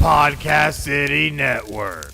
Podcast City Network.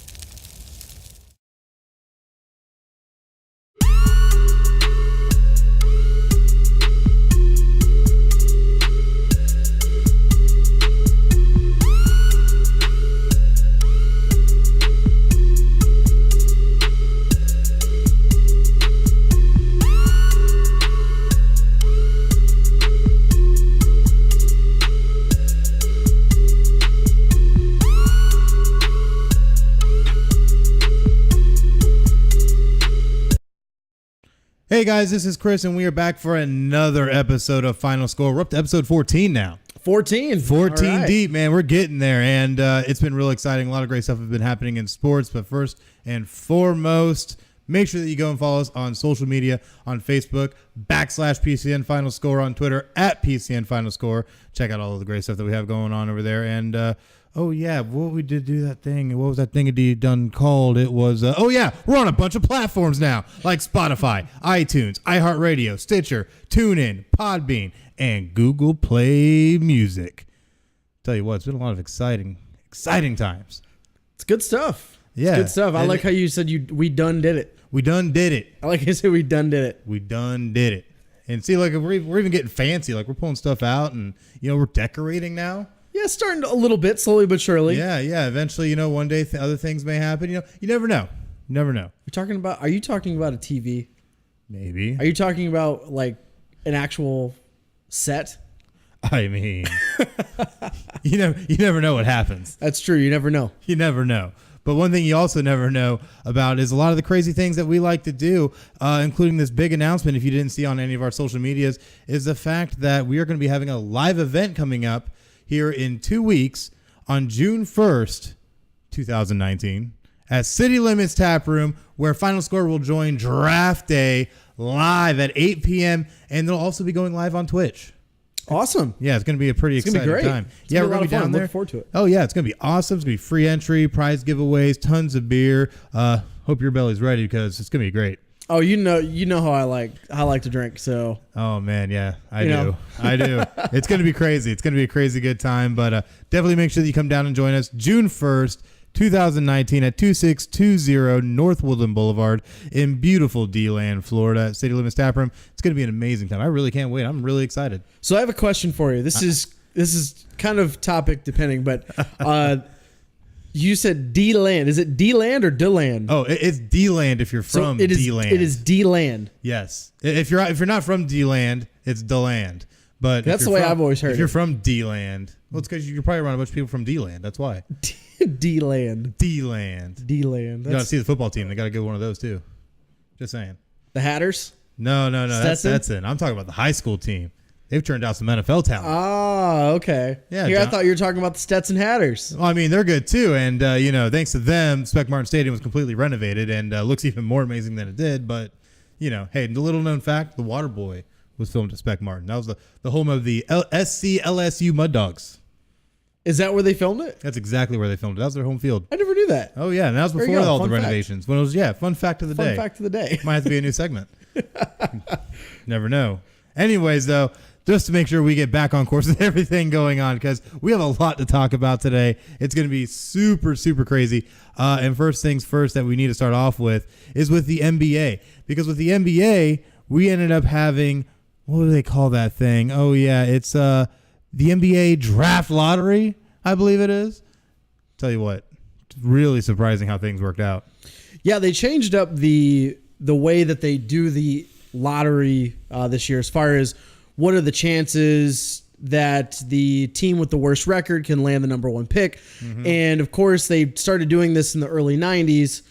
Hey guys, this is Chris, and we are back for another episode of Final Score. We're up to episode 14 now. 14 right. Deep, man. We're getting there, and it's been real exciting. A lot of great stuff has been happening in sports, but first and foremost, make sure that you go and follow us on social media, on Facebook, /PCN Final Score, on Twitter, @PCN Final Score. Check out all of the great stuff that we have going on over there, and oh, yeah, what we did do that thing. What was that thing it done called? It was, we're on a bunch of platforms now, like Spotify, iTunes, iHeartRadio, Stitcher, TuneIn, Podbean, and Google Play Music. Tell you what, it's been a lot of exciting times. It's good stuff. Yeah. It's good stuff. I like how you said we done did it. We done did it. I like how you said we done did it. We done did it. And see, like, we're even getting fancy. Like, we're pulling stuff out, and, we're decorating now. Yeah, starting a little bit, slowly but surely. Yeah. Eventually, one day other things may happen. You never know. You never know. Are you talking about a TV? Maybe. Are you talking about like an actual set? I mean, you never know what happens. That's true. You never know. You never know. But one thing you also never know about is a lot of the crazy things that we like to do, including this big announcement, if you didn't see on any of our social medias, is the fact that we are going to be having a live event coming up here in 2 weeks on June 1st, 2019, at City Limits Tap Room, where Final Score will join Draft Day live at 8 p.m. And they'll also be going live on Twitch. Awesome. Yeah, it's going to be a pretty exciting time. We're going to be down there. Look forward to it. Oh, yeah, it's going to be awesome. It's going to be free entry, prize giveaways, tons of beer. Hope your belly's ready because it's going to be great. Oh, you know how I like to drink, so. Oh man, yeah, I do. It's going to be crazy. It's going to be a crazy good time, but definitely make sure that you come down and join us June 1st, 2019 at 2620 North Woodland Boulevard in beautiful D-Land, Florida at City Limits Tap Room. It's going to be an amazing time. I really can't wait. I'm really excited. So I have a question for you. This is kind of topic depending, but you said D-Land. Is it D-Land or D-Land? Oh, it's D-Land if you're from D-Land. It is D-Land. Yes. If you're not from D-Land, it's D-Land. But that's the way I've always heard it. If you're from D-Land, well, it's because you're probably around a bunch of people from D-Land. That's why. D-Land. D-Land. D-Land. You got to see the football team. They got to get one of those too. Just saying. The Hatters? No. That's Stetson. I'm talking about the high school team. They've turned out some NFL talent. Oh, okay. Yeah, I thought you were talking about the Stetson Hatters. Well, I mean, they're good too. And, thanks to them, Spec Martin Stadium was completely renovated and looks even more amazing than it did. But, hey, the little known fact, The Waterboy was filmed at Spec Martin. That was the home of the SC LSU Mud Dogs. Is that where they filmed it? That's exactly where they filmed it. That was their home field. I never knew that. Oh, yeah. And that was before all the renovations. When it was, fun fact of the day. Fun fact of the day. Might have to be a new segment. Never know. Anyways, though, just to make sure we get back on course with everything going on, because we have a lot to talk about today. It's going to be super, super crazy. And first things first that we need to start off with is with the NBA. Because with the NBA, we ended up having, what do they call that thing? Oh, yeah, it's the NBA Draft Lottery, I believe it is. Tell you what, it's really surprising how things worked out. Yeah, they changed up the way that they do the lottery this year as far as what are the chances that the team with the worst record can land the number one pick. Mm-hmm. And, of course, they started doing this in the early 90s,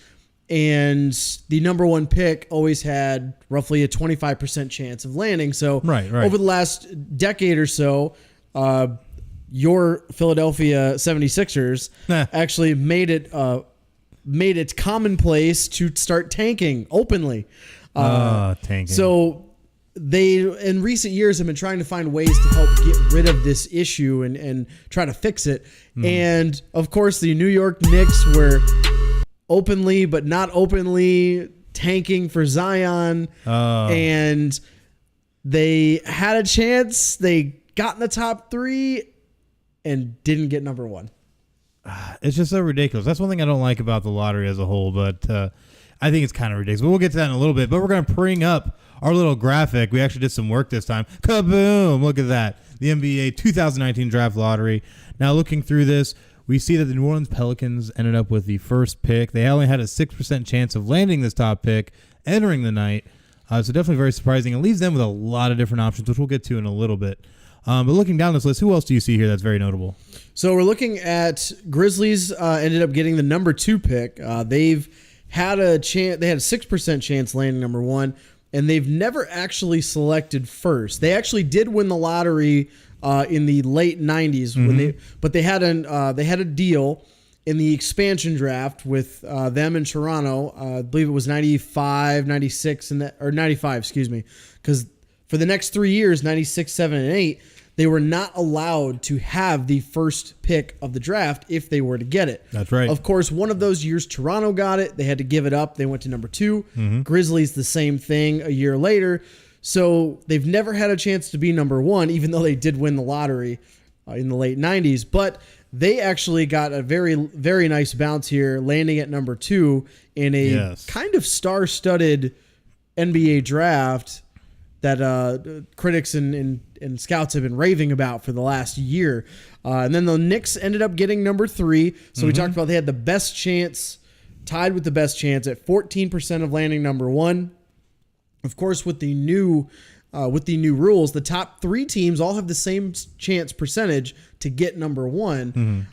and the number one pick always had roughly a 25% chance of landing. So right. Over the last decade or so, your Philadelphia 76ers actually made it commonplace to start tanking openly. Tanking. So they, in recent years, have been trying to find ways to help get rid of this issue and try to fix it. And, of course, the New York Knicks were openly but not openly tanking for Zion. And they had a chance. They got in the top three and didn't get number one. it's just so ridiculous. That's one thing I don't like about the lottery as a whole, but I think it's kind of ridiculous. But we'll get to that in a little bit. But we're going to bring up our little graphic. We actually did some work this time. Kaboom! Look at that. The NBA 2019 Draft Lottery. Now, looking through this, we see that the New Orleans Pelicans ended up with the first pick. They only had a 6% chance of landing this top pick entering the night. So definitely very surprising. It leaves them with a lot of different options, which we'll get to in a little bit. But looking down this list, who else do you see here that's very notable? So we're looking at Grizzlies ended up getting the number 2 pick. They've had a chance. They had a 6% chance landing number 1, and they've never actually selected first. They actually did win the lottery in the late 90s, but they had a deal in the expansion draft with them in Toronto. I believe it was 95, 96, or 95, excuse me, because for the next 3 years, 96, 7, and 8, they were not allowed to have the first pick of the draft if they were to get it. That's right. Of course, one of those years, Toronto got it. They had to give it up. They went to number 2. Grizzlies, the same thing a year later. So they've never had a chance to be number 1, even though they did win the lottery in the late 90s. But they actually got a very, very nice bounce here, landing at number 2 in a kind of star-studded NBA draft that critics and scouts have been raving about for the last year. And then the Knicks ended up getting number 3. So we talked about they had the best chance, tied with the best chance at 14% of landing number 1. Of course, with the new rules, the top 3 teams all have the same chance percentage to get number 1,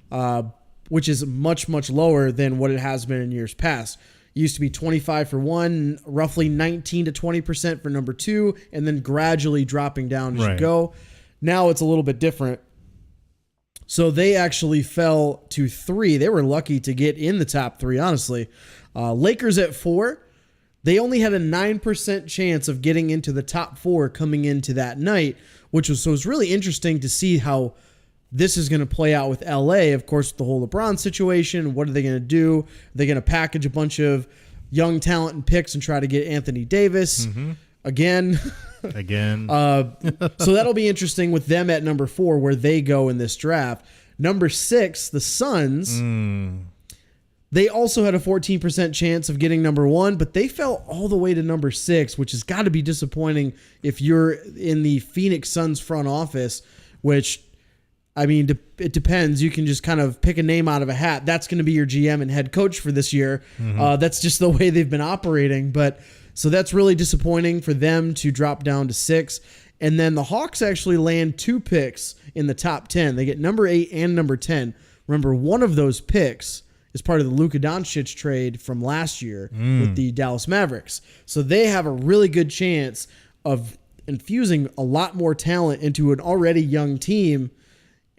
which is much, much lower than what it has been in years past. It used to be 25 for 1, roughly 19 to 20% for number 2, and then gradually dropping down as you go. Now it's a little bit different. So they actually fell to 3. They were lucky to get in the top 3, honestly. Lakers at 4. They only had a 9% chance of getting into the top 4 coming into that night, so it was really interesting to see how this is going to play out with LA. Of course, with the whole LeBron situation. What are they going to do? Are they going to package a bunch of young talent and picks and try to get Anthony Davis again? So that'll be interesting with them at number 4, where they go in this draft. Number 6, the Suns. They also had a 14% chance of getting number 1, but they fell all the way to number 6, which has got to be disappointing if you're in the Phoenix Suns front office, which, I mean, it depends. You can just kind of pick a name out of a hat. That's going to be your GM and head coach for this year. That's just the way they've been operating. But so that's really disappointing for them to drop down to 6. And then the Hawks actually land 2 picks in the top 10. They get number 8 and number 10. Remember, one of those picks is part of the Luka Doncic trade from last year with the Dallas Mavericks. So they have a really good chance of infusing a lot more talent into an already young team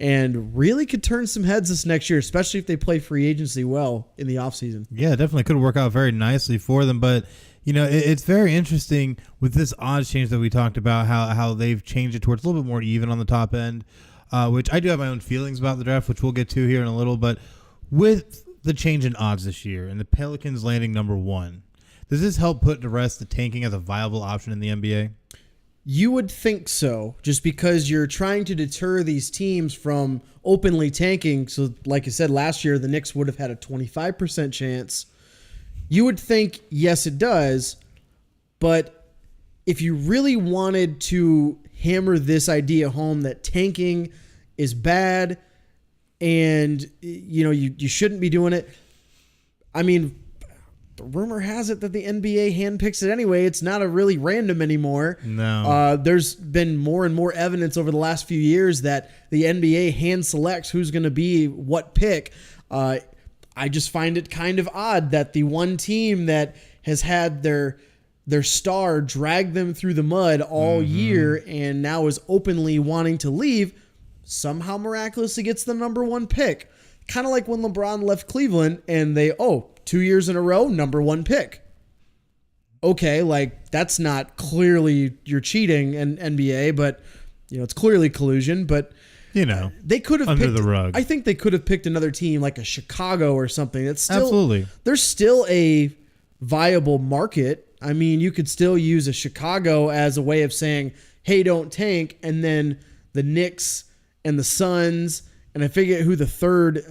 and really could turn some heads this next year, especially if they play free agency well in the offseason. Yeah, definitely could work out very nicely for them. But, it's very interesting with this odds change that we talked about, how they've changed it towards a little bit more even on the top end, which I do have my own feelings about the draft, which we'll get to here in a little. But with the change in odds this year and the Pelicans landing number 1, does this help put to rest the tanking as a viable option in the NBA? You would think so, just because you're trying to deter these teams from openly tanking. So like I said, last year, the Knicks would have had a 25% chance. You would think, yes, it does. But if you really wanted to hammer this idea home that tanking is bad and you shouldn't be doing it, I mean, the rumor has it that the NBA handpicks it anyway. It's not a really random anymore. No. There's been more and more evidence over the last few years that the NBA hand selects who's going to be what pick. I just find it kind of odd that the one team that has had their star drag them through the mud all year and now is openly wanting to leave somehow miraculously gets the number 1 pick. Kind of like when LeBron left Cleveland and 2 years in a row, number 1 pick. Okay, like that's not clearly you're cheating in NBA, but it's clearly collusion. But they could have under picked, the rug. I think they could have picked another team like a Chicago or something. That's still absolutely. There's still a viable market. I mean, you could still use a Chicago as a way of saying, "Hey, don't tank," and then the Knicks and the Suns, and I forget who the third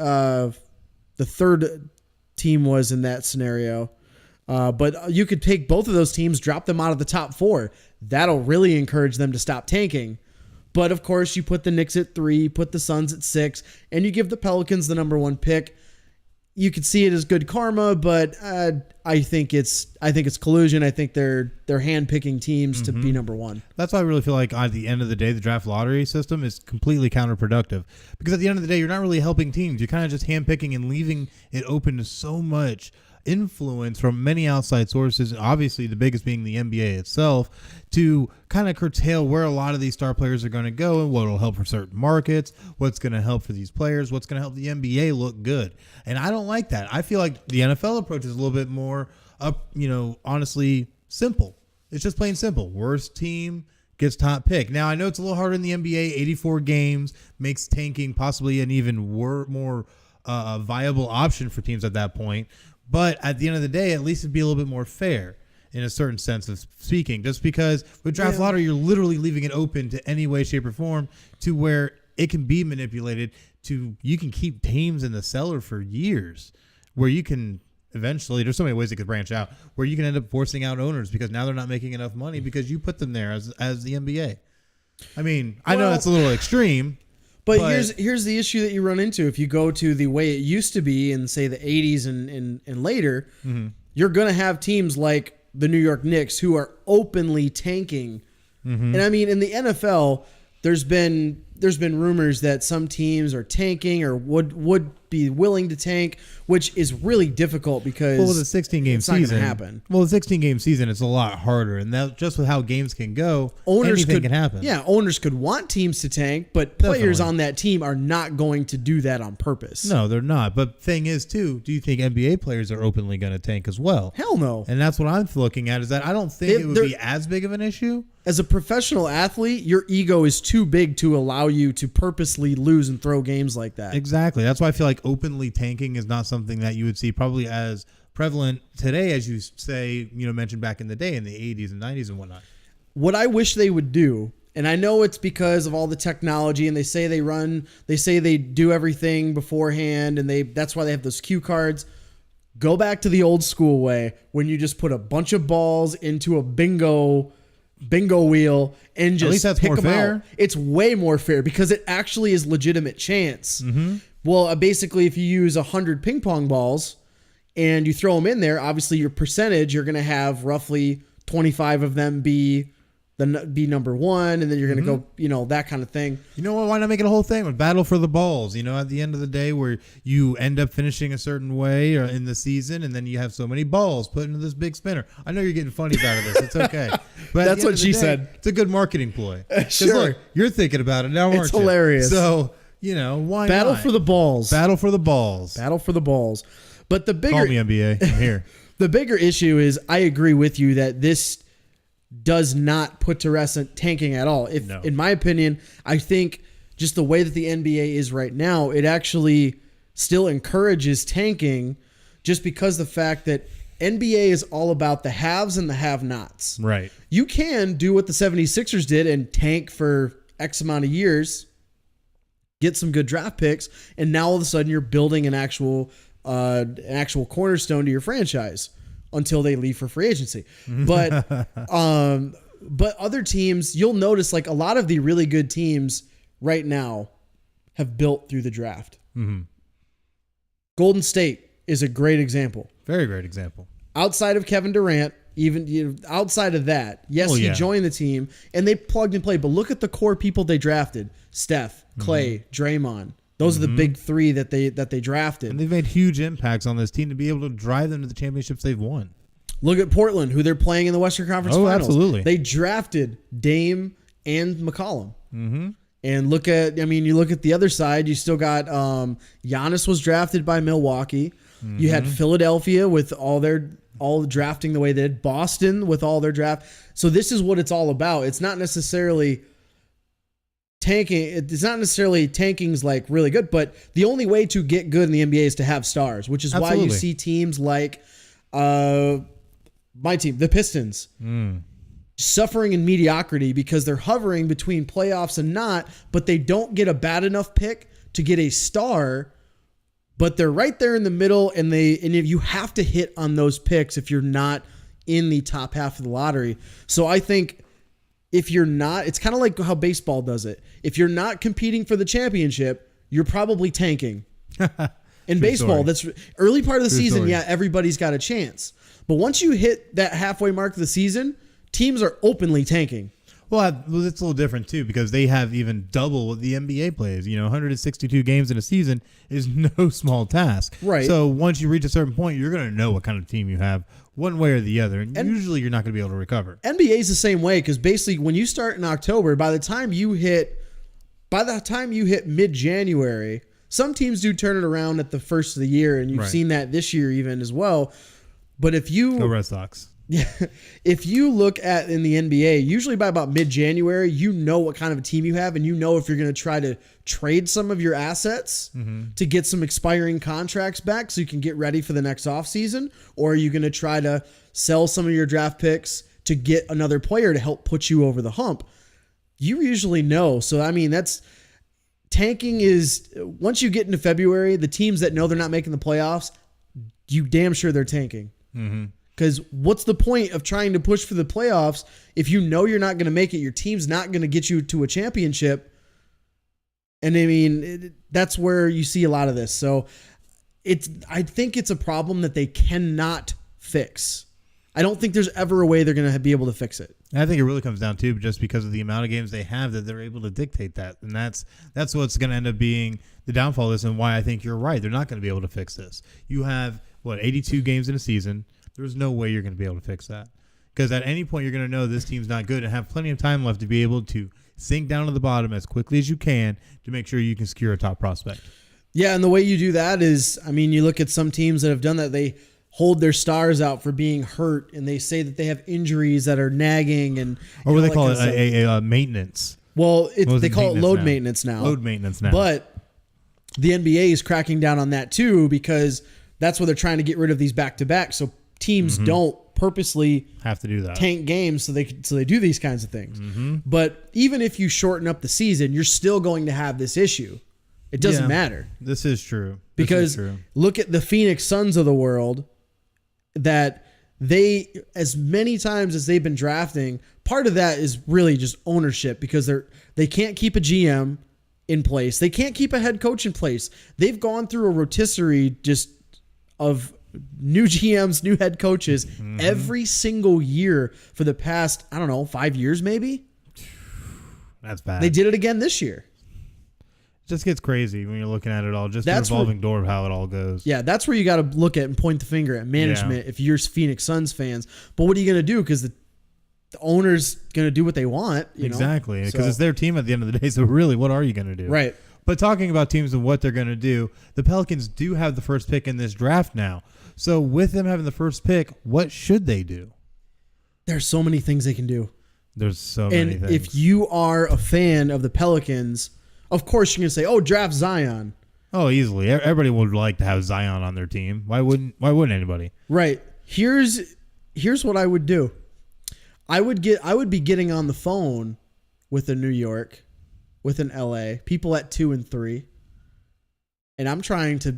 the third team was in that scenario. But you could take both of those teams, drop them out of the top 4. That'll really encourage them to stop tanking. But of course, you put the Knicks at 3, put the Suns at 6, and you give the Pelicans the number 1 pick. You could see it as good karma, but I think it's collusion. I think they're handpicking teams to be number 1. That's why I really feel like at the end of the day, the draft lottery system is completely counterproductive. Because at the end of the day, you're not really helping teams. You're kind of just handpicking and leaving it open to so much influence from many outside sources, obviously the biggest being the NBA itself, to kind of curtail where a lot of these star players are going to go and what will help for certain markets, what's going to help for these players, what's going to help the NBA look good. And I don't like that. I feel like the NFL approach is a little bit more honestly simple. It's just plain simple. Worst team gets top pick. Now, I know it's a little harder in the NBA. 84 games makes tanking possibly an even more viable option for teams at that point. But at the end of the day, at least it'd be a little bit more fair in a certain sense of speaking. Just because with draft lottery, you're literally leaving it open to any way, shape, or form to where it can be manipulated to, you can keep teams in the cellar for years, where you can eventually, there's so many ways it could branch out, where you can end up forcing out owners because now they're not making enough money because you put them there as the NBA. I mean, I know that's a little extreme. But here's the issue that you run into. If you go to the way it used to be in, say, the 80s and later, you're going to have teams like the New York Knicks who are openly tanking. And I mean, in the NFL, there's been rumors that some teams are tanking or would be willing to tank, which is really difficult because with a 16-game season, not going to happen. Well, the 16-game season, it's a lot harder, and that just with how games can go, anything can happen. Yeah, owners could want teams to tank, but players on that team are not going to do that on purpose. No, they're not. But thing is, too, do you think NBA players are openly going to tank as well? Hell no. And that's what I'm looking at, is that I don't think it would be as big of an issue. As a professional athlete, your ego is too big to allow you to purposely lose and throw games like that. Exactly. That's why I feel like openly tanking is not something that you would see probably as prevalent today as you say, mentioned back in the day in the 80s and 90s and whatnot. What I wish they would do, and I know it's because of all the technology, and they say they do everything beforehand, and that's why they have those cue cards. Go back to the old school way when you just put a bunch of balls into a bingo wheel and just at least that's pick more them fair. out. It's way more fair because it actually is legitimate chance. Well, basically, if you use 100 ping pong balls and you throw them in there, obviously your percentage, you're going to have roughly 25 of them be number 1, and then you're going to go, that kind of thing. You know what? Why not make it a whole thing with battle for the balls? At the end of the day, where you end up finishing a certain way or in the season, and then you have so many balls put into this big spinner. I know you're getting funnies out of this. It's okay. But That's what she said. It's a good marketing ploy. Sure. Look, you're thinking about it now, aren't you? It's hilarious. So, why Battle not? for the balls. Battle for the balls. Battle for the balls. But the bigger... Call me NBA. I'm here. The bigger issue is I agree with you that this does not put to rest tanking at all. In my opinion, I think just the way that the NBA is right now, it actually still encourages tanking just because the fact that NBA is all about the haves and the have-nots. Right. You can do what the 76ers did and tank for X amount of years, get some good draft picks, and now all of a sudden you're building an actual cornerstone to your franchise until they leave for free agency. But other teams, you'll notice like a lot of the really good teams right now have built through the draft. Golden State is a great example. Very great example. Outside of Kevin Durant, even outside of that, he joined the team and they plugged and played. But look at the core people they drafted: Steph, Clay, Draymond. Those are the big 3 that they drafted. And they've made huge impacts on this team to be able to drive them to the championships they've won. Look at Portland, who they're playing in the Western Conference Finals. Absolutely. They drafted Dame and McCollum. And you look at the other side, you still got Giannis was drafted by Milwaukee. You had Philadelphia with all drafting the way they did. Boston with all their draft. So this is what it's all about. It's not necessarily tanking. It's not necessarily tanking's like really good, but the only way to get good in the NBA is to have stars, which is why you see teams like my team, the Pistons, suffering in mediocrity because they're hovering between playoffs and not, but they don't get a bad enough pick to get a star, but they're right there in the middle, and if you have to hit on those picks if you're not in the top half of the lottery. So I think if you're not, it's kind of like how baseball does it. If you're not competing for the championship, you're probably tanking. In baseball, that's early part of the season. Story. Yeah, everybody's got a chance. But once you hit that halfway mark of the season, teams are openly tanking. Well, it's a little different too because they have even double what the NBA plays. 162 games in a season is no small task. Right. So once you reach a certain point, you're going to know what kind of team you have one way or the other. And usually you're not going to be able to recover. NBA is the same way because basically when you start in October, by the time you hit mid-January, some teams do turn it around at the first of the year, and you've seen that this year even as well. But if you go Red Sox. Yeah, if you look at in the NBA, usually by about mid-January, you know what kind of a team you have, and you know if you're going to try to trade some of your assets to get some expiring contracts back so you can get ready for the next offseason, or are you going to try to sell some of your draft picks to get another player to help put you over the hump? You usually know. So, I mean, tanking is, once you get into February, the teams that know they're not making the playoffs, you damn sure they're tanking. Because what's the point of trying to push for the playoffs if you know you're not going to make it? Your team's not going to get you to a championship. And I mean, that's where you see a lot of this. So I think it's a problem that they cannot fix. I don't think there's ever a way they're going to be able to fix it. I think it really comes down to just because of the amount of games they have that they're able to dictate that. And that's what's going to end up being the downfall of this and why I think you're right. They're not going to be able to fix this. You have, 82 games in a season. There's no way you're going to be able to fix that. Because at any point, you're going to know this team's not good and have plenty of time left to be able to sink down to the bottom as quickly as you can to make sure you can secure a top prospect. Yeah, and the way you do that is, I mean, you look at some teams that have done that. They hold their stars out for being hurt, and they say that they have injuries that are nagging. Or what they call it, a maintenance. Well, they call it load maintenance now. Load maintenance now. But the NBA is cracking down on that too because that's where they're trying to get rid of these back-to-back. So teams don't purposely have to do that, tank games, so they do these kinds of things. But even if you shorten up the season, you're still going to have this issue. It doesn't matter. This is true. Because look at the Phoenix Suns of the world, that they, as many times as they've been drafting, part of that is really just ownership because they can't keep a GM in place. They can't keep a head coach in place. They've gone through a rotisserie just of new GMs, new head coaches every single year for the past, 5 years maybe. That's bad. They did it again this year. It just gets crazy when you're looking at it all. Just the revolving door of how it all goes. Yeah, that's where you got to look at and point the finger at management if you're Phoenix Suns fans. But what are you going to do? Because the owner's going to do what they want. Exactly. Because it's their team at the end of the day. So really, what are you going to do? Right. But talking about teams and what they're going to do, the Pelicans do have the first pick in this draft now. So with them having the first pick, what should they do? There's so many things they can do. There's so many things. And if you are a fan of the Pelicans, of course you're going to say, draft Zion. Oh, easily. Everybody would like to have Zion on their team. Why wouldn't anybody? Right. Here's what I would do. I would be getting on the phone with a New York, with an LA, people at 2 and 3. And I'm trying to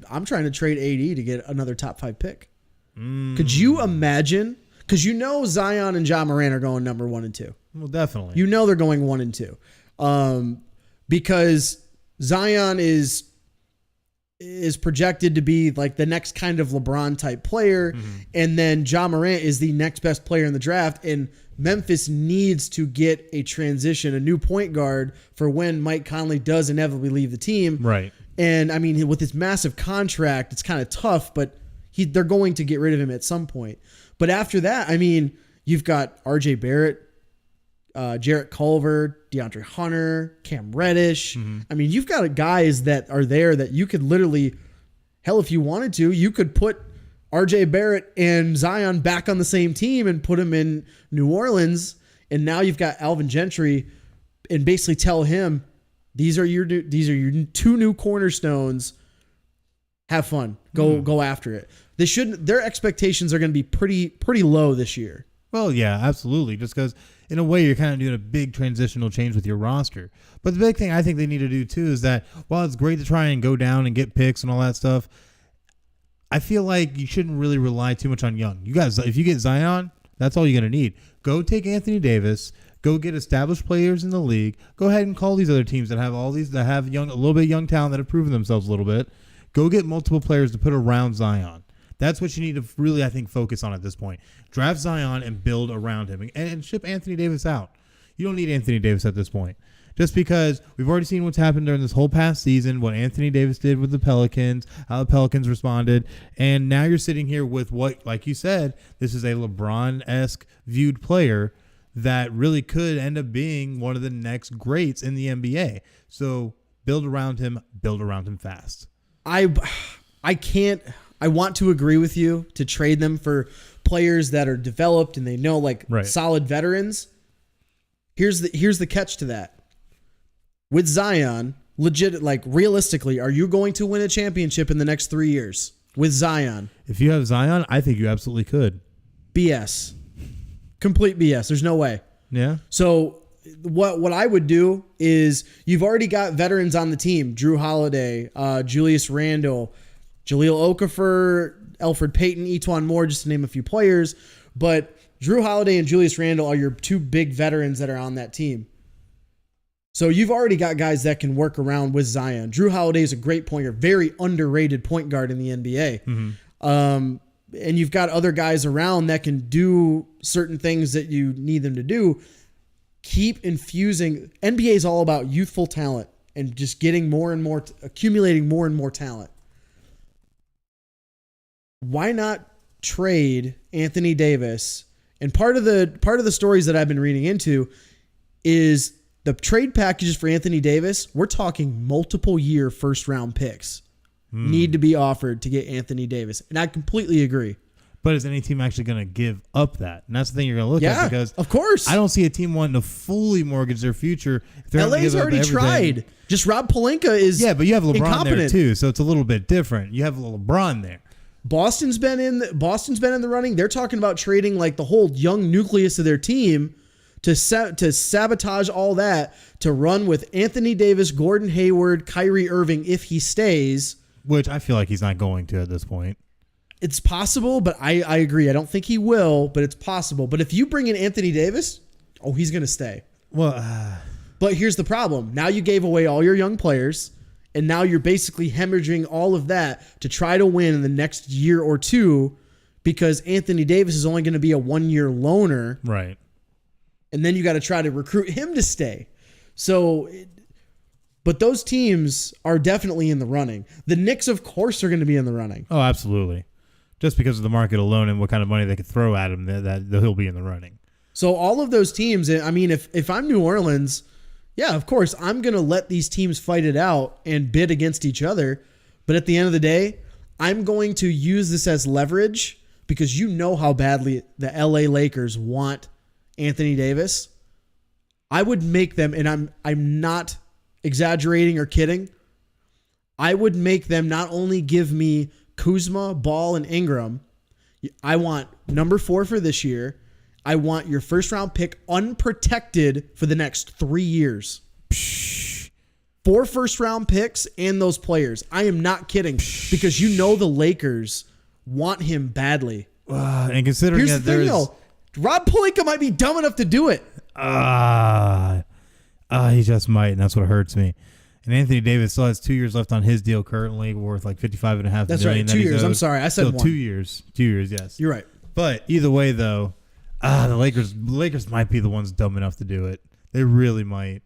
trade AD to get another top 5 pick. Could you imagine? Because Zion and Ja Morant are going number 1 and 2. Well, definitely. They're going 1 and 2. Because Zion is projected to be like the next kind of LeBron type player, and then Ja Morant is the next best player in the draft, and Memphis needs to get a new point guard for when Mike Conley does inevitably leave the team. Right. And I mean, with his massive contract, it's kind of tough, but they're going to get rid of him at some point. But after that, I mean, you've got RJ Barrett, Jarrett Culver, DeAndre Hunter, Cam Reddish. I mean, you've got guys that are there that you could literally, hell, if you wanted to, you could put RJ Barrett and Zion back on the same team and put him in New Orleans. And now you've got Alvin Gentry and basically tell him, these are your 2 new cornerstones. Have fun. Go after it. Their expectations are going to be pretty low this year. Well, yeah, absolutely. Just because in a way you're kind of doing a big transitional change with your roster. But the big thing I think they need to do too is that while it's great to try and go down and get picks and all that stuff, I feel like you shouldn't really rely too much on young. You guys, if you get Zion, that's all you're going to need. Go take Anthony Davis. Go get established players in the league. Go ahead and call these other teams that have young, a little bit of young talent that have proven themselves a little bit. Go get multiple players to put around Zion. That's what you need to really, I think, focus on at this point. Draft Zion and build around him, and ship Anthony Davis out. You don't need Anthony Davis at this point. Just because we've already seen what's happened during this whole past season, what Anthony Davis did with the Pelicans, how the Pelicans responded, and now you're sitting here with what, like you said, this is a LeBron-esque viewed player that really could end up being one of the next greats in the NBA. So build around him fast. I want to agree with you to trade them for players that are developed and they know solid veterans. Here's the catch to that. With Zion, realistically, are you going to win a championship in the next 3 years with Zion? If you have Zion, I think you absolutely could. BS. Complete BS. There's no way. Yeah. So what I would do is you've already got veterans on the team. Drew Holiday, Julius Randle, Jahlil Okafor, Elfrid Payton, Etuan Moore, just to name a few players. But Drew Holiday and Julius Randle are your two big veterans that are on that team. So you've already got guys that can work around with Zion. Drew Holiday is a great pointer, very underrated point guard in the NBA. Mm-hmm. And you've got other guys around that can do certain things that you need them to do. Keep infusing. NBA is all about youthful talent and just getting more and more, accumulating more and more talent. Why not trade Anthony Davis? And part of the stories that I've been reading into is the trade packages for Anthony Davis. We're talking multiple year first round picks need to be offered to get Anthony Davis. And I completely agree. But is any team actually going to give up that? And that's the thing you're going to look at, because of course I don't see a team wanting to fully mortgage their future. If LA's already tried. Just Rob Pelinka is but you have LeBron incompetent there too, so it's a little bit different. You have LeBron there. Boston's been in the running. They're talking about trading the whole young nucleus of their team to sabotage all that, to run with Anthony Davis, Gordon Hayward, Kyrie Irving if he stays. Which I feel like he's not going to at this point. It's possible, but I agree. I don't think he will, but it's possible. But if you bring in Anthony Davis, he's going to stay. Well, but here's the problem. Now you gave away all your young players, and now you're basically hemorrhaging all of that to try to win in the next year or two, because Anthony Davis is only going to be a 1-year loaner. Right. And then you got to try to recruit him to stay. But those teams are definitely in the running. The Knicks, of course, are going to be in the running. Oh, absolutely. Just because of the market alone and what kind of money they could throw at him, that he'll be in the running. So all of those teams, I mean, if I'm New Orleans, yeah, of course, I'm going to let these teams fight it out and bid against each other. But at the end of the day, I'm going to use this as leverage, because you know how badly the LA Lakers want Anthony Davis. I would make them, and I'm not exaggerating or kidding, I would make them not only give me Kuzma, Ball, and Ingram. I want number 4 for this year. I want your first round pick unprotected for the next 3 years. 4 first round picks and those players. I am not kidding, because you know the Lakers want him badly. And considering here's the thing, though, Rob Pelinka might be dumb enough to do it. He just might, and that's what hurts me. And Anthony Davis still has 2 years left on his deal, currently worth $55.5 million. That's right, 2 years. I'm sorry, I said 1. 2 years. 2 years, yes. You're right. But either way, though, the Lakers might be the ones dumb enough to do it. They really might.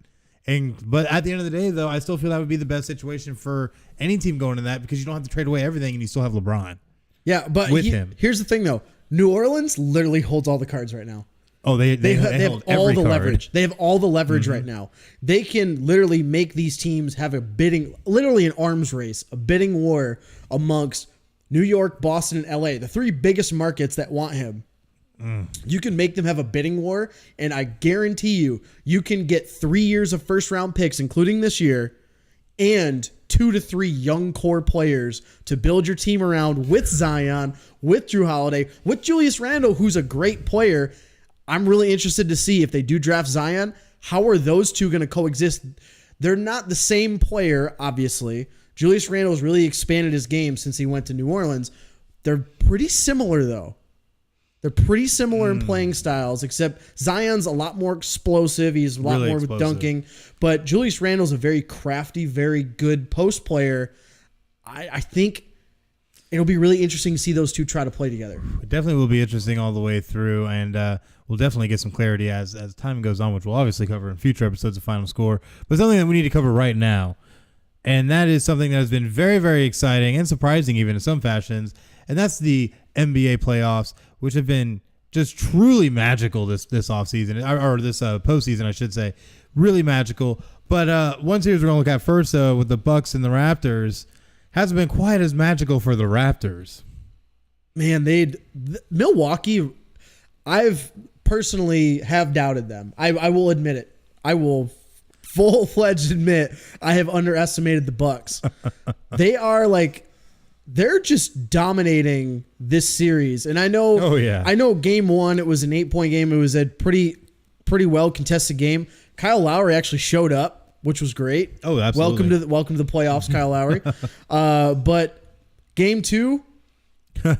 But at the end of the day, though, I still feel that would be the best situation for any team going to that, because you don't have to trade away everything, and you still have LeBron. Yeah, but him. Here's the thing, though. New Orleans literally holds all the cards right now. Oh, they have all the leverage. They have all the leverage right now. They can literally make these teams have a bidding, literally an arms race, a bidding war amongst New York, Boston, and LA, the 3 biggest markets that want him. You can make them have a bidding war, and I guarantee you can get 3 years of first round picks, including this year, and 2 to 3 young core players to build your team around, with Zion, with Drew Holiday, with Julius Randle, who's a great player. I'm really interested to see, if they do draft Zion, how are those two going to coexist? They're not the same player, obviously. Julius Randle has really expanded his game since he went to New Orleans, They're pretty similar, though. They're pretty similar in playing styles, except Zion's a lot more explosive. He's a lot Really more explosive. with dunking. But Julius Randle's a very crafty, very good post player. I think it'll be really interesting to see those two try to play together. It definitely will be interesting all the way through, and we'll definitely get some clarity as time goes on, which we'll obviously cover in future episodes of Final Score. But something that we need to cover right now, and that is something that has been very, very exciting and surprising even in some fashions, and that's the NBA playoffs, which have been just truly magical this offseason, or this postseason, I should say. Really magical. But one series we're going to look at first, with the Bucks and the Raptors, hasn't been quite as magical for the Raptors. Man, Milwaukee, I've personally have doubted them. I will admit it. I will full-fledged admit I have underestimated the Bucks. They're just dominating this series. And I know I know game one, it was an 8-point game. It was a pretty well contested game. Kyle Lowry actually showed up, which was great. Oh, absolutely. Welcome to the playoffs, Kyle Lowry. But game two,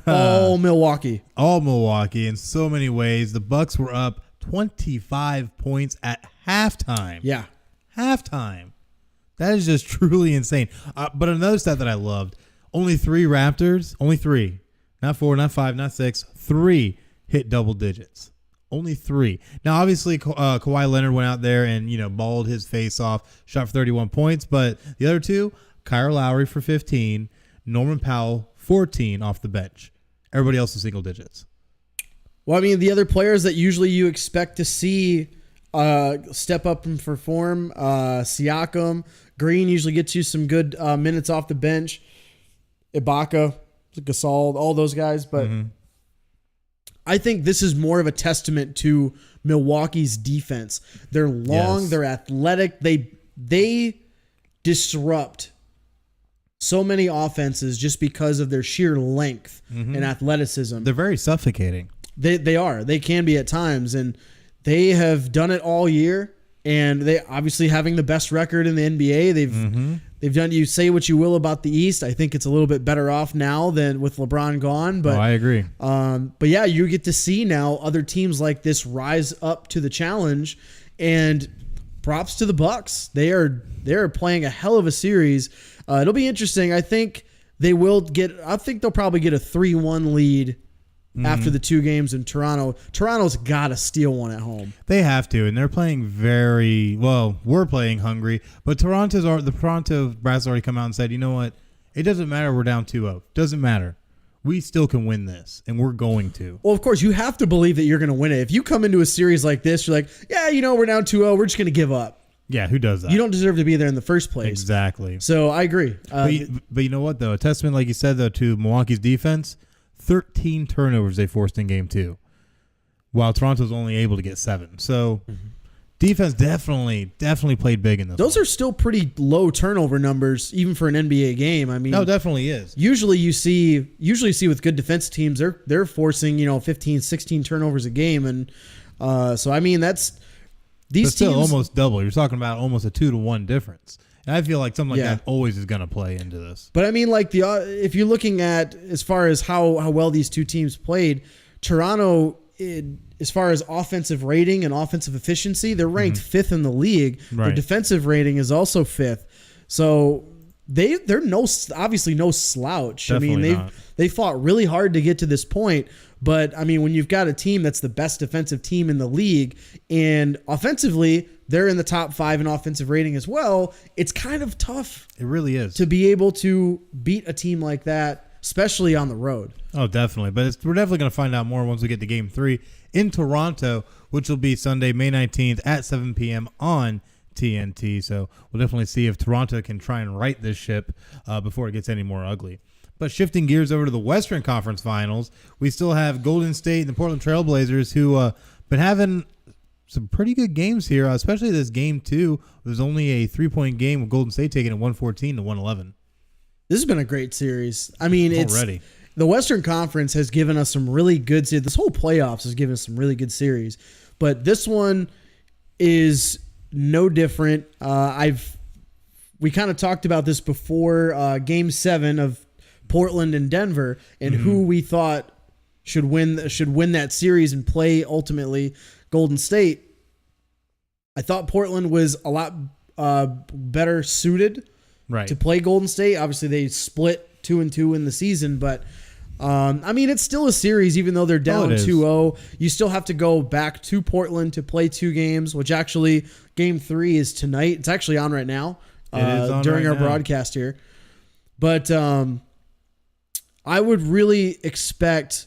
all Milwaukee. All Milwaukee in so many ways. The Bucks were up 25 points at halftime. Yeah. Halftime. That is just truly insane. But another stat that I loved, only 3 Raptors, only 3, not 4, not 5, not 6, 3 hit double digits. Only 3. Now, obviously, Kawhi Leonard went out there and, balled his face off, shot for 31 points. But the other 2, Kyle Lowry for 15, Norman Powell, 14 off the bench. Everybody else is single digits. Well, I mean, the other players that usually you expect to see step up and perform, Siakam, Green usually gets you some good minutes off the bench. Ibaka, Gasol, all those guys. But I think this is more of a testament to Milwaukee's defense. They're long, they're athletic. They disrupt so many offenses just because of their sheer length and athleticism. They're very suffocating. They are. They can be at times, and they have done it all year. And they obviously having the best record in the NBA. They've done. You say what you will about the East. I think it's a little bit better off now than with LeBron gone. But I agree. But yeah, you get to see now other teams like this rise up to the challenge. And props to the Bucks. They're playing a hell of a series. It'll be interesting. I think they will get. I think they'll probably get a 3-1 lead after the 2 games in Toronto. Toronto's got to steal one at home. They have to, and they're playing very well. We're playing hungry, but the Toronto brass already come out and said, you know what? It doesn't matter. We're down 2-0. Doesn't matter. We still can win this, and we're going to. Well, of course, you have to believe that you're going to win it. If you come into a series like this, you're like, yeah, we're down 2-0. We're just going to give up. Yeah, who does that? You don't deserve to be there in the first place. Exactly. So I agree. But you know what, though? A testament, like you said, though, to Milwaukee's defense. 13 turnovers they forced in game 2, while Toronto's only able to get 7. So defense definitely played big in this. Those are still pretty low turnover numbers, even for an NBA game. I mean, no, definitely is. Usually you see with good defense teams, they're forcing 15, 16 turnovers a game, and so I mean that's these but still teams almost double. You're talking about almost a 2-to-1 difference. And I feel like something like that always is going to play into this. But I mean, like if you're looking at as far as how well these two teams played, Toronto, as far as offensive rating and offensive efficiency, they're ranked 5th in the league. Right. Their defensive rating is also 5th. So they're obviously no slouch. Definitely I mean, they fought really hard to get to this point. But I mean, when you've got a team that's the best defensive team in the league, and offensively they're in the top 5 in offensive rating as well, it's kind of tough. It really is to be able to beat a team like that, especially on the road. Oh, definitely. But we're definitely going to find out more once we get to Game 3 in Toronto, which will be Sunday, May 19th at 7 p.m. on TNT. So we'll definitely see if Toronto can try and right this ship before it gets any more ugly. But shifting gears over to the Western Conference Finals, we still have Golden State and the Portland Trail Blazers who been having some pretty good games here, especially this Game 2. There's only a 3-point game with Golden State taking it 114 to 111. This has been a great series. I mean, already. The Western Conference has given us some really good series. This whole playoffs has given us some really good series. But this one is no different. We kind of talked about this before Game 7 of Portland and Denver, and who we thought should win that series and play ultimately Golden State. I thought Portland was a lot better suited to play Golden State. Obviously, they split 2-2 in the season, but I mean, it's still a series, even though they're down 2-0. You still have to go back to Portland to play 2 games, which actually Game 3 is tonight. It's actually on right now during our broadcast here. But I would really expect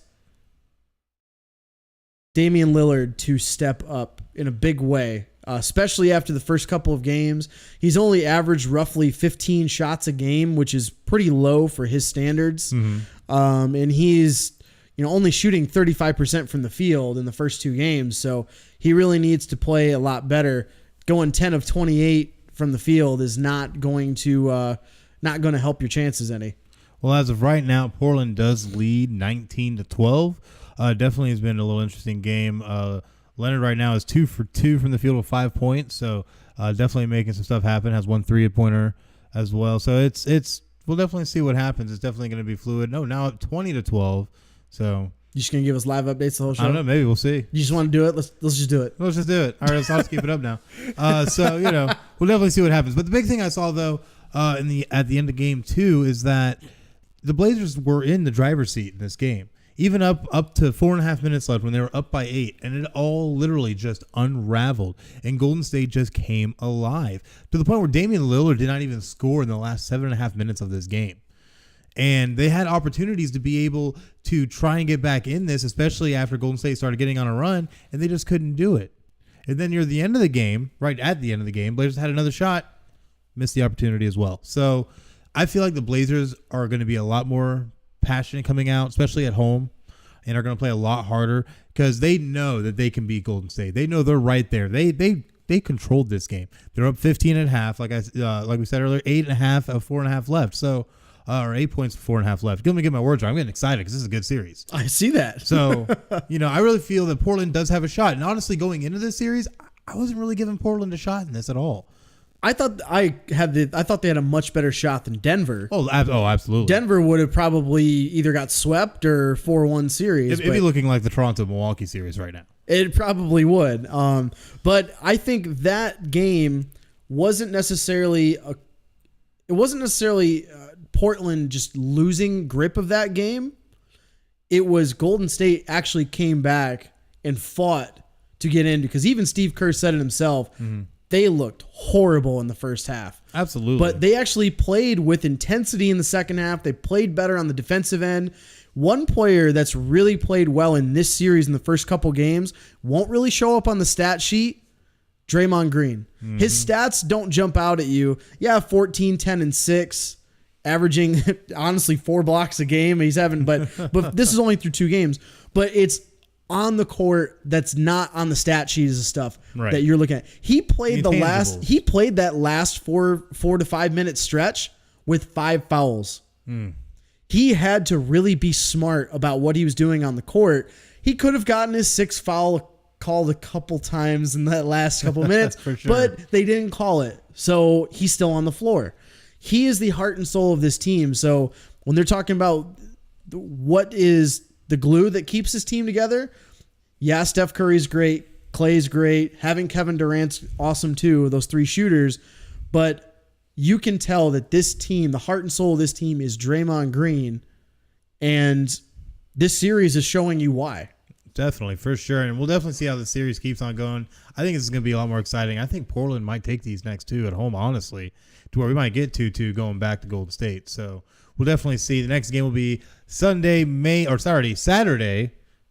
Damian Lillard to step up in a big way, especially after the first couple of games. He's only averaged roughly 15 shots a game, which is pretty low for his standards. And he's only shooting 35% from the field in the first 2 games. So he really needs to play a lot better. Going 10 of 28 from the field is not going to help your chances any. Well, as of right now, Portland does lead 19-12. Definitely has been a little interesting game. Leonard right now is 2 for 2 from the field with 5 points. So definitely making some stuff happen. Has 1 3-pointer as well. So it's we'll definitely see what happens. It's definitely going to be fluid. No, now 20-12. So you just gonna give us live updates the whole show? I don't know. Maybe we'll see. You just want to do it? Let's just do it. Let's just do it. All right, let's keep it up now. So we'll definitely see what happens. But the big thing I saw though at the end of Game 2 is that the Blazers were in the driver's seat in this game. Even up to 4.5 minutes left when they were up by 8, and it all literally just unraveled, and Golden State just came alive to the point where Damian Lillard did not even score in the last 7.5 minutes of this game. And they had opportunities to be able to try and get back in this, especially after Golden State started getting on a run, and they just couldn't do it. And then near the end of the game, right at the end of the game, Blazers had another shot, missed the opportunity as well. So I feel like the Blazers are going to be a lot more passionate coming out, especially at home, and are going to play a lot harder because they know that they can beat Golden State. They know they're right there. They controlled this game. They're up 15.5, like we said earlier, 8.5 of 4.5 left. So or 8 points, 4.5 left. Let me get my words right. I'm getting excited because this is a good series. I see that. So I really feel that Portland does have a shot. And honestly, going into this series, I wasn't really giving Portland a shot in this at all. I thought they had a much better shot than Denver. Oh, absolutely. Denver would have probably either got swept or 4-1 series. It'd be looking like the Toronto-Milwaukee series right now. It probably would. But I think that game wasn't necessarily Portland just losing grip of that game. It was Golden State actually came back and fought to get in, because even Steve Kerr said it himself. Mm-hmm. They looked horrible in the first half. Absolutely. But they actually played with intensity in the second half. They played better on the defensive end. One player that's really played well in this series in the first couple games won't really show up on the stat sheet, Draymond Green. Mm-hmm. His stats don't jump out at you. Yeah, 14, 10, and 6, averaging, honestly, 4 blocks a game. But this is only through 2 games. But it's on the court that's not on the stat sheet is the stuff that you're looking at. He played that last 4 to 5 minute stretch with 5 fouls. He had to really be smart about what he was doing on the court. He could have gotten his 6th foul called a couple times in that last couple minutes, For sure. But they didn't call it. So he's still on the floor. He is the heart and soul of this team. So when they're talking about what is the glue that keeps this team together, yeah, Steph Curry's great, Klay's great, having Kevin Durant's awesome too, those 3 shooters, but you can tell that this team, the heart and soul of this team, is Draymond Green, and this series is showing you why. Definitely, for sure, and we'll definitely see how the series keeps on going. I think this is going to be a lot more exciting. I think Portland might take these next 2 at home, honestly, to where we might get 2-2 going back to Golden State. So we'll definitely see. The next game will be Saturday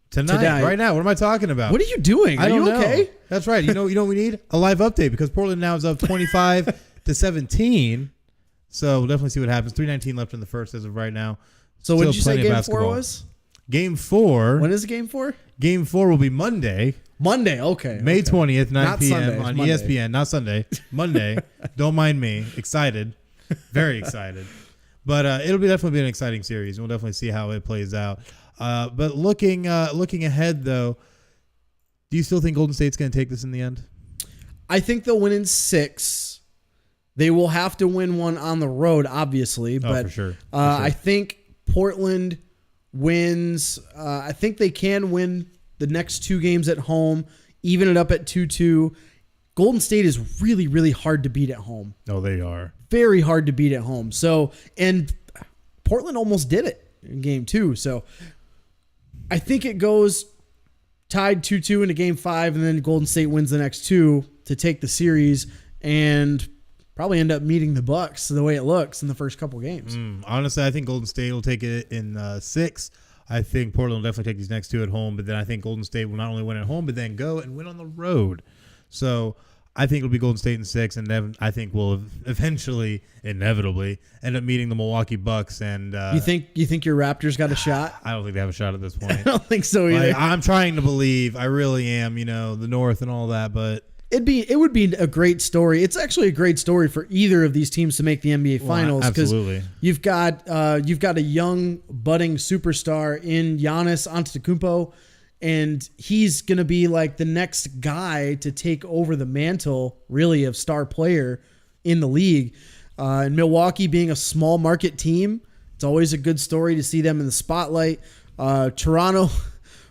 tonight, right now. What am I talking about? What are you doing? Are you okay? That's right. You know what we need? A live update, because Portland now is up 25-17. So we'll definitely see what happens. 3:19 left in the first as of right now. So what did you say Game 4 was? Game 4. When is Game 4? Game 4 will be Monday. Monday, okay. May 20th, 9 Not p.m. Sunday, on Monday. ESPN. Not Sunday. Monday. Don't mind me. Excited. Very excited. But it'll definitely be an exciting series. We'll definitely see how it plays out. But looking ahead, though, do you still think Golden State's going to take this in the end? I think they'll win in 6. They will have to win one on the road, obviously. But for sure. I think Portland wins. I think they can win the next 2 games at home, even it up at 2-2. Golden State is really, really hard to beat at home. Oh, they are. Very hard to beat at home. So, and Portland almost did it in game 2. So I think it goes tied 2-2 into game 5, and then Golden State wins the next 2 to take the series and probably end up meeting the Bucks the way it looks in the first couple games. Honestly, I think Golden State will take it in 6. I think Portland will definitely take these next 2 at home, but then I think Golden State will not only win at home, but then go and win on the road. So I think it'll be Golden State in 6, and then I think we'll eventually, inevitably, end up meeting the Milwaukee Bucks. And you think your Raptors got a shot? I don't think they have a shot at this point. I don't think so either. I'm trying to believe. I really am. The North and all that, but it would be a great story. It's actually a great story for either of these teams to make the NBA Finals, because you've got a young budding superstar in Giannis Antetokounmpo, and he's going to be like the next guy to take over the mantle, really, of star player in the league. And Milwaukee being a small market team, it's always a good story to see them in the spotlight. Toronto,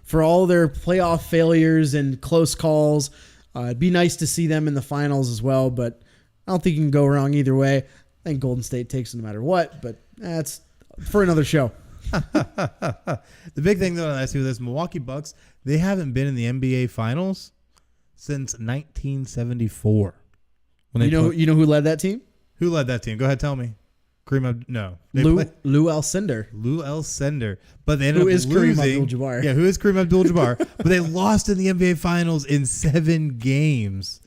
for all their playoff failures and close calls, it'd be nice to see them in the finals as well, but I don't think you can go wrong either way. I think Golden State takes it no matter what, but that's for another show. The big thing, though, I see with this Milwaukee Bucks, they haven't been in the NBA Finals since 1974. You know who led that team? Who led that team? Go ahead, tell me. No. Lou Alcindor. Lou Alcindor. But they ended up losing. Kareem Abdul-Jabbar. Yeah, who is Kareem Abdul-Jabbar? But they lost in the NBA Finals in 7 games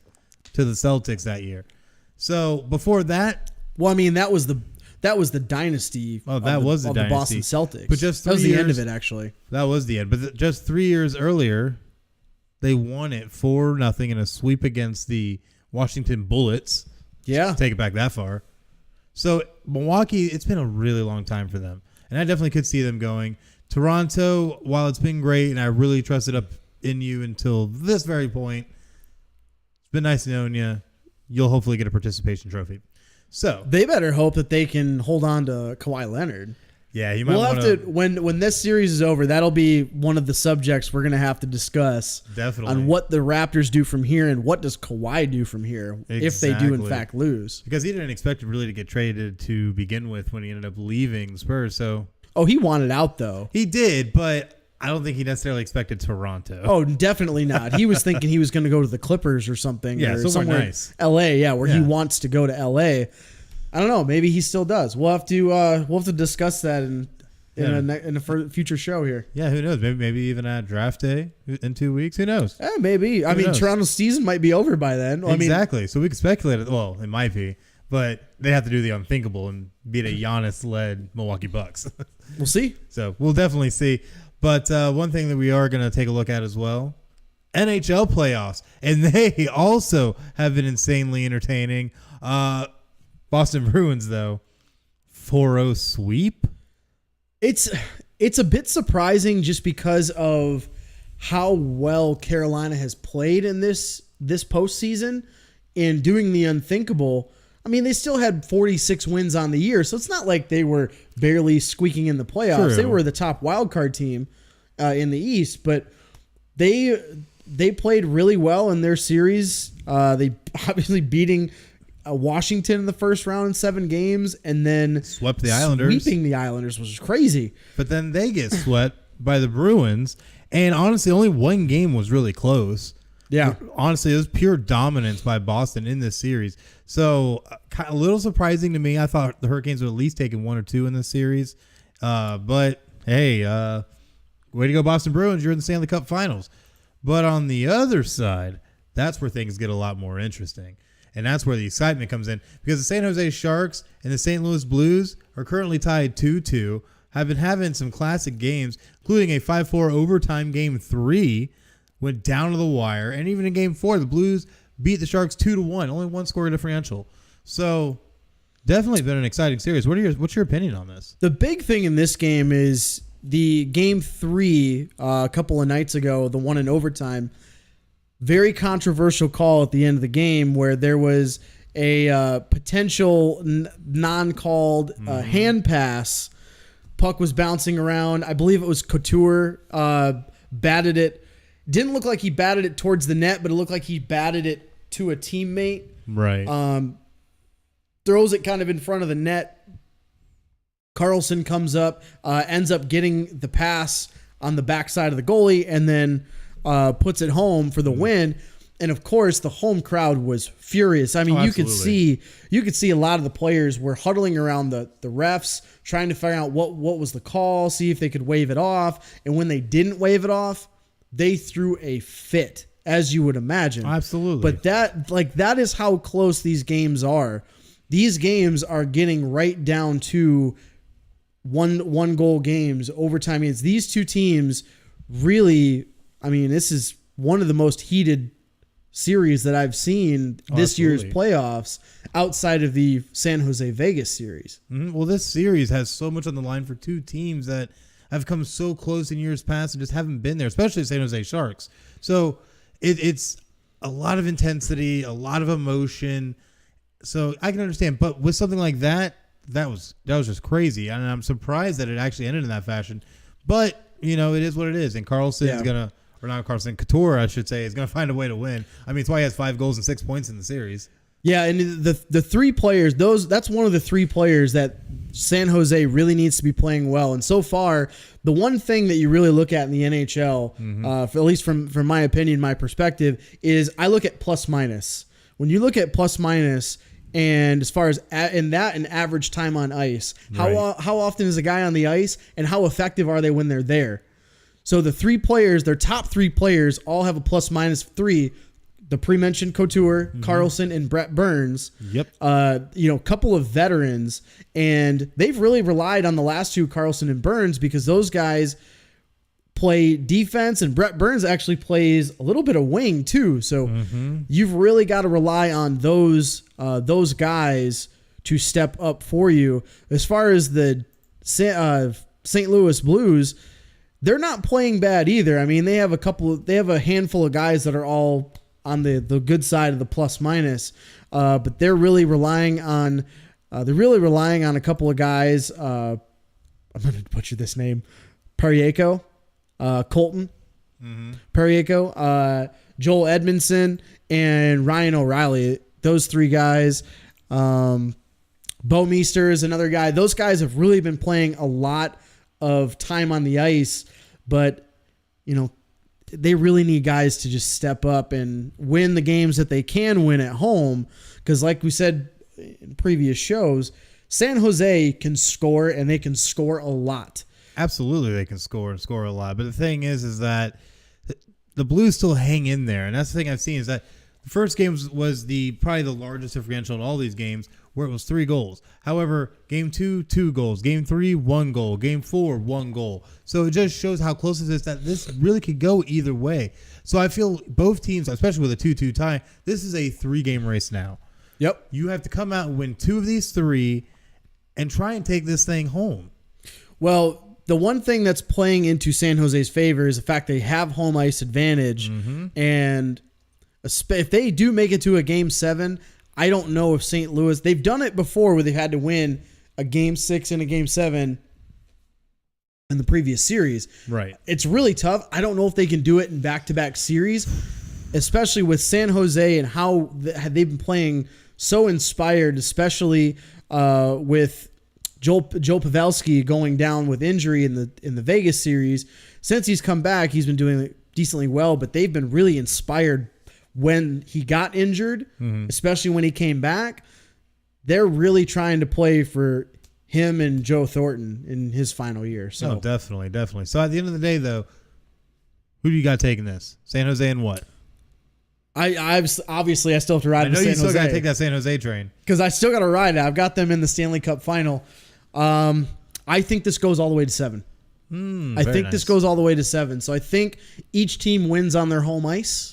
to the Celtics that year. So before that, well, I mean, that was the dynasty. Oh, that was the dynasty. Boston Celtics. But just 3 that was years, the end of it, actually. That was the end. But just 3 years earlier, they won it 4-0 in a sweep against the Washington Bullets. Yeah, take it back that far. So Milwaukee, it's been a really long time for them, and I definitely could see them going. Toronto, while it's been great, and I really trusted up in you until this very point, it's been nice knowing you. You'll hopefully get a participation trophy. So they better hope that they can hold on to Kawhi Leonard. Yeah, you might have to when this series is over. That'll be one of the subjects we're going to have to discuss. Definitely on what the Raptors do from here and what does Kawhi do from here if they do in fact lose. Because he didn't expect him really to get traded to begin with when he ended up leaving the Spurs. So he wanted out though. He did, but I don't think he necessarily expected Toronto. Oh, definitely not. He was thinking he was going to go to the Clippers or something. Yeah, or somewhere nice. L.A. Yeah, where he wants to go to L.A. I don't know. Maybe he still does. We'll have to discuss that in a future show here. Yeah, who knows? Maybe even at draft day in 2 weeks. Who knows? Maybe. I mean, Toronto's season might be over by then. Exactly. So we could speculate. Well, it might be, but they have to do the unthinkable and beat a Giannis-led Milwaukee Bucks. We'll see. So we'll definitely see. But one thing that we are going to take a look at as well, NHL playoffs, and they also have been insanely entertaining. Boston Bruins, though, 4-0 sweep. It's a bit surprising just because of how well Carolina has played in this postseason and doing the unthinkable. I mean, they still had 46 wins on the year, so it's not like they were barely squeaking in the playoffs. True. They were the top wild card team in the East, but they played really well in their series. They obviously beating Washington in the first round in 7 games, and then swept the Islanders. Sweeping the Islanders was crazy. But then they get swept by the Bruins, and honestly, only one game was really close. Yeah. Honestly, it was pure dominance by Boston in this series. So, a little surprising to me. I thought the Hurricanes would at least taken 1 or 2 in this series. But, hey, way to go, Boston Bruins. You're in the Stanley Cup Finals. But on the other side, that's where things get a lot more interesting. And that's where the excitement comes in. Because the San Jose Sharks and the St. Louis Blues are currently tied 2-2. Have been having some classic games, including a 5-4 overtime game 3. Went down to the wire. And even in game 4, the Blues beat the Sharks 2-1. Only 1 score differential. So, definitely been an exciting series. What's your opinion on this? The big thing in this game is the game 3 a couple of nights ago, the one in overtime. Very controversial call at the end of the game where there was a potential non-called hand pass Puck was bouncing around. I believe it was Couture batted it. Didn't look like he batted it towards the net, but it looked like he batted it to a teammate. Right. Throws it kind of in front of the net. Carlson comes up, ends up getting the pass on the backside of the goalie, and then puts it home for the win. And of course, the home crowd was furious. I mean, you could see a lot of the players were huddling around the refs, trying to figure out what was the call, see if they could wave it off. And when they didn't wave it off, they threw a fit, as you would imagine. Absolutely. But that is how close these games are. These games are getting right down to one goal games, overtime games. These two teams really, I mean, this is one of the most heated series that I've seen this year's playoffs outside of the San Jose Vegas series. Well, this series has so much on the line for two teams that have come so close in years past and just haven't been there, especially the San Jose Sharks. So it's a lot of intensity, a lot of emotion. So I can understand, but with something like that was just crazy. And I'm surprised that it actually ended in that fashion. But, you know, it is what it is. And Carlson's going to, or not Carlson, Couture, I should say, is going to find a way to win. I mean, it's why he has 5 goals and 6 points in the series. Yeah, and the 3 players, that's one of the 3 players that San Jose really needs to be playing well. And so far, the one thing that you really look at in the NHL, at least from my opinion, my perspective, is I look at plus minus. When you look at plus minus, and as far as in average time on ice, how often is a guy on the ice, and how effective are they when they're there? So the 3 players, their top 3 players, all have a plus minus 3. The pre-mentioned Couture, Carlson, and Brett Burns. Yep. A couple of veterans, and they've really relied on the last 2, Carlson and Burns, because those guys play defense, and Brett Burns actually plays a little bit of wing too. So you've really got to rely on those guys to step up for you. As far as the St. Louis Blues, they're not playing bad either. I mean, they have a handful of guys that are all on the good side of the plus minus, but they're really relying on a couple of guys. I'm going to butcher this name, Parayko, Colton, Parayko, Joel Edmondson, and Ryan O'Reilly. Those 3 guys. Bo Meester is another guy. Those guys have really been playing a lot of time on the ice, but they really need guys to just step up and win the games that they can win at home. Because like we said in previous shows, San Jose can score, and they can score a lot. Absolutely, they can score and score a lot. But the thing is that the Blues still hang in there. And that's the thing I've seen is that the first game was probably the largest differential in all these games, where it was 3 goals. However, game 2, 2 goals. Game 3, 1 goal. Game 4, 1 goal. So it just shows how close it is that this really could go either way. So I feel both teams, especially with a 2-2 tie, this is a 3-game race now. Yep. You have to come out and win 2 of these 3 and try and take this thing home. Well, the one thing that's playing into San Jose's favor is the fact they have home ice advantage. And if they do make it to a game 7, I don't know if St. Louis, they've done it before where they've had to win a game 6 and a game 7 in the previous series. Right. It's really tough. I don't know if they can do it in back-to-back series, especially with San Jose and how they've been playing so inspired, especially with Joe Pavelski going down with injury in the Vegas series. Since he's come back, he's been doing decently well, but they've been really inspired when he got injured, especially when he came back. They're really trying to play for him and Joe Thornton in his final year. So definitely. So at the end of the day, though, who do you got taking this? San Jose and what? I obviously I still have to ride. I know San you still Jose got to take that San Jose train because I still got to ride it. I've got them in the Stanley Cup final. I think this goes all the way to 7. I think this goes all the way to 7. So I think each team wins on their home ice.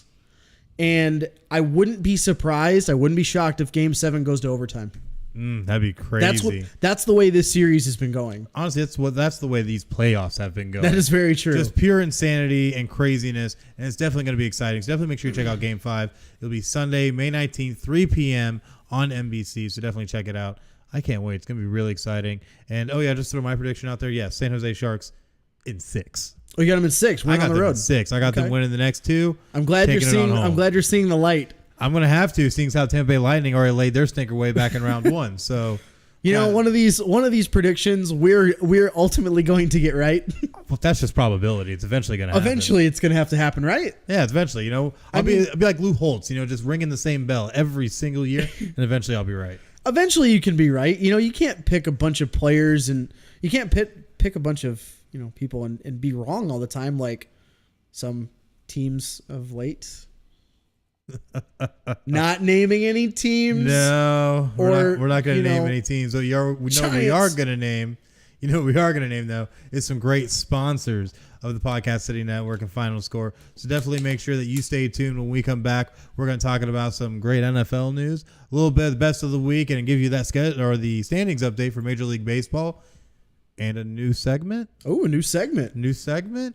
And I wouldn't be surprised. I wouldn't be shocked if Game 7 goes to overtime. That'd be crazy. That's the way this series has been going. Honestly, that's the way these playoffs have been going. That is very true. Just pure insanity and craziness, and it's definitely going to be exciting. So definitely make sure you check out Game 5. It'll be Sunday, May 19th, 3 p.m. on NBC. So definitely check it out. I can't wait. It's going to be really exciting. And, just throw my prediction out there. Yes, San Jose Sharks in 6. Oh, you got them in 6. Win I got on the them road. in 6. I got them winning the next 2. I'm glad you're seeing the light. I'm going to have to, seeing as how Tampa Bay Lightning already laid their stinker way back in round 1. So, one of these predictions we're ultimately going to get right. Well, that's just probability. It's eventually going to happen. Eventually, it's going to have to happen, right? Yeah, it's eventually. I'll be like Lou Holtz. Just ringing the same bell every single year, and eventually I'll be right. Eventually, you can be right. You can't pick a bunch of players and you can't pick a bunch of people and be wrong all the time, like some teams of late. Not naming any teams. No, we're not going to name any teams. So we are going to name. What we are going to name, though, is some great sponsors of the Podcast City Network and Final Score. So definitely make sure that you stay tuned. When we come back, we're going to talk about some great NFL news, a little bit of the best of the week, and give you that schedule or the standings update for Major League Baseball, and a new segment. Oh, a new segment.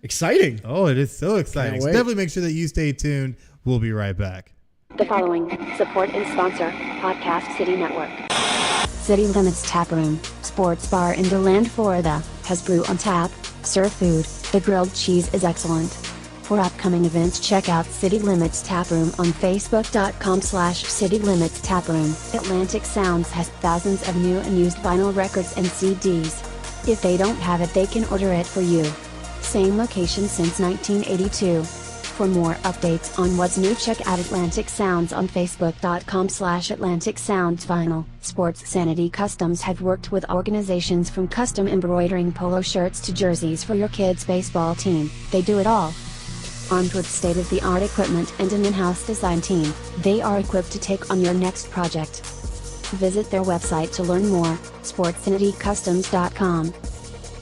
Exciting. Oh, it is so exciting. So definitely make sure that you stay tuned. We'll be right back. The following support and sponsor Podcast City Network. City Limits Tap Room, sports bar in DeLand, Florida, has brew on tap, serve food, the grilled cheese is excellent. For upcoming events, check out City Limits Tap Room on Facebook.com/City Limits Tap Room. Atlantic Sounds has thousands of new and used vinyl records and CDs. If they don't have it, they can order it for you. Same location since 1982. For more updates on what's new, check out Atlantic Sounds on Facebook.com/Atlantic Sounds Vinyl. Sports Sanity Customs have worked with organizations from custom embroidering polo shirts to jerseys for your kids' baseball team. They do it all. Armed with state-of-the-art equipment and an in-house design team, they are equipped to take on your next project. Visit their website to learn more, sportsanitycustoms.com.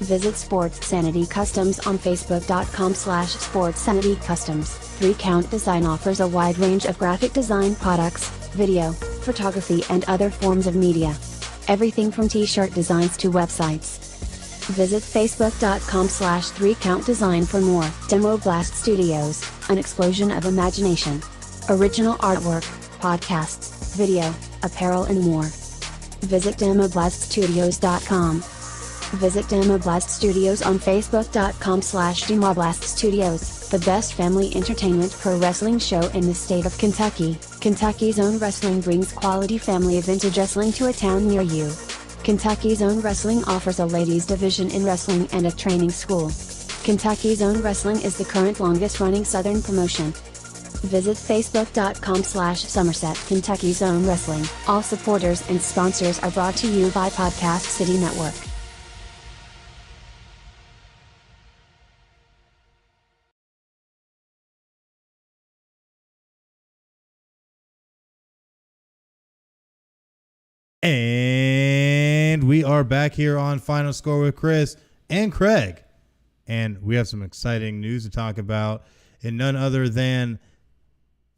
Visit Sports Sanity Customs on Facebook.com/Sports Sanity Customs. 3 Count Design offers a wide range of graphic design products, video, photography, and other forms of media. Everything from t-shirt designs to websites. Visit Facebook.com/3 Count Design for more. Demo Blast Studios, an explosion of imagination. Original artwork, podcasts, video, apparel, and more. Visit DemoBlastStudios.com. Visit Demoblast Studios on Facebook.com/Demoblast Studios, the best family entertainment pro wrestling show in the state of Kentucky. Kentucky's Own Wrestling brings quality family vintage wrestling to a town near you. Kentucky's Own Wrestling offers a ladies division in wrestling and a training school. Kentucky's Own Wrestling is the current longest running Southern promotion. Visit Facebook.com/Somerset Kentucky's Own Wrestling. All supporters and sponsors are brought to you by Podcast City Network. And we are back here on Final Score with Chris and Craig. And we have some exciting news to talk about, and none other than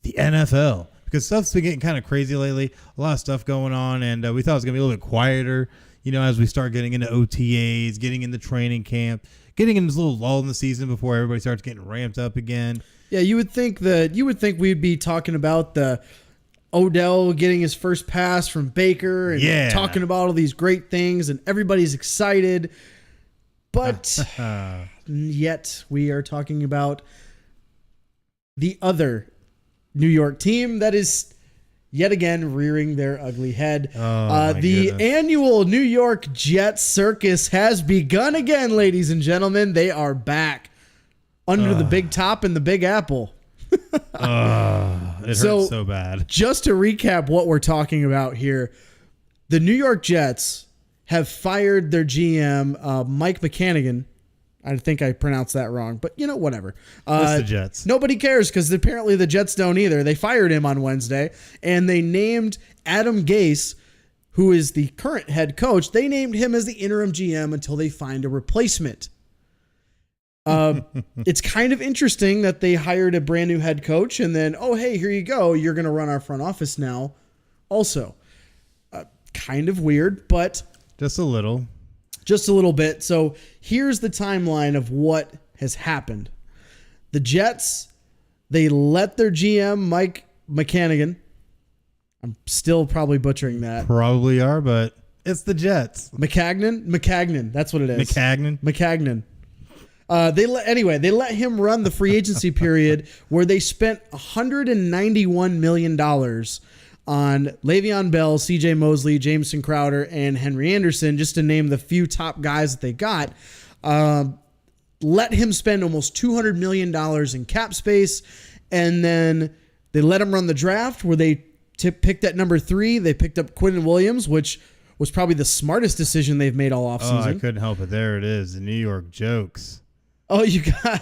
the NFL. Because stuff's been getting kind of crazy lately. A lot of stuff going on, and we thought it was going to be a little bit quieter, as we start getting into OTAs, getting into training camp, getting into this little lull in the season before everybody starts getting ramped up again. Yeah, you would think we'd be talking about the Odell getting his first pass from Baker and talking about all these great things, and everybody's excited. But yet we are talking about the other New York team that is yet again rearing their ugly head. The annual New York Jets circus has begun again, ladies and gentlemen. They are back under the big top and the Big Apple. It hurts so bad. Just to recap what we're talking about here, the New York Jets have fired their GM, Mike McCannigan. I think I pronounced that wrong, but whatever. It's the Jets. Nobody cares because apparently the Jets don't either. They fired him on Wednesday, and they named Adam Gase, who is the current head coach. They named him as the interim GM until they find a replacement. It's kind of interesting that they hired a brand new head coach and then, oh, hey, here you go. You're going to run our front office now. Also, kind of weird, but just a little bit. So here's the timeline of what has happened. The Jets, they let their GM, Mike McCannigan, I'm still probably butchering that. Probably are, but it's the Jets. McCagnon. That's what it is. McCagnon. They let him run the free agency period where they spent $191 million on Le'Veon Bell, C.J. Mosley, Jamison Crowder, and Henry Anderson, just to name the few top guys that they got. Let him spend almost $200 million in cap space, and then they let him run the draft where they picked at number 3. They picked up Quinnen Williams, which was probably the smartest decision they've made all offseason. Oh, I couldn't help it. There it is. The New York jokes. Oh,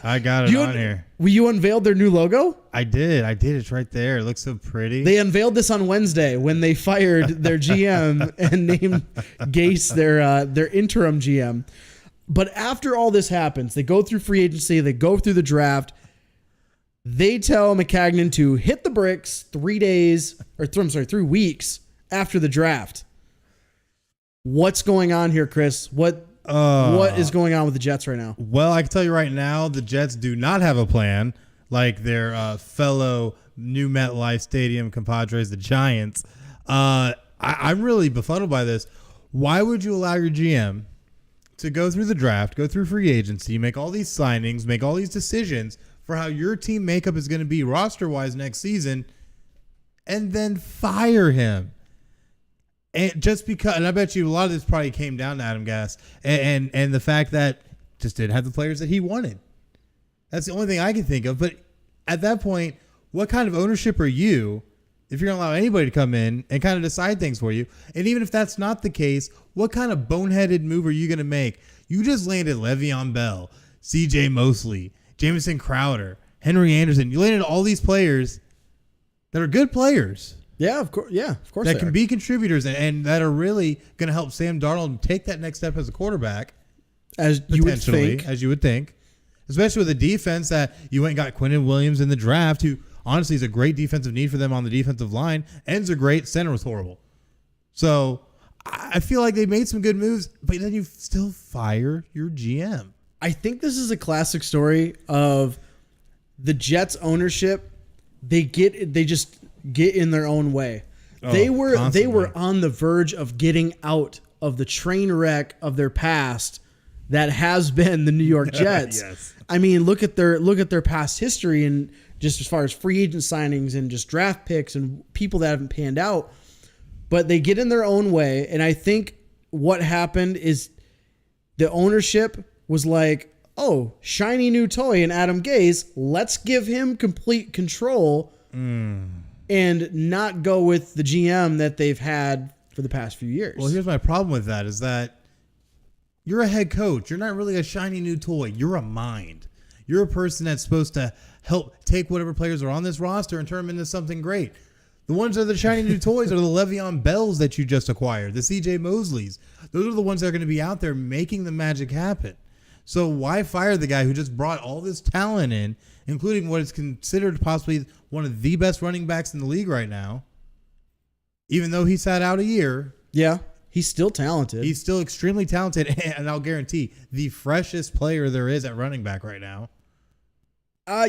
I got it on here. You unveiled their new logo? I did. It's right there. It looks so pretty. They unveiled this on Wednesday when they fired their GM and named Gase their interim GM. But after all this happens, they go through free agency, they go through the draft. They tell McCagnon to hit the bricks 3 weeks after the draft. What's going on here, Chris? What is going on with the Jets right now? Well, I can tell you right now, the Jets do not have a plan like their fellow new MetLife Stadium compadres, the Giants. I'm really befuddled by this. Why would you allow your GM to go through the draft, go through free agency, make all these signings, make all these decisions for how your team makeup is going to be roster-wise next season, and then fire him? And just because, and I bet you a lot of this probably came down to Adam Gase and the fact that just didn't have the players that he wanted. That's the only thing I can think of. But at that point, what kind of ownership are you if you're going to allow anybody to come in and kind of decide things for you? And even if that's not the case, what kind of boneheaded move are you going to make? You just landed Le'Veon Bell, C.J. Mosley, Jamison Crowder, Henry Anderson. You landed all these players that are good players. Yeah, of course. Yeah, of course. That can be contributors and that are really going to help Sam Darnold take that next step as a quarterback, as you would think, especially with a defense that you went and got Quinnen Williams in the draft, who honestly is a great defensive need for them on the defensive line. Ends are great. Center was horrible. So I feel like they made some good moves, but then you still fire your GM. I think this is a classic story of the Jets ownership. They just get in their own way. They were on the verge of getting out of the train wreck of their past that has been the New York Jets. Yes. I mean, look at their past history, and just as far as free agent signings and just draft picks and people that haven't panned out. But they get in their own way, and I think what happened is the ownership was like, oh, shiny new toy in Adam Gase, let's give him complete control and not go with the GM that they've had for the past few years. Well, here's my problem with that is that you're a head coach. You're not really a shiny new toy. You're a mind. You're a person that's supposed to help take whatever players are on this roster and turn them into something great. The ones that are the shiny new toys are the Le'Veon Bells that you just acquired, the C.J. Mosleys. Those are the ones that are going to be out there making the magic happen. So why fire the guy who just brought all this talent in, including what is considered possibly one of the best running backs in the league right now, even though he sat out a year? Yeah, he's still talented. He's still extremely talented, and I'll guarantee the freshest player there is at running back right now.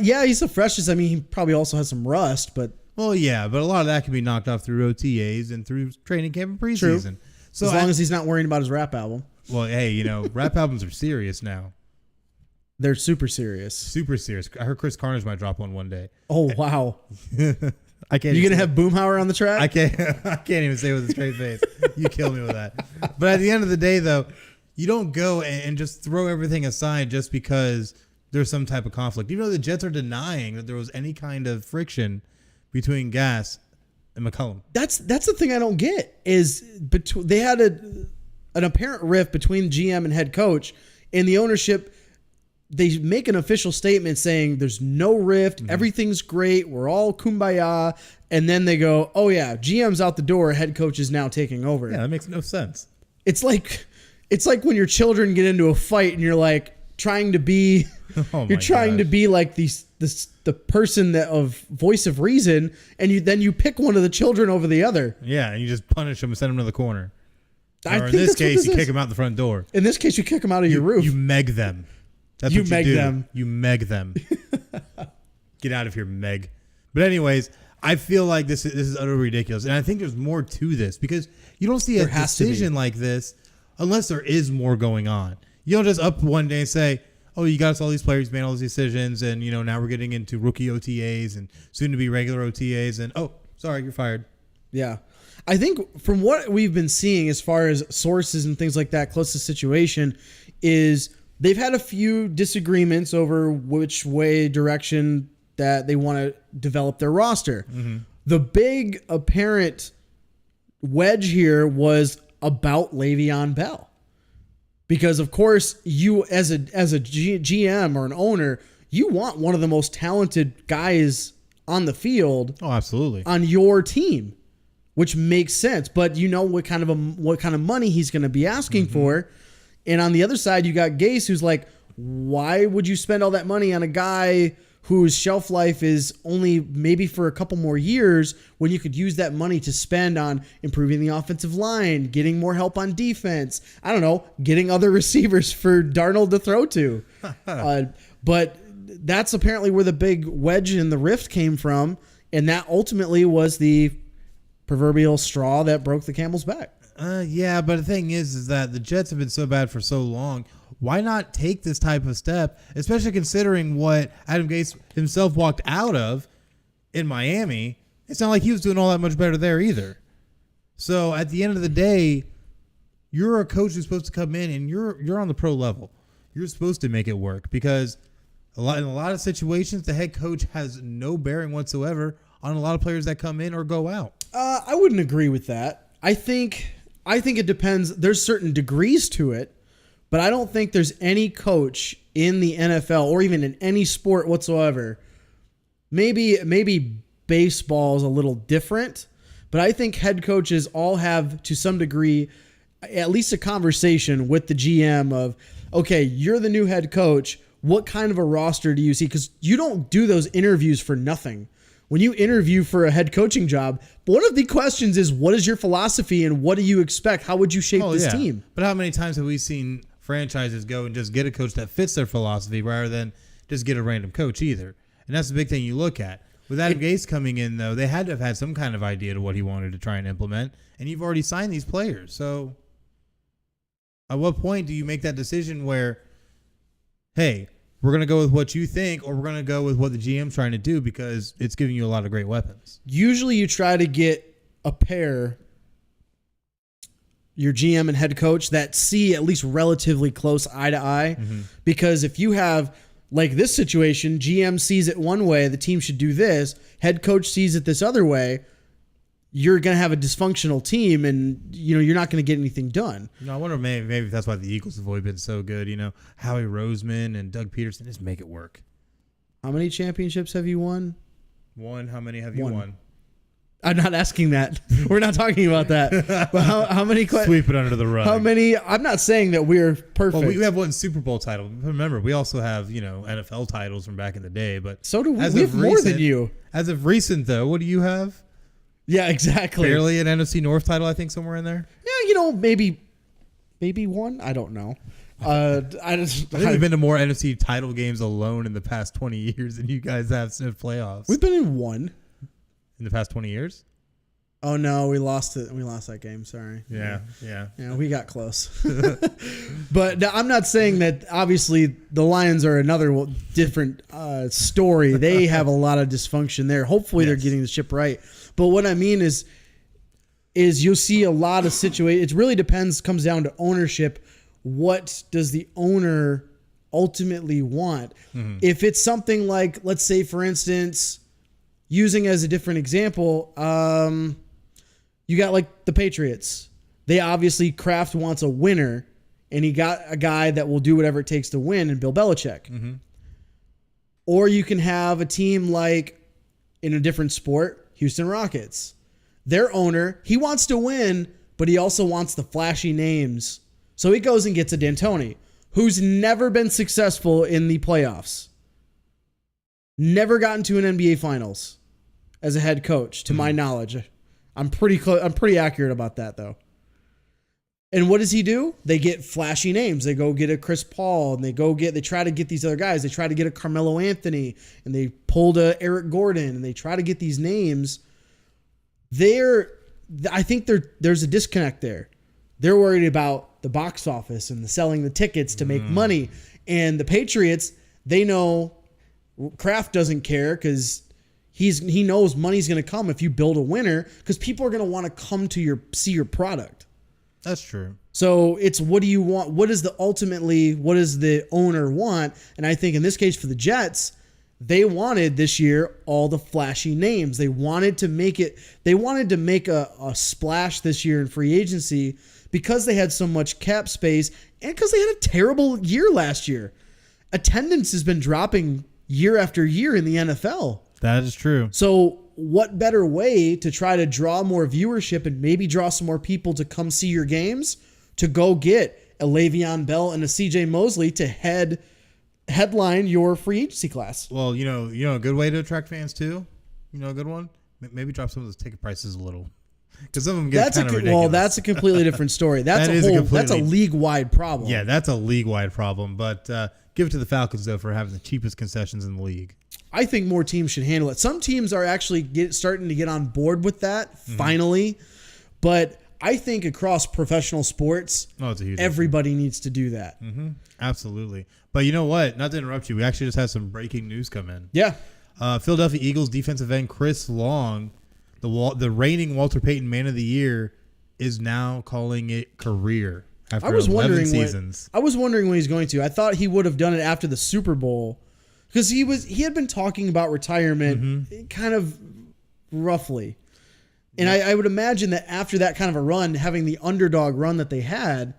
Yeah, he's the freshest. I mean, he probably also has some rust, but... Well, yeah, but a lot of that can be knocked off through OTAs and through training camp and preseason. True. So as long as he's not worrying about his rap album. Well, hey, rap albums are serious now. They're super serious. Super serious. I heard Chris Carnage might drop one day. Oh, wow. I can't. You going to have Boomhauer on the track? I can't even say it with a straight face. You kill me with that. But at the end of the day, though, you don't go and just throw everything aside just because there's some type of conflict. The Jets are denying that there was any kind of friction between Gase and McCollum. That's the thing I don't get is they had an apparent rift between GM and head coach, and the ownership, they make an official statement saying there's no rift, everything's great, we're all kumbaya, and then they go, oh yeah, GM's out the door, head coach is now taking over. Yeah, that makes no sense. It's like when your children get into a fight and you're like trying to be to be like the person that of voice of reason, and you pick one of the children over the other. Yeah, and you just punish them and send them to the corner. Or in this case, you kick them out the front door. In this case, you kick them out of your roof. You meg them. That's you what you meg do. them. You meg them. Get out of here, Meg. But anyways, I feel like this is utterly ridiculous, and I think there's more to this because you don't see a decision like this unless there is more going on. You don't just up one day and say, "Oh, you got us all these players, made all these decisions, and now we're getting into rookie OTAs and soon to be regular OTAs, and oh, sorry, you're fired." Yeah. I think from what we've been seeing as far as sources and things like that close to the situation is they've had a few disagreements over which direction that they want to develop their roster. Mm-hmm. The big apparent wedge here was about Le'Veon Bell. Because of course you as a GM or an owner, you want one of the most talented guys on the field. Oh, absolutely. On your team. Which makes sense, but you know what kind of money he's going to be asking for. And on the other side, you got Gase, who's like, why would you spend all that money on a guy whose shelf life is only maybe for a couple more years when you could use that money to spend on improving the offensive line, getting more help on defense, I don't know, getting other receivers for Darnold to throw to. But that's apparently where the big wedge in the rift came from, and that ultimately was the proverbial straw that broke the camel's back. Yeah, but the thing is that the Jets have been so bad for so long. Why not take this type of step, especially considering what Adam Gase himself walked out of in Miami? It's not like he was doing all that much better there either. So at the end of the day, you're a coach who's supposed to come in and you're on the pro level. You're supposed to make it work because in a lot of situations, the head coach has no bearing whatsoever on a lot of players that come in or go out. I wouldn't agree with that. I think it depends. There's certain degrees to it, but I don't think there's any coach in the NFL or even in any sport whatsoever. Maybe baseball is a little different, but I think head coaches all have to some degree at least a conversation with the GM of, okay, you're the new head coach. What kind of a roster do you see? Because you don't do those interviews for nothing. When you interview for a head coaching job, one of the questions is, what is your philosophy and what do you expect? How would you shape this team? But how many times have we seen franchises go and just get a coach that fits their philosophy rather than just get a random coach either? And that's the big thing you look at. With Adam Gase coming in, though, they had to have had some kind of idea to what he wanted to try and implement, and you've already signed these players. So at what point do you make that decision where, hey, we're going to go with what you think, or we're going to go with what the GM's trying to do because it's giving you a lot of great weapons? Usually you try to get a pair, your GM and head coach, that see at least relatively close eye to eye. Mm-hmm. Because if you have, like this situation, GM sees it one way, the team should do this, head coach sees it this other way, you're going to have a dysfunctional team and you're not going to get anything done. I wonder maybe that's why the Eagles have always been so good. Howie Roseman and Doug Peterson, just make it work. How many championships have you won? One. How many have you won? I'm not asking that. We're not talking about that. But how many? Sweep it under the rug. How many? I'm not saying that we're perfect. Well, we have one Super Bowl title. Remember, we also have NFL titles from back in the day. But so do we. We have more than you. As of recent, though, what do you have? Yeah, exactly. Barely an NFC North title, I think, somewhere in there. Yeah, maybe one. I don't know. I think we've been to more NFC title games alone in the past 20 years than you guys have since playoffs. We've been in one in the past 20 years. Oh no, we lost it. We lost that game. Sorry. Yeah. We got close. But I'm not saying that. Obviously, the Lions are another different story. They have a lot of dysfunction there. Hopefully, they're getting the ship right. But what I mean is you'll see a lot of situations. It really comes down to ownership. What does the owner ultimately want? Mm-hmm. If it's something like, let's say, for instance, using as a different example, you got like the Patriots. They obviously, Kraft wants a winner, and he got a guy that will do whatever it takes to win, and Bill Belichick. Mm-hmm. Or you can have a team like, in a different sport, Houston Rockets. Their owner, he wants to win, but he also wants the flashy names. So he goes and gets a D'Antoni, who's never been successful in the playoffs. Never gotten to an NBA Finals as a head coach, to my knowledge. I'm pretty accurate about that, though. And what does he do? They get flashy names. They go get a Chris Paul, and they try to get these other guys. They try to get a Carmelo Anthony, and they pulled a Eric Gordon, and they try to get these names. I think there's a disconnect there. They're worried about the box office and selling the tickets to make money. And the Patriots, they know Kraft doesn't care because he knows money's going to come if you build a winner, because people are going to want to come to see your product. That's true. So it's, what do you want? What does the owner want? And I think in this case for the Jets, they wanted this year all the flashy names. They wanted to make a splash this year in free agency because they had so much cap space and because they had a terrible year last year. Attendance has been dropping year after year in the NFL. That is true. So what better way to try to draw more viewership and maybe draw some more people to come see your games, to go get a Le'Veon Bell and a CJ Mosley to headline your free agency class? Well, you know a good way to attract fans too. You know a good one? Maybe drop some of those ticket prices a little, because some of them get kind of ridiculous. Well, that's a completely different story. That's a league-wide problem. Yeah, that's a league-wide problem. But give it to the Falcons though for having the cheapest concessions in the league. I think more teams should handle it. Some teams are actually starting to get on board with that finally, but I think across professional sports, everybody needs to do that. Mm-hmm. Absolutely. But you know what? Not to interrupt you, we actually just had some breaking news come in. Yeah. Philadelphia Eagles defensive end Chris Long, the reigning Walter Payton Man of the Year, is now calling it career after 11 seasons. I was wondering when he's going to. I thought he would have done it after the Super Bowl, because he had been talking about retirement kind of roughly. And I would imagine that after that kind of a run, having the underdog run that they had,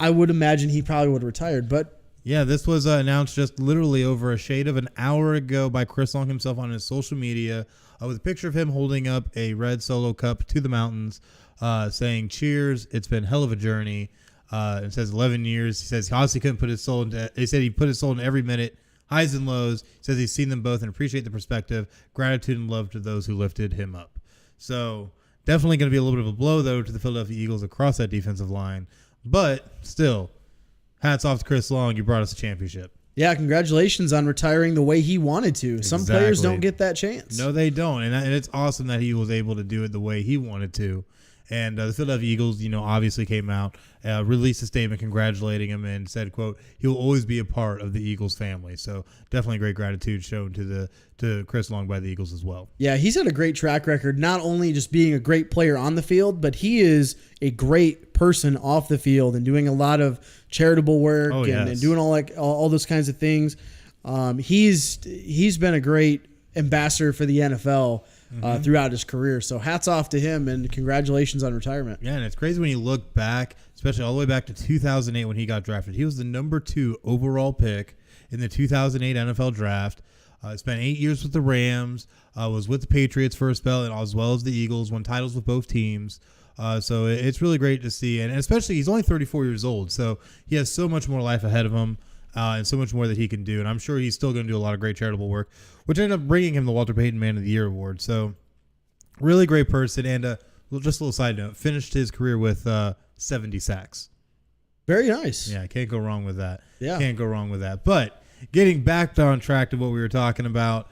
I would imagine he probably would have retired. But yeah, this was announced just literally over a shade of an hour ago by Chris Long himself on his social media, with a picture of him holding up a red Solo cup to the mountains, saying, "Cheers, it's been hell of a journey." It says 11 years. He says he honestly couldn't put his soul into. He said he put his soul into every minute, highs and lows. He says he's seen them both and appreciate the perspective, gratitude, and love to those who lifted him up. So definitely going to be a little bit of a blow, though, to the Philadelphia Eagles across that defensive line. But still, hats off to Chris Long. You brought us a championship. Yeah, congratulations on retiring the way he wanted to. Some players don't get that chance. No, they don't. And it's awesome that he was able to do it the way he wanted to. And the Philadelphia Eagles, obviously came out, released a statement congratulating him and said, quote, "He will always be a part of the Eagles family." So definitely great gratitude shown to Chris Long by the Eagles as well. Yeah, he's had a great track record, not only just being a great player on the field, but he is a great person off the field and doing a lot of charitable work and doing all those kinds of things. He's been a great ambassador for the NFL throughout his career. So hats off to him and congratulations on retirement. Yeah, and it's crazy when you look back, especially all the way back to 2008 when he got drafted. He was the number 2 overall pick in the 2008 NFL draft. Spent 8 years with the Rams, was with the Patriots for a spell, and as well as the Eagles, won titles with both teams. So it's really great to see. And especially he's only 34 years old, so he has so much more life ahead of him. And so much more that he can do. And I'm sure he's still going to do a lot of great charitable work, which ended up bringing him the Walter Payton Man of the Year award. So really great person. And just a little side note, finished his career with 70 sacks. Very nice. Yeah, can't go wrong with that. Yeah. Can't go wrong with that. But getting back on track to what we were talking about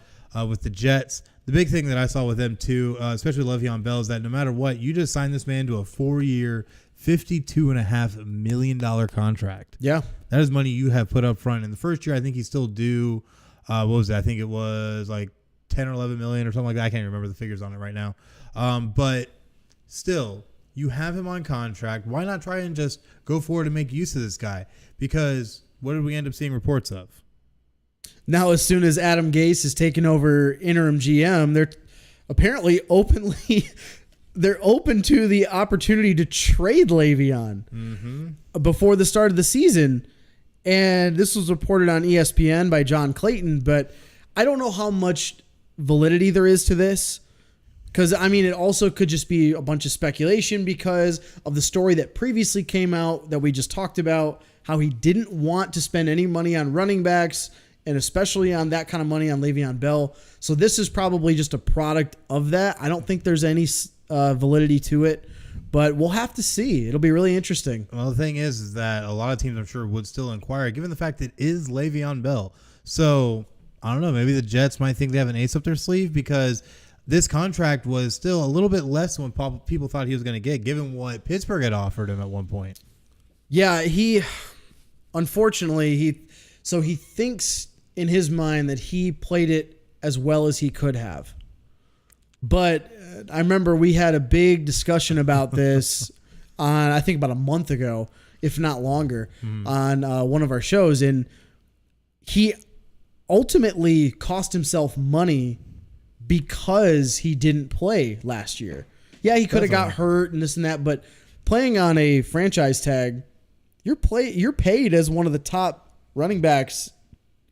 with the Jets, the big thing that I saw with them too, especially Le'Veon Bell, is that no matter what, you just signed this man to a 4-year, $52.5 million contract. Yeah. That is money you have put up front. In the first year, I think he's still due, what was that? I think it was like 10 or 11 million or something like that. I can't remember the figures on it right now. But still, you have him on contract. Why not try and just go forward and make use of this guy? Because what did we end up seeing reports of? Now, as soon as Adam Gase has taken over interim GM, they're apparently they're open to the opportunity to trade Le'Veon before the start of the season. And this was reported on ESPN by John Clayton, but I don't know how much validity there is to this. Because, it also could just be a bunch of speculation because of the story that previously came out that we just talked about, how he didn't want to spend any money on running backs and especially on that kind of money on Le'Veon Bell. So this is probably just a product of that. I don't think there's any validity to it, But we'll have to see. It'll be really interesting. Well, the thing is that a lot of teams, I'm sure, would still inquire, given the fact that it is Le'Veon Bell. So, I don't know. Maybe the Jets might think they have an ace up their sleeve because this contract was still a little bit less than what people thought he was going to get, given what Pittsburgh had offered him at one point. Yeah, unfortunately, he thinks in his mind that he played it as well as he could have. But I remember we had a big discussion about this on, I think about a month ago, if not longer, on one of our shows. And he ultimately cost himself money because he didn't play last year. Yeah, he could have got hurt and this and that, but playing on a franchise tag, you're paid as one of the top running backs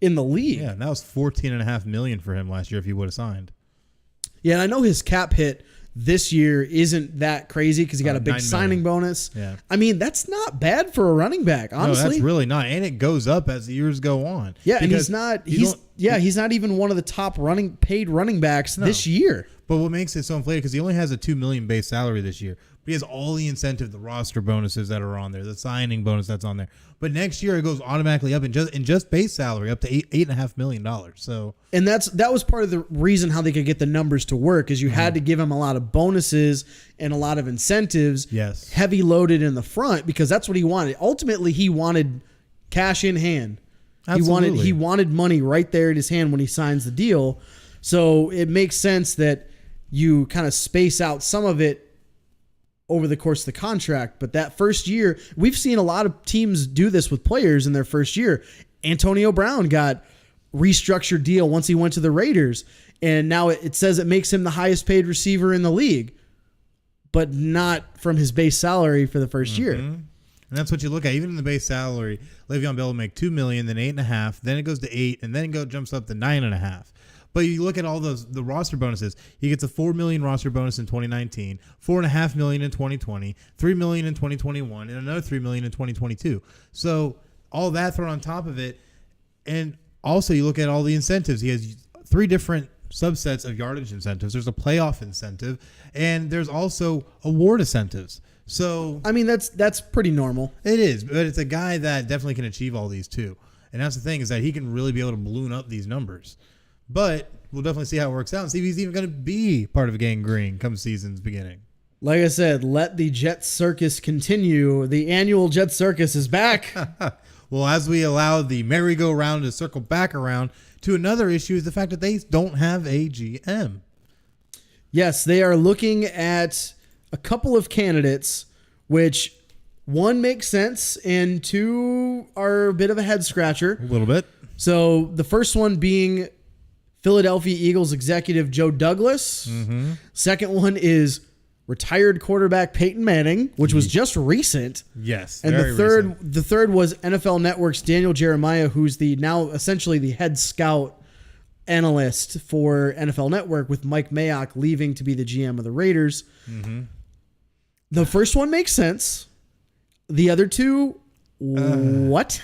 in the league. Yeah, and that was $14.5 million for him last year if he would have signed. Yeah, and I know his cap hit this year isn't that crazy because he got a big signing bonus. Yeah. I mean, that's not bad for a running back, honestly. No, that's really not. And it goes up as the years go on. Yeah, and he's not even one of the top paid running backs this year. But what makes it so inflated, because he only has a $2 million base salary this year, but he has all the incentive, the roster bonuses that are on there, the signing bonus that's on there. But next year it goes automatically up in just base salary up to $8.5 million. So, and that was part of the reason how they could get the numbers to work, is you had to give him a lot of bonuses and a lot of incentives, heavy loaded in the front, because that's what he wanted. Ultimately, he wanted cash in hand. Absolutely. He wanted money right there in his hand when he signs the deal. So it makes sense that you kind of space out some of it over the course of the contract. But that first year, we've seen a lot of teams do this with players in their first year. Antonio Brown got restructured deal once he went to the Raiders. And now it says it makes him the highest paid receiver in the league, but not from his base salary for the first year. And that's what you look at. Even in the base salary, Le'Veon Bell will make $2 million, then $8.5 million, then it goes to $8 million, and then it jumps up to $9.5 million. But you look at all the roster bonuses. He gets a $4 million roster bonus in 2019, $4.5 million in 2020, $3 million in 2021, and another $3 million in 2022. So all that thrown on top of it, and also you look at all the incentives. He has 3 different subsets of yardage incentives. There's a playoff incentive, and there's also award incentives. So I mean, that's pretty normal. It is, but it's a guy that definitely can achieve all these too. And that's the thing, is that he can really be able to balloon up these numbers. But we'll definitely see how it works out and see if he's even going to be part of Gang Green come season's beginning. Like I said, let the Jet Circus continue. The annual Jet Circus is back. Well, as we allow the merry-go-round to circle back around to another issue, is the fact that they don't have a GM. Yes, they are looking at a couple of candidates, which one makes sense and two are a bit of a head scratcher. A little bit. So the first one being Philadelphia Eagles executive Joe Douglas. Second one is retired quarterback Peyton Manning, which was just recent. Yes. And the third was NFL Network's Daniel Jeremiah, who's now essentially the head scout analyst for NFL Network, with Mike Mayock leaving to be the GM of the Raiders. The first one makes sense. The other two, what?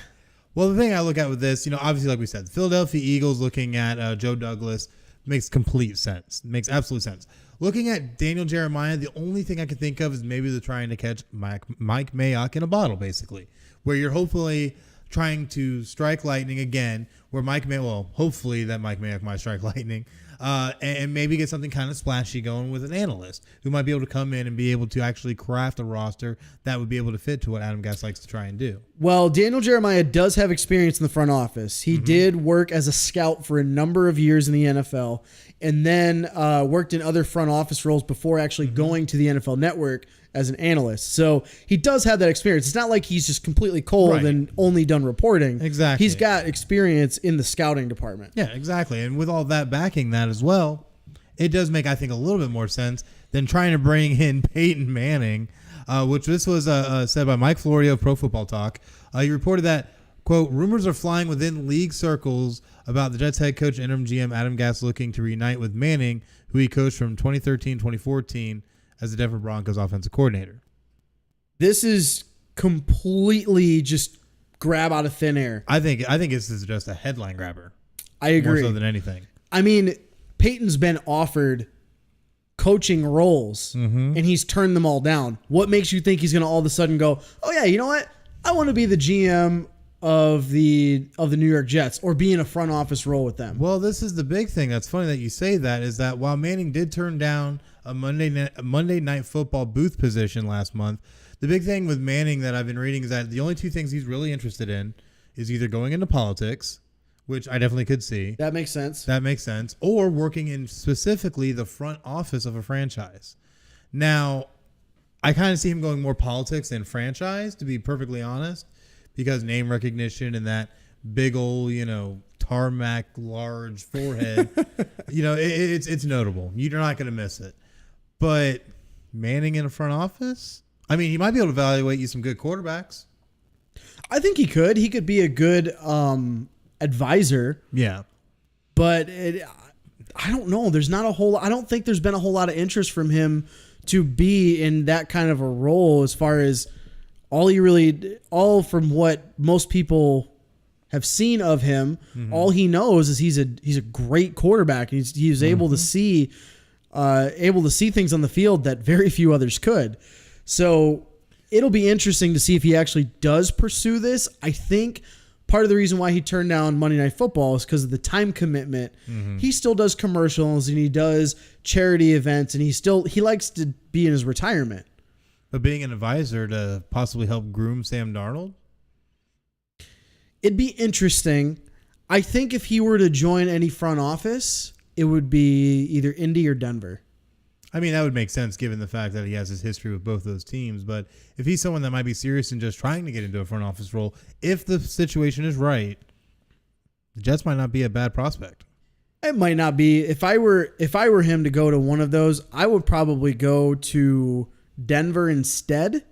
Well, the thing I look at with this, obviously, like we said, the Philadelphia Eagles looking at Joe Douglas makes complete sense. Makes absolute sense. Looking at Daniel Jeremiah, the only thing I can think of is maybe they're trying to catch Mike Mayock in a bottle, basically, where you're hopefully trying to strike lightning again, where hopefully that Mike Mayock might strike lightning, and maybe get something kind of splashy going with an analyst who might be able to come in and be able to actually craft a roster that would be able to fit to what Adam Gase likes to try and do. Well, Daniel Jeremiah does have experience in the front office. He did work as a scout for a number of years in the NFL, and then worked in other front office roles before actually going to the NFL Network as an analyst. So he does have that experience. It's not like he's just completely cold and only done reporting. Exactly. He's got experience in the scouting department. Yeah, exactly. And with all that backing that as well, it does make, I think, a little bit more sense than trying to bring in Peyton Manning, which this was said by Mike Florio of Pro Football Talk. He reported that, quote, rumors are flying within league circles about the Jets head coach and interim GM Adam Gase looking to reunite with Manning, who he coached from 2013-2014 as the Denver Broncos offensive coordinator. This is completely just grab out of thin air. I think this is just a headline grabber. I agree. More so than anything. I mean, Peyton's been offered coaching roles, and he's turned them all down. What makes you think he's going to all of a sudden go, oh yeah, you know what? I want to be the GM of the New York Jets or be in a front office role with them. Well, this is the big thing. That's funny that you say that, is that while Manning did turn down a Monday Night Football booth position last month, the big thing with Manning that I've been reading is that the only two things he's really interested in is either going into politics, which I definitely could see. That makes sense. Or working in specifically the front office of a franchise. Now, I kind of see him going more politics than franchise, to be perfectly honest, because name recognition and that big old, tarmac large forehead, it's notable. You're not going to miss it. But Manning in a front office? I mean, he might be able to evaluate you some good quarterbacks. I think he could. He could be a good advisor. Yeah. But I don't know. I don't think there's been a whole lot of interest from him to be in that kind of a role, as far as all from what most people have seen of him. All he knows is he's a great quarterback. He's able to see things on the field that very few others could. So it'll be interesting to see if he actually does pursue this. I think part of the reason why he turned down Monday Night Football is because of the time commitment. He still does commercials and he does charity events, and he likes to be in his retirement. But being an advisor to possibly help groom Sam Darnold? It'd be interesting. I think if he were to join any front office, it would be either Indy or Denver. I mean, that would make sense given the fact that he has his history with both those teams. But if he's someone that might be serious and just trying to get into a front office role, if the situation is right, the Jets might not be a bad prospect. It might not be. If I were him to go to one of those, I would probably go to Denver instead,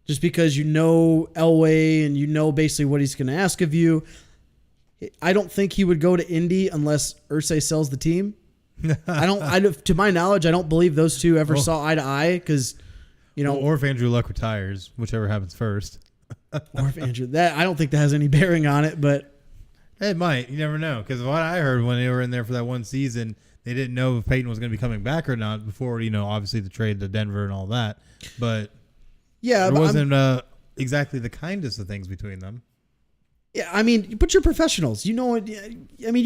just because Elway and basically what he's going to ask of you. I don't think he would go to Indy unless Irsay sells the team. To my knowledge, I don't believe those two ever saw eye to eye, because or if Andrew Luck retires, whichever happens first. Or if Andrew, I don't think that has any bearing on it, but it might. You never know, because what I heard when they were in there for that one season, they didn't know if Peyton was going to be coming back or not before, obviously the trade to Denver and all that. But yeah, it wasn't exactly the kindest of things between them. Yeah, I mean, but you're professionals. You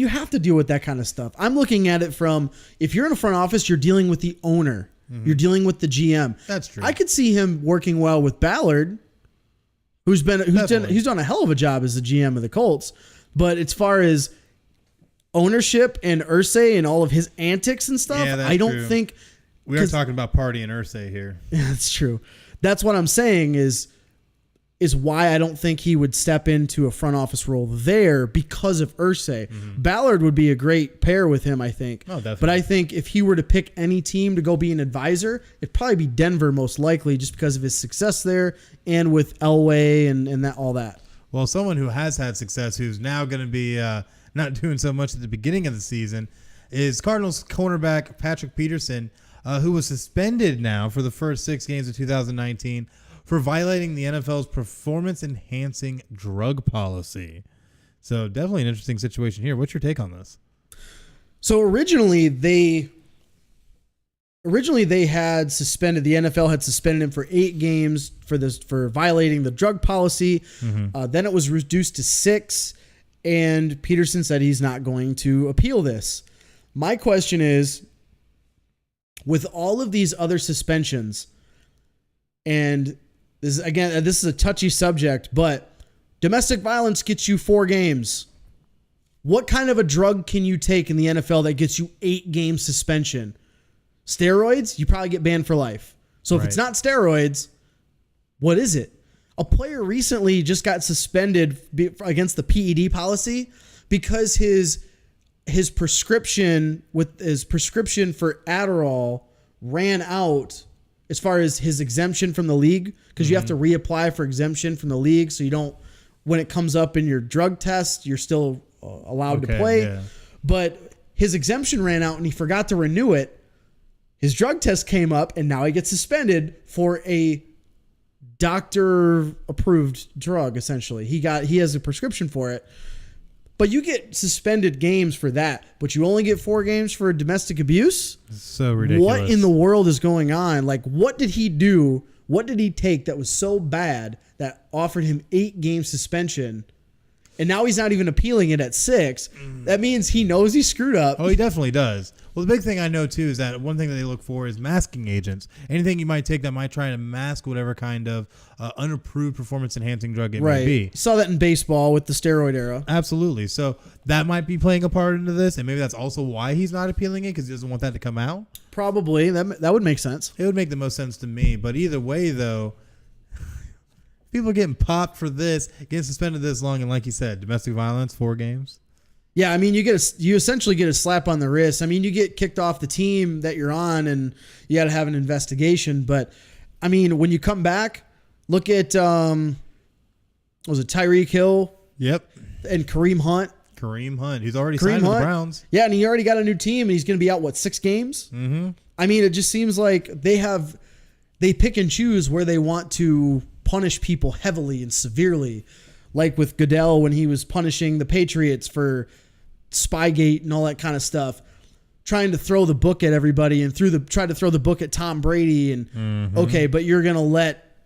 have to deal with that kind of stuff. I'm looking at it from, if you're in a front office, you're dealing with the owner. You're dealing with the GM. That's true. I could see him working well with Ballard, who's done a hell of a job as the GM of the Colts. But as far as ownership and Irsay and all of his antics and stuff, I don't think we are talking about Party and Irsay here. Yeah, that's true. That's what I'm saying is why I don't think he would step into a front office role there, because of Irsay. Ballard would be a great pair with him, I think. Oh, definitely. But I think if he were to pick any team to go be an advisor, it'd probably be Denver most likely, just because of his success there and with Elway and all that. Well, someone who has had success, who's now going to be not doing so much at the beginning of the season, is Cardinals cornerback Patrick Peterson, who was suspended now for the first 6 games of 2019 for violating the NFL's performance-enhancing drug policy. So definitely an interesting situation here. What's your take on this? So originally they had suspended, the NFL had suspended him for 8 games for violating the drug policy. Then it was reduced to 6, and Peterson said he's not going to appeal this. My question is, with all of these other suspensions, and this is a touchy subject, but domestic violence gets you 4 games. What kind of a drug can you take in the NFL that gets you 8-game suspension? Steroids? You probably get banned for life. So if it's not steroids, what is it? A player recently just got suspended against the PED policy because his prescription for Adderall ran out as far as his exemption from the league, because you have to reapply for exemption from the league, so you don't, when it comes up in your drug test, you're still allowed to play. Yeah. But his exemption ran out and he forgot to renew it. His drug test came up and now he gets suspended for a doctor approved drug. Essentially, he has a prescription for it. But you get suspended games for that, but you only get 4 games for domestic abuse? It's so ridiculous. What in the world is going on? Like, what did he do? What did he take that was so bad that offered him 8-game suspension? And now he's not even appealing it at 6. That means he knows he screwed up. Oh, he definitely does. Well, the big thing I know, too, is that one thing that they look for is masking agents. Anything you might take that might try to mask whatever kind of unapproved performance-enhancing drug it may be. Saw that in baseball with the steroid era. Absolutely. So that might be playing a part into this, and maybe that's also why he's not appealing it, because he doesn't want that to come out. Probably. That would make sense. It would make the most sense to me. But either way, though, people are getting popped for this, getting suspended this long, and like you said, domestic violence, 4 games. Yeah, I mean, you essentially get a slap on the wrist. I mean, you get kicked off the team that you're on, and you got to have an investigation. But I mean, when you come back, look at was it Tyreek Hill? Yep. And Kareem Hunt. He's already signed with the Browns. Yeah, and he already got a new team, and he's going to be out 6 games. Mm-hmm. I mean, it just seems like they pick and choose where they want to punish people heavily and severely. Like with Goodell when he was punishing the Patriots for Spygate and all that kind of stuff, trying to throw the book at everybody and tried to throw the book at Tom Brady. And okay, but you're going to let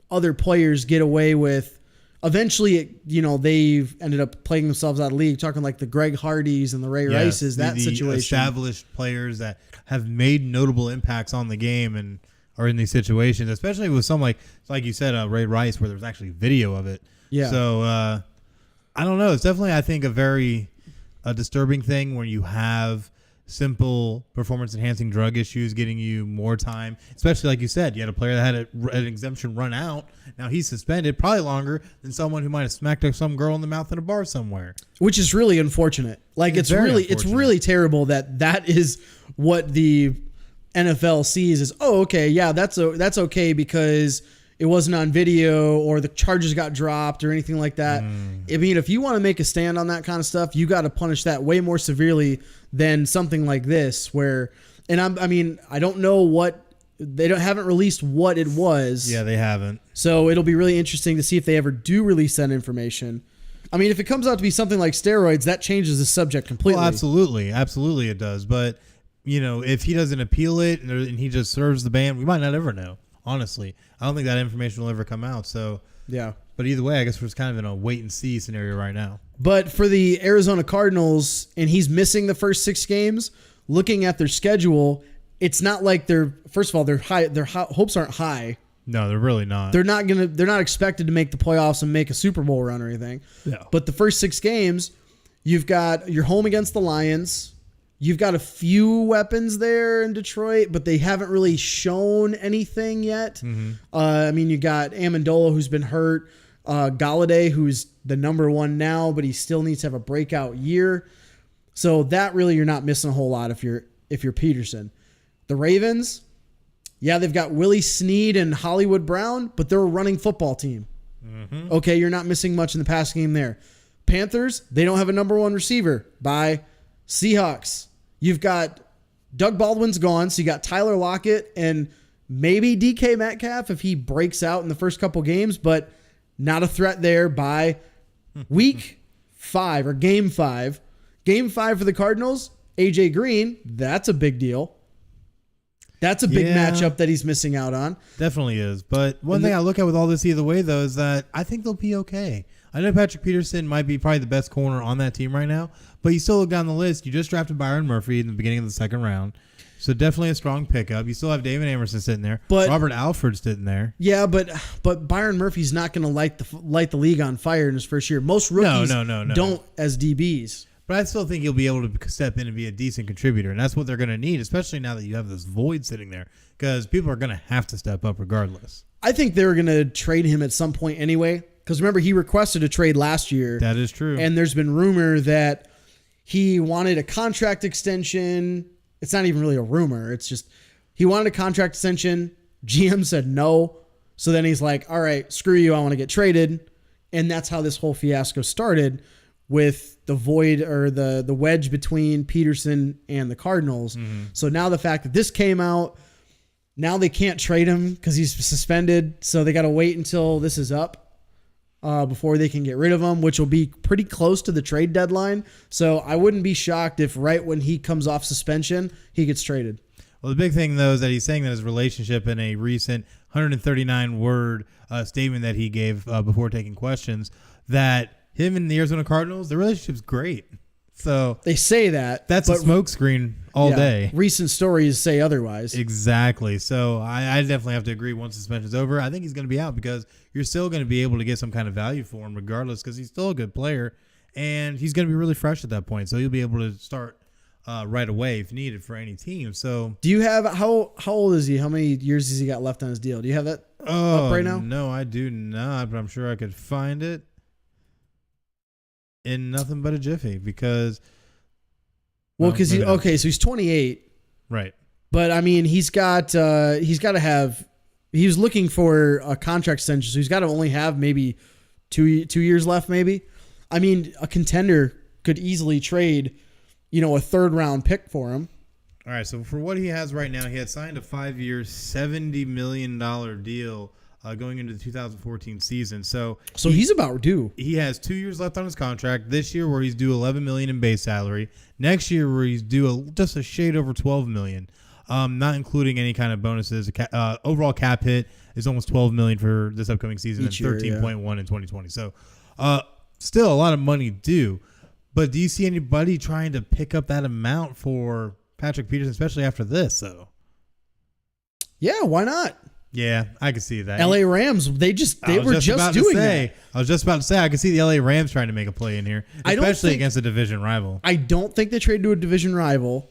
other players get away with. Eventually, they've ended up playing themselves out of the league. Talking like the Greg Hardys and the Ray Rices, that the situation. Established players that have made notable impacts on the game and are in these situations, especially with some like you said, Ray Rice, where there's actually video of it. Yeah. So I don't know. It's definitely, I think, a very disturbing thing when you have simple performance-enhancing drug issues getting you more time. Especially like you said, you had a player that had an exemption run out. Now he's suspended, probably longer than someone who might have smacked some girl in the mouth in a bar somewhere. Which is really unfortunate. Like it's really terrible that is what the NFL sees as, oh, okay, yeah, that's okay because it wasn't on video or the charges got dropped or anything like that. I mean, if you want to make a stand on that kind of stuff, you got to punish that way more severely than something like this where, and I don't know what, haven't released what it was. Yeah, they haven't. So it'll be really interesting to see if they ever do release that information. I mean, if it comes out to be something like steroids, that changes the subject completely. Well, absolutely. Absolutely it does. But, if he doesn't appeal it and he just serves the ban, we might not ever know. Honestly, I don't think that information will ever come out. So yeah, but either way, I guess we're just kind of in a wait and see scenario right now. But for the Arizona Cardinals, and he's missing the first 6 games, looking at their schedule, it's not like first of all, their hopes aren't high. No, they're really not. They're not expected to make the playoffs and make a Super Bowl run or anything. No. But the first 6 games, you're home against the Lions. You've got a few weapons there in Detroit, but they haven't really shown anything yet. Mm-hmm. You got Amendola, who's been hurt. Galladay, who's the number 1 now, but he still needs to have a breakout year. So that really, you're not missing a whole lot if you're Peterson. The Ravens, yeah, they've got Willie Snead and Hollywood Brown, but they're a running football team. Mm-hmm. Okay, you're not missing much in the passing game there. Panthers, they don't have a number 1 receiver. Bye. Seahawks, you've got Doug Baldwin's gone, so you got Tyler Lockett and maybe DK Metcalf if he breaks out in the first couple games, but not a threat there. By week 5 or game 5 for the Cardinals, AJ Green, that's a big deal. That's a big matchup that he's missing out on. Definitely is. But one thing I look at with all this either way, though, is that I think they'll be okay. I know Patrick Peterson might be probably the best corner on that team right now, but you still look down the list. You just drafted Byron Murphy in the beginning of the 2nd round. So definitely a strong pickup. You still have David Amerson sitting there. But Robert Alford's sitting there. Yeah, but Byron Murphy's not going to light the league on fire in his first year. Most rookies don't as DBs. But I still think he'll be able to step in and be a decent contributor, and that's what they're going to need, especially now that you have this void sitting there, because people are going to have to step up regardless. I think they're going to trade him at some point anyway, because remember, he requested a trade last year. That is true. And there's been rumor that he wanted a contract extension. It's not even really a rumor. It's just he wanted a contract extension. GM said no. So then he's like, all right, screw you. I want to get traded. And that's how this whole fiasco started with the void or the wedge between Peterson and the Cardinals. Mm-hmm. So now the fact that this came out, now they can't trade him because he's suspended. So they got to wait until this is up. before they can get rid of him, which will be pretty close to the trade deadline. So I wouldn't be shocked if right when he comes off suspension, he gets traded. Well, the big thing, though, is that he's saying that his relationship in a recent 139-word statement that he gave before taking questions, that him and the Arizona Cardinals, the relationship's great. So they say that. That's a smokescreen all day. Recent stories say otherwise. Exactly. So I definitely have to agree once suspension's over. I think he's going to be out because you're still going to be able to get some kind of value for him regardless because he's still a good player, and he's going to be really fresh at that point. So he'll be able to start right away if needed for any team. So do you have how old is he? How many years has he got left on his deal? Do you have that up right now? No, I do not, but I'm sure I could find it in nothing but a jiffy because so he's 28. Right. But I mean, he's got to have, he was looking for a contract extension, so he's got to only have maybe two years left maybe. I mean, a contender could easily trade a third round pick for him. All right, so for what he has right now, he had signed a 5-year, $70 million deal going into the 2014 season. So he's about due. He has 2 years left on his contract. This year, where he's due $11 million in base salary. Next year, where he's due just a shade over $12 million, not including any kind of bonuses. Overall cap hit is almost $12 million for this upcoming season and 13.1 in 2020. So still a lot of money due. But do you see anybody trying to pick up that amount for Patrick Peterson, especially after this, though? Yeah, why not? Yeah, I can see that. LA Rams, they were just doing that. I was just about to say, I can see the LA Rams trying to make a play in here, especially against a division rival. I don't think they trade to a division rival.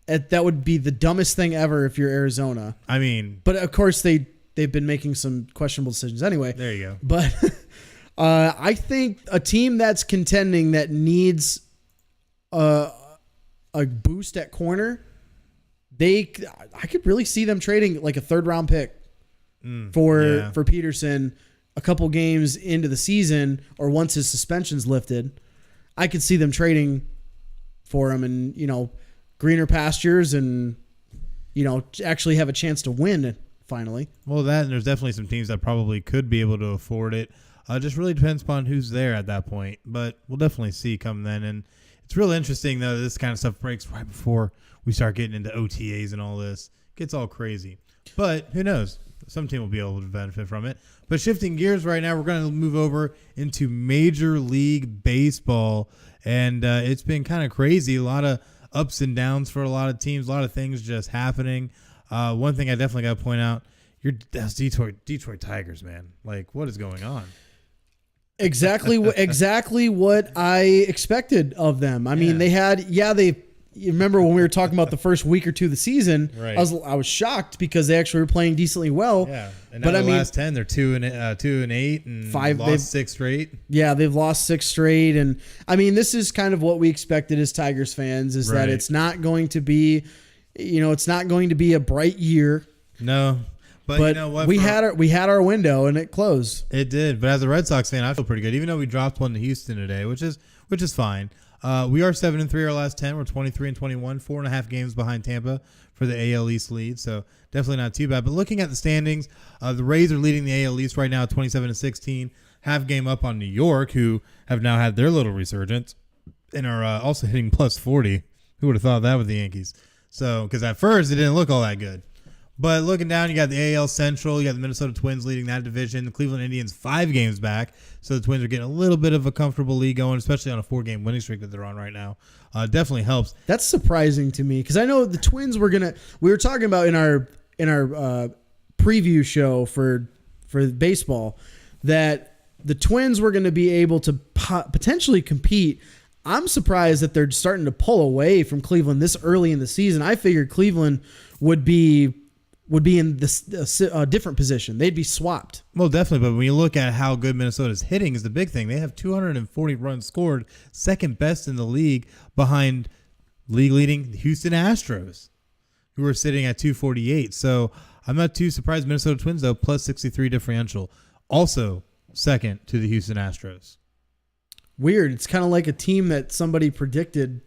That would be the dumbest thing ever if you're Arizona. I mean, but of course they've been making some questionable decisions anyway. There you go. But I think a team that's contending that needs a boost at corner, I could really see them trading like a third round pick for Peterson a couple games into the season or once his suspension's lifted. I could see them trading for him and, greener pastures and, actually have a chance to win finally. Well, and there's definitely some teams that probably could be able to afford it. Just really depends upon who's there at that point. But we'll definitely see come then. And it's real interesting, though, this kind of stuff breaks right before we start getting into OTAs and all this. It gets all crazy. But who knows? Some team will be able to benefit from it. But shifting gears right now, we're going to move over into Major League Baseball. And it's been kind of crazy. A lot of ups and downs for a lot of teams. A lot of things just happening. One thing I definitely got to point out, that's Detroit Tigers, man. Like, what is going on? Exactly what I expected of them. I mean, you remember when we were talking about the first week or two of the season, right. I was shocked because they actually were playing decently well. Yeah. And now the last 10, they're 2-8 and 5 lost 6 straight. Yeah, they've lost 6 straight. And I mean, this is kind of what we expected as Tigers fans is that it's not going to be, it's not going to be a bright year. No. But you know what? We had our window and it closed. It did. But as a Red Sox fan, I feel pretty good. Even though we dropped one to Houston today, which is fine. We are 7-3 our last 10. We're 23-21, 4.5 games behind Tampa for the AL East lead. So definitely not too bad. But looking at the standings, the Rays are leading the AL East right now, 27-16, half game up on New York, who have now had their little resurgence and are also hitting plus 40. Who would have thought that with the Yankees? So because at first it didn't look all that good. But looking down, you got the AL Central. You got the Minnesota Twins leading that division. The Cleveland Indians 5 games back. So the Twins are getting a little bit of a comfortable lead going, especially on a 4-game winning streak that they're on right now. Definitely helps. That's surprising to me because I know the Twins we were talking about in our preview show for baseball that the Twins were going to be able to potentially compete. I'm surprised that they're starting to pull away from Cleveland this early in the season. I figured Cleveland would be in this different position. They'd be swapped. Well, definitely. But when you look at how good Minnesota's hitting is the big thing. They have 240 runs scored, second best in the league behind league-leading Houston Astros, who are sitting at 248. So I'm not too surprised. Minnesota Twins, though, plus 63 differential. Also second to the Houston Astros. Weird. It's kind of like a team that somebody predicted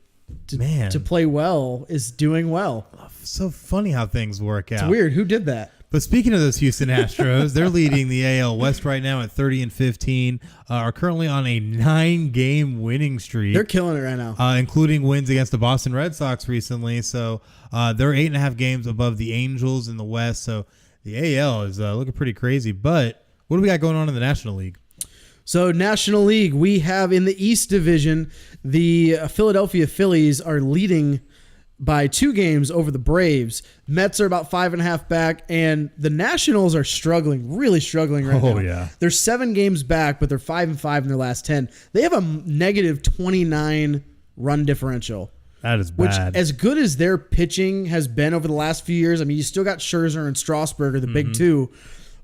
to play well is doing well. So funny how things work out. It's weird. Who did that? But speaking of those Houston Astros, they're leading the AL West right now at 30-15. Are currently on a 9-game winning streak. They're killing it right now, including wins against the Boston Red Sox recently. So they're 8.5 games above the Angels in the West. So the AL is looking pretty crazy. But what do we got going on in the National League? So National League, we have in the East Division, the Philadelphia Phillies are leading by 2 games over the Braves. Mets are about 5.5 back, and the Nationals are struggling, really struggling right now. Oh, yeah. They're 7 games back, but they're 5-5 in their last 10. They have a negative 29 run differential. That is Which, bad. as good as their pitching has been over the last few years, I mean, you still got Scherzer and Strasburger, the big two,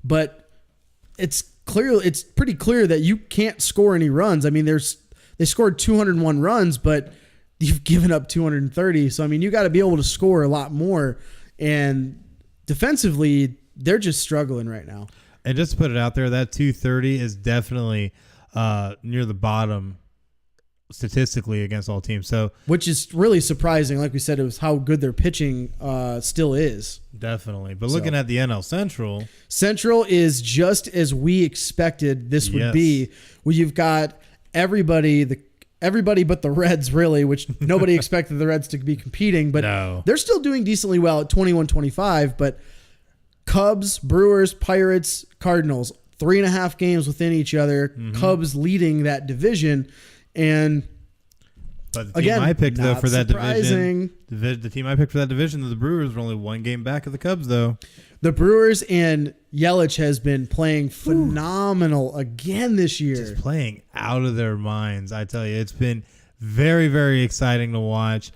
but it's pretty clear that you can't score any runs. I mean, they scored 201 runs, but you've given up 230. So, I mean, you got to be able to score a lot more. And defensively, they're just struggling right now. And just to put it out there, that 230 is definitely near the bottom statistically against all teams. So, which is really surprising. Like we said, it was how good their pitching still is. Definitely. But looking at the NL Central is just as we expected this would be. Where you've got everybody but the Reds, really, which nobody expected the Reds to be competing, but they're still doing decently well at 21-25. But Cubs, Brewers, Pirates, Cardinals, 3.5 games within each other. Cubs leading that division. But the team I picked though for that division, the team I picked for that division, the Brewers were only 1 game back of the Cubs though. The Brewers and Yelich has been playing phenomenal again this year. Just playing out of their minds. I tell you, it's been very, very exciting to watch.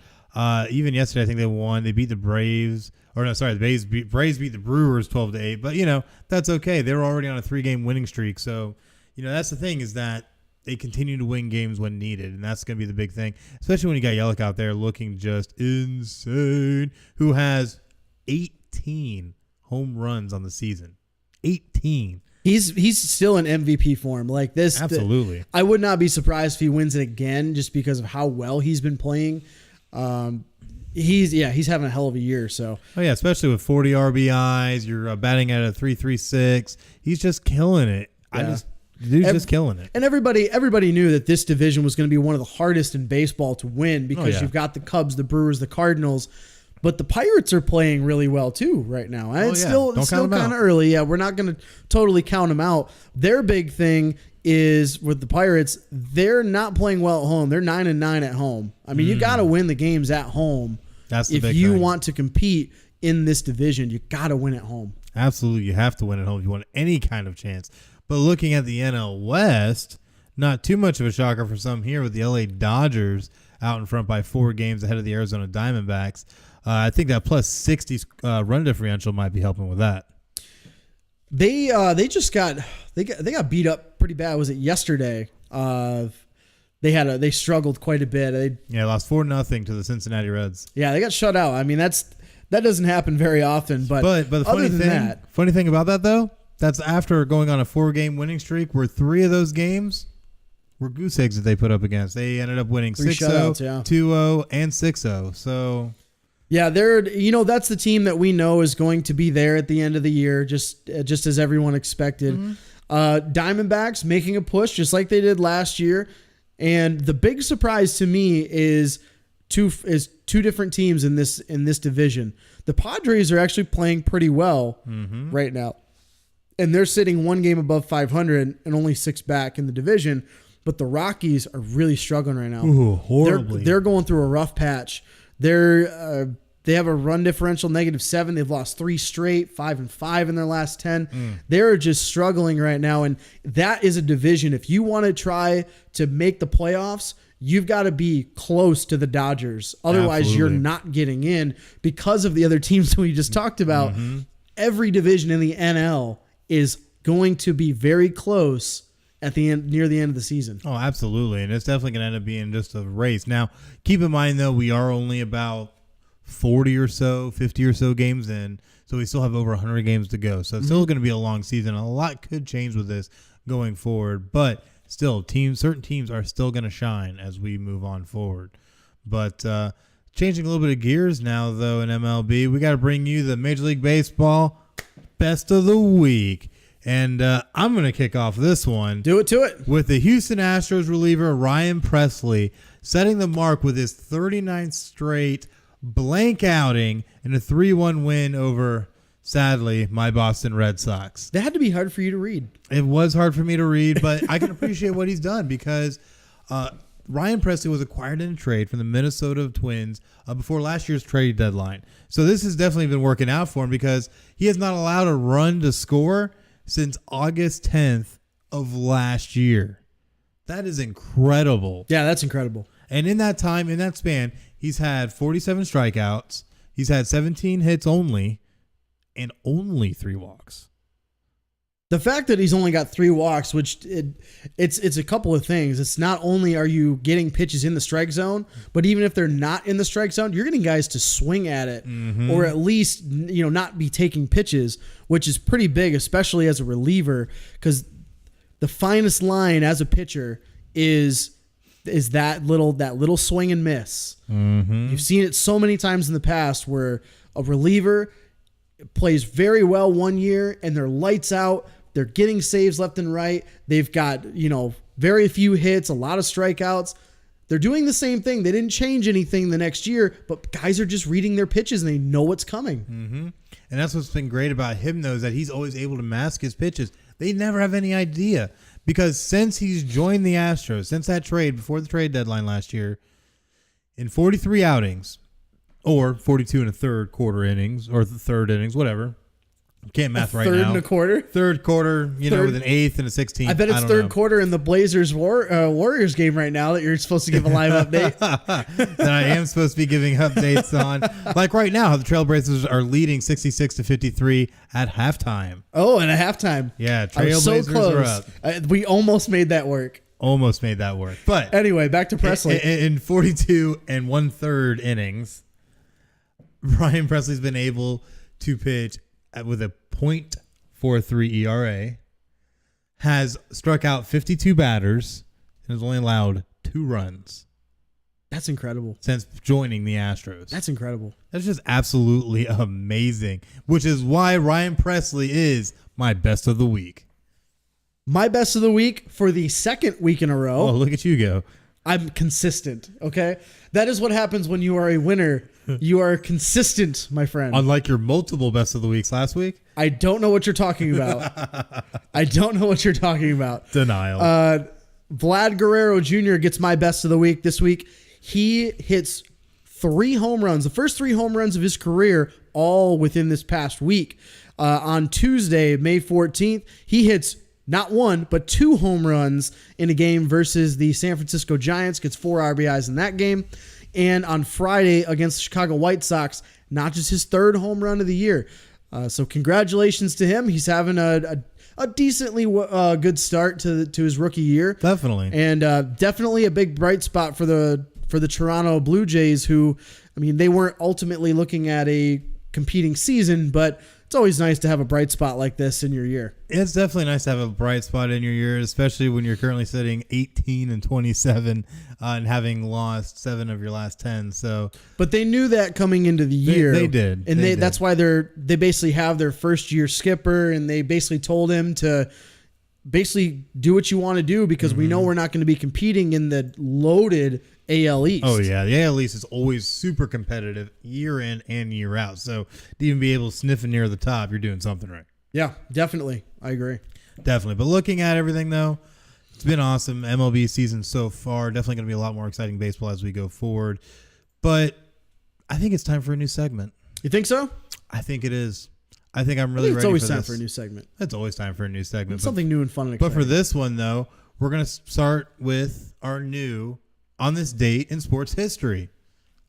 Even yesterday, I think they won. They beat the Braves. Or no, sorry, the Braves beat the Brewers 12-8. But, that's okay. They were already on a 3-game winning streak. So, that's the thing is that they continue to win games when needed, and that's going to be the big thing, especially when you got Yelich out there looking just insane, who has 18 home runs on the season. 18. He's still in MVP form like this. Absolutely. I would not be surprised if he wins it again just because of how well he's been playing. He's having a hell of a year. So especially with 40 RBIs, you're batting at a 3.36. He's just killing it. Yeah. Dude's just killing it. And everybody knew that this division was going to be one of the hardest in baseball to win because you've got the Cubs, the Brewers, the Cardinals. But the Pirates are playing really well, too, right now. And it's still kind of early. Yeah, we're not going to totally count them out. Their big thing is with the Pirates, they're not playing well at home. They're 9-9 at home. I mean, you got to win the games at home. That's the big thing. If you thing. Want to compete in this division, you got to win at home. Absolutely. You have to win at home if you want any kind of chance. But looking at the NL West, not too much of a shocker for some here with the LA Dodgers out in front by 4 games ahead of the Arizona Diamondbacks. I think that plus 60 run differential might be helping with that. They got beat up pretty bad. Was it yesterday? They struggled quite a bit. They lost 4-0 to the Cincinnati Reds. Yeah, they got shut out. I mean that doesn't happen very often. But the funny thing about that though, that's after going on a 4-game winning streak where 3 of those games were goose eggs that they put up against. They ended up winning 6-0, 2-0, and 6-0. So. Yeah, that's the team that we know is going to be there at the end of the year, just as everyone expected. Diamondbacks making a push just like they did last year, and the big surprise to me is two different teams in this division. The Padres are actually playing pretty well right now, and they're sitting 1 game above 500 and only 6 back in the division. But the Rockies are really struggling right now. Ooh, horribly. They're going through a rough patch. They have a run differential -7. They've lost 3 straight, 5-5 in their last 10. They're just struggling right now, and that is a division. If you want to try to make the playoffs, you've got to be close to the Dodgers. Otherwise, you're not getting in because of the other teams we just talked about. Every division in the NL is going to be very close at the end, near the end of the season. Oh, absolutely. And it's definitely going to end up being just a race. Now, keep in mind, though, we are only about 50 or so games in, so we still have over 100 games to go. So it's still going to be a long season. A lot could change with this going forward, but still, certain teams are still going to shine as we move on forward. But changing a little bit of gears now, though, in MLB, we got to bring you the Major League Baseball best of the week. And I'm going to kick off this one. Do it to it. With the Houston Astros reliever Ryan Presley setting the mark with his 39th straight blank outing and a 3-1 win over, sadly, my Boston Red Sox. That had to be hard for you to read. It was hard for me to read, but I can appreciate what he's done because Ryan Presley was acquired in a trade from the Minnesota Twins before last year's trade deadline. So this has definitely been working out for him because he has not allowed a run to score since August 10th of last year. That is incredible. Yeah, that's incredible. And in that time, in that span, he's had 47 strikeouts. He's had 17 hits only and only 3 walks. The fact that he's only got 3 walks, which it's a couple of things. It's not only are you getting pitches in the strike zone, but even if they're not in the strike zone, you're getting guys to swing at it or at least not be taking pitches, which is pretty big, especially as a reliever, because the finest line as a pitcher is that little swing and miss. You've seen it so many times in the past where a reliever plays very well one year and they're lights out. They're getting saves left and right. They've got, very few hits, a lot of strikeouts. They're doing the same thing. They didn't change anything the next year, but guys are just reading their pitches and they know what's coming. And that's what's been great about him, though, is that he's always able to mask his pitches. They never have any idea because since he's joined the Astros, since that trade before the trade deadline last year, in 43 outings, or 42 and a third quarter innings, or the third innings, whatever. Can't math right now. Third and a quarter? Third quarter, with an eighth and a 16th. I bet it's third quarter in the Blazers Warriors game right now that you're supposed to give a live update. That I am supposed to be giving updates on. Like right now, how the Trailblazers are leading 66-53 at halftime. Oh, and at halftime. Yeah, Trailblazers are up. We almost made that work. Almost made that work. But anyway, back to Presley. In 42 and 1/3 innings, Ryan Presley's been able to pitch with a .43 ERA, has struck out 52 batters, and has only allowed 2 runs. That's incredible. Since joining the Astros. That's incredible. That's just absolutely amazing, which is why Ryan Presley is my best of the week. My best of the week for the second week in a row. Oh, look at you go. I'm consistent, okay? That is what happens when you are a winner. You are consistent, my friend. Unlike your multiple best of the weeks last week. I don't know what you're talking about. I don't know what you're talking about. Denial. Vlad Guerrero Jr. gets my best of the week this week. He hits 3 home runs, the first 3 home runs of his career, all within this past week. On Tuesday, May 14th, he hits not 1, but 2 home runs in a game versus the San Francisco Giants. Gets 4 RBIs in that game. And on Friday against the Chicago White Sox, not just his 3rd home run of the year. So congratulations to him. He's having a decently good start to his rookie year. Definitely. And definitely a big bright spot for the Toronto Blue Jays, who, they weren't ultimately looking at a competing season, but it's always nice to have a bright spot like this in your year. It's definitely nice to have a bright spot in your year, especially when you're currently sitting 18-27 and having lost 7 of your last 10. So, but they knew that coming into the year. They did, and that's why they basically have their first year skipper, and they basically told him to basically do what you want to do because we know we're not going to be competing in the loaded AL East. Oh, yeah. The AL East is always super competitive year in and year out. So to even be able to sniff it near the top, you're doing something right. Yeah, definitely. I agree. Definitely. But looking at everything, though, it's been awesome. MLB season so far. Definitely going to be a lot more exciting baseball as we go forward. But I think it's time for a new segment. You think so? I think it is. I think I'm really ready for this. It's always time for a new segment. It's always time for a new segment. Something new and fun and exciting. exciting. But for this one, though, we're going to start with our new On This Date in Sports History.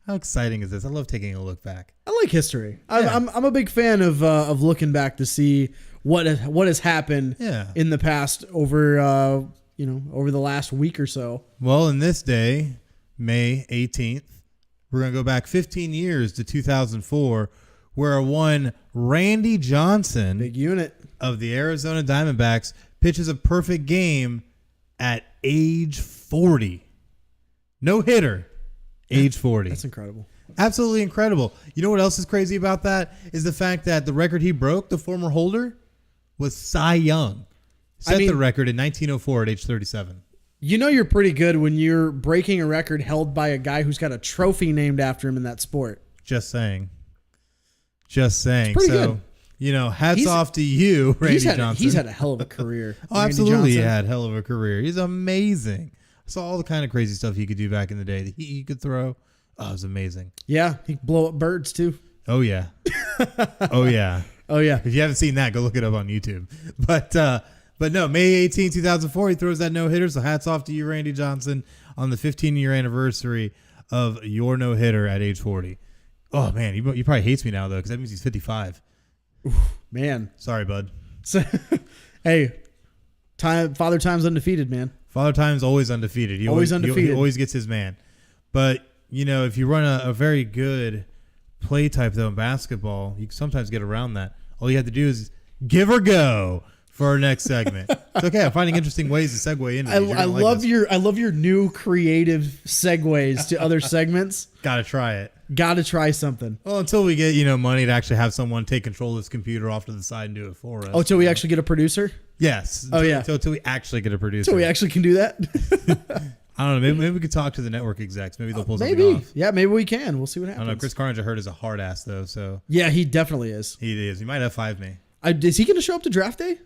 How exciting is this? I love taking a look back. I like history. Yeah. I'm a big fan of looking back to see what has happened in the past over over the last week or so. Well, in this day, May 18th, we're going to go back 15 years to 2004, where one Randy Johnson, big unit of the Arizona Diamondbacks, pitches a perfect game at age 40. No hitter, age 40. That's incredible. Absolutely incredible. You know what else is crazy about that is the fact that the record he broke, the former holder, was Cy Young. Set the record in 1904 at age 37. You know you're pretty good when you're breaking a record held by a guy who's got a trophy named after him in that sport. Just saying. Just saying. It's pretty good. You know, hats off to you, Randy Johnson. He's had a hell of a career. Oh, absolutely, he had a hell of a career. He's amazing. I saw all the kind of crazy stuff he could do back in the day. The heat he could throw. Oh, it was amazing. Yeah, he could blow up birds too. Oh yeah. Oh yeah. Oh yeah. If you haven't seen that, go look it up on YouTube. But no, May 18, 2004, he throws that no-hitter. So hats off to you, Randy Johnson, on the 15-year anniversary of your no-hitter at age 40. Oh man, he probably hates me now though, because that means he's 55. Oof, man, sorry, bud. So, hey, Father Time's undefeated, man. Father Time's always undefeated. He undefeated. He always gets his man. But you know, if you run a very good play type though in basketball, you can sometimes get around that. All you have to do is give or go for our next segment. It's okay. I'm finding interesting ways to segue into. I love your new creative segues to other segments. Gotta try it. Gotta try something. Well, until we get money to actually have someone take control of this computer off to the side and do it for us. Oh, till we actually get a producer? Yes. Until we actually get a producer. Till we actually can do that. I don't know. Maybe we could talk to the network execs. Maybe they'll pull something off. Yeah, maybe we can. We'll see what happens. I don't know. Chris Carnes, I heard, is a hard ass though. So yeah, he definitely is. He is. He might F5 me. Is he going to show up to draft day?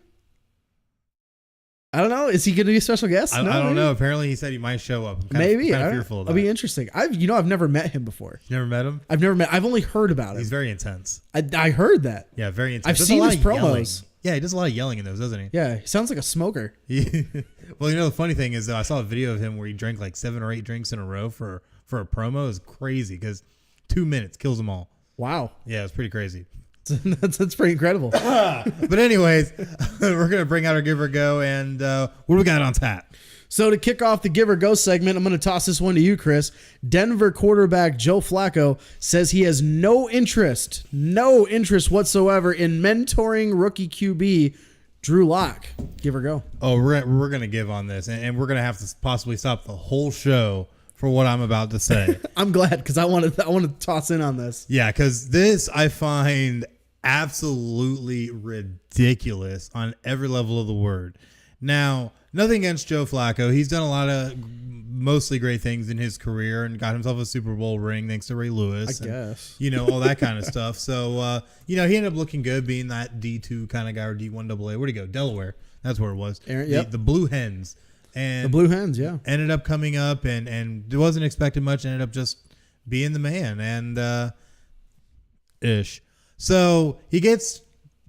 I don't know. Is he going to be a special guest? I don't know. Apparently, he said he might show up. I'm kind of fearful of that. It'll be interesting. I've never met him before. You never met him? I've only heard about him. He's very intense. I heard that. Yeah, very intense. I've seen his promos. Yelling. Yeah, he does a lot of yelling in those, doesn't he? Yeah, he sounds like a smoker. Well, the funny thing is, I saw a video of him where he drank like 7 or 8 drinks in a row for a promo. It's crazy because 2 minutes kills them all. Wow. Yeah, it's pretty crazy. That's pretty incredible. But anyways, we're going to bring out our Give or Go, and what do we got on tap? So to kick off the Give or Go segment, I'm going to toss this one to you, Chris. Denver quarterback Joe Flacco says he has no interest whatsoever in mentoring rookie QB Drew Lock. Give or go. Oh, we're going to give on this, and we're going to have to possibly stop the whole show for what I'm about to say. I'm glad because I want to toss in on this. Yeah, because this I find absolutely ridiculous on every level of the word. Now, nothing against Joe Flacco. He's done a lot of mostly great things in his career and got himself a Super Bowl ring thanks to Ray Lewis. I guess. All that kind of stuff. So, he ended up looking good being that D2 kind of guy or D1 AA. Where'd he go? Delaware. That's where it was. Yep. The Blue Hens. And the Blue Hens, yeah. Ended up coming up and it wasn't expected much. Ended up just being the man and ish. So he gets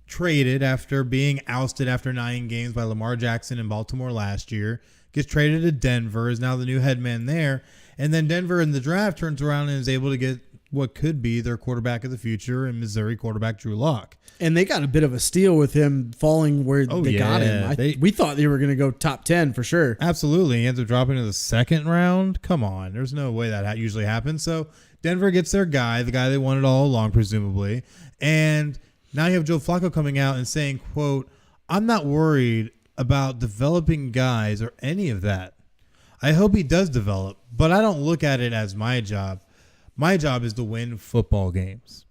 traded after being ousted after 9 games by Lamar Jackson in Baltimore last year. Gets traded to Denver, is now the new head man there. And then Denver in the draft turns around and is able to get what could be their quarterback of the future in Missouri quarterback Drew Lock. And they got a bit of a steal with him falling where got him. We thought they were going to go top 10 for sure. Absolutely. He ends up dropping to the 2nd round. Come on. There's no way that usually happens. So Denver gets their guy, the guy they wanted all along, presumably. And now you have Joe Flacco coming out and saying, quote, "I'm not worried about developing guys or any of that. I hope he does develop, but I don't look at it as my job. My job is to win football games."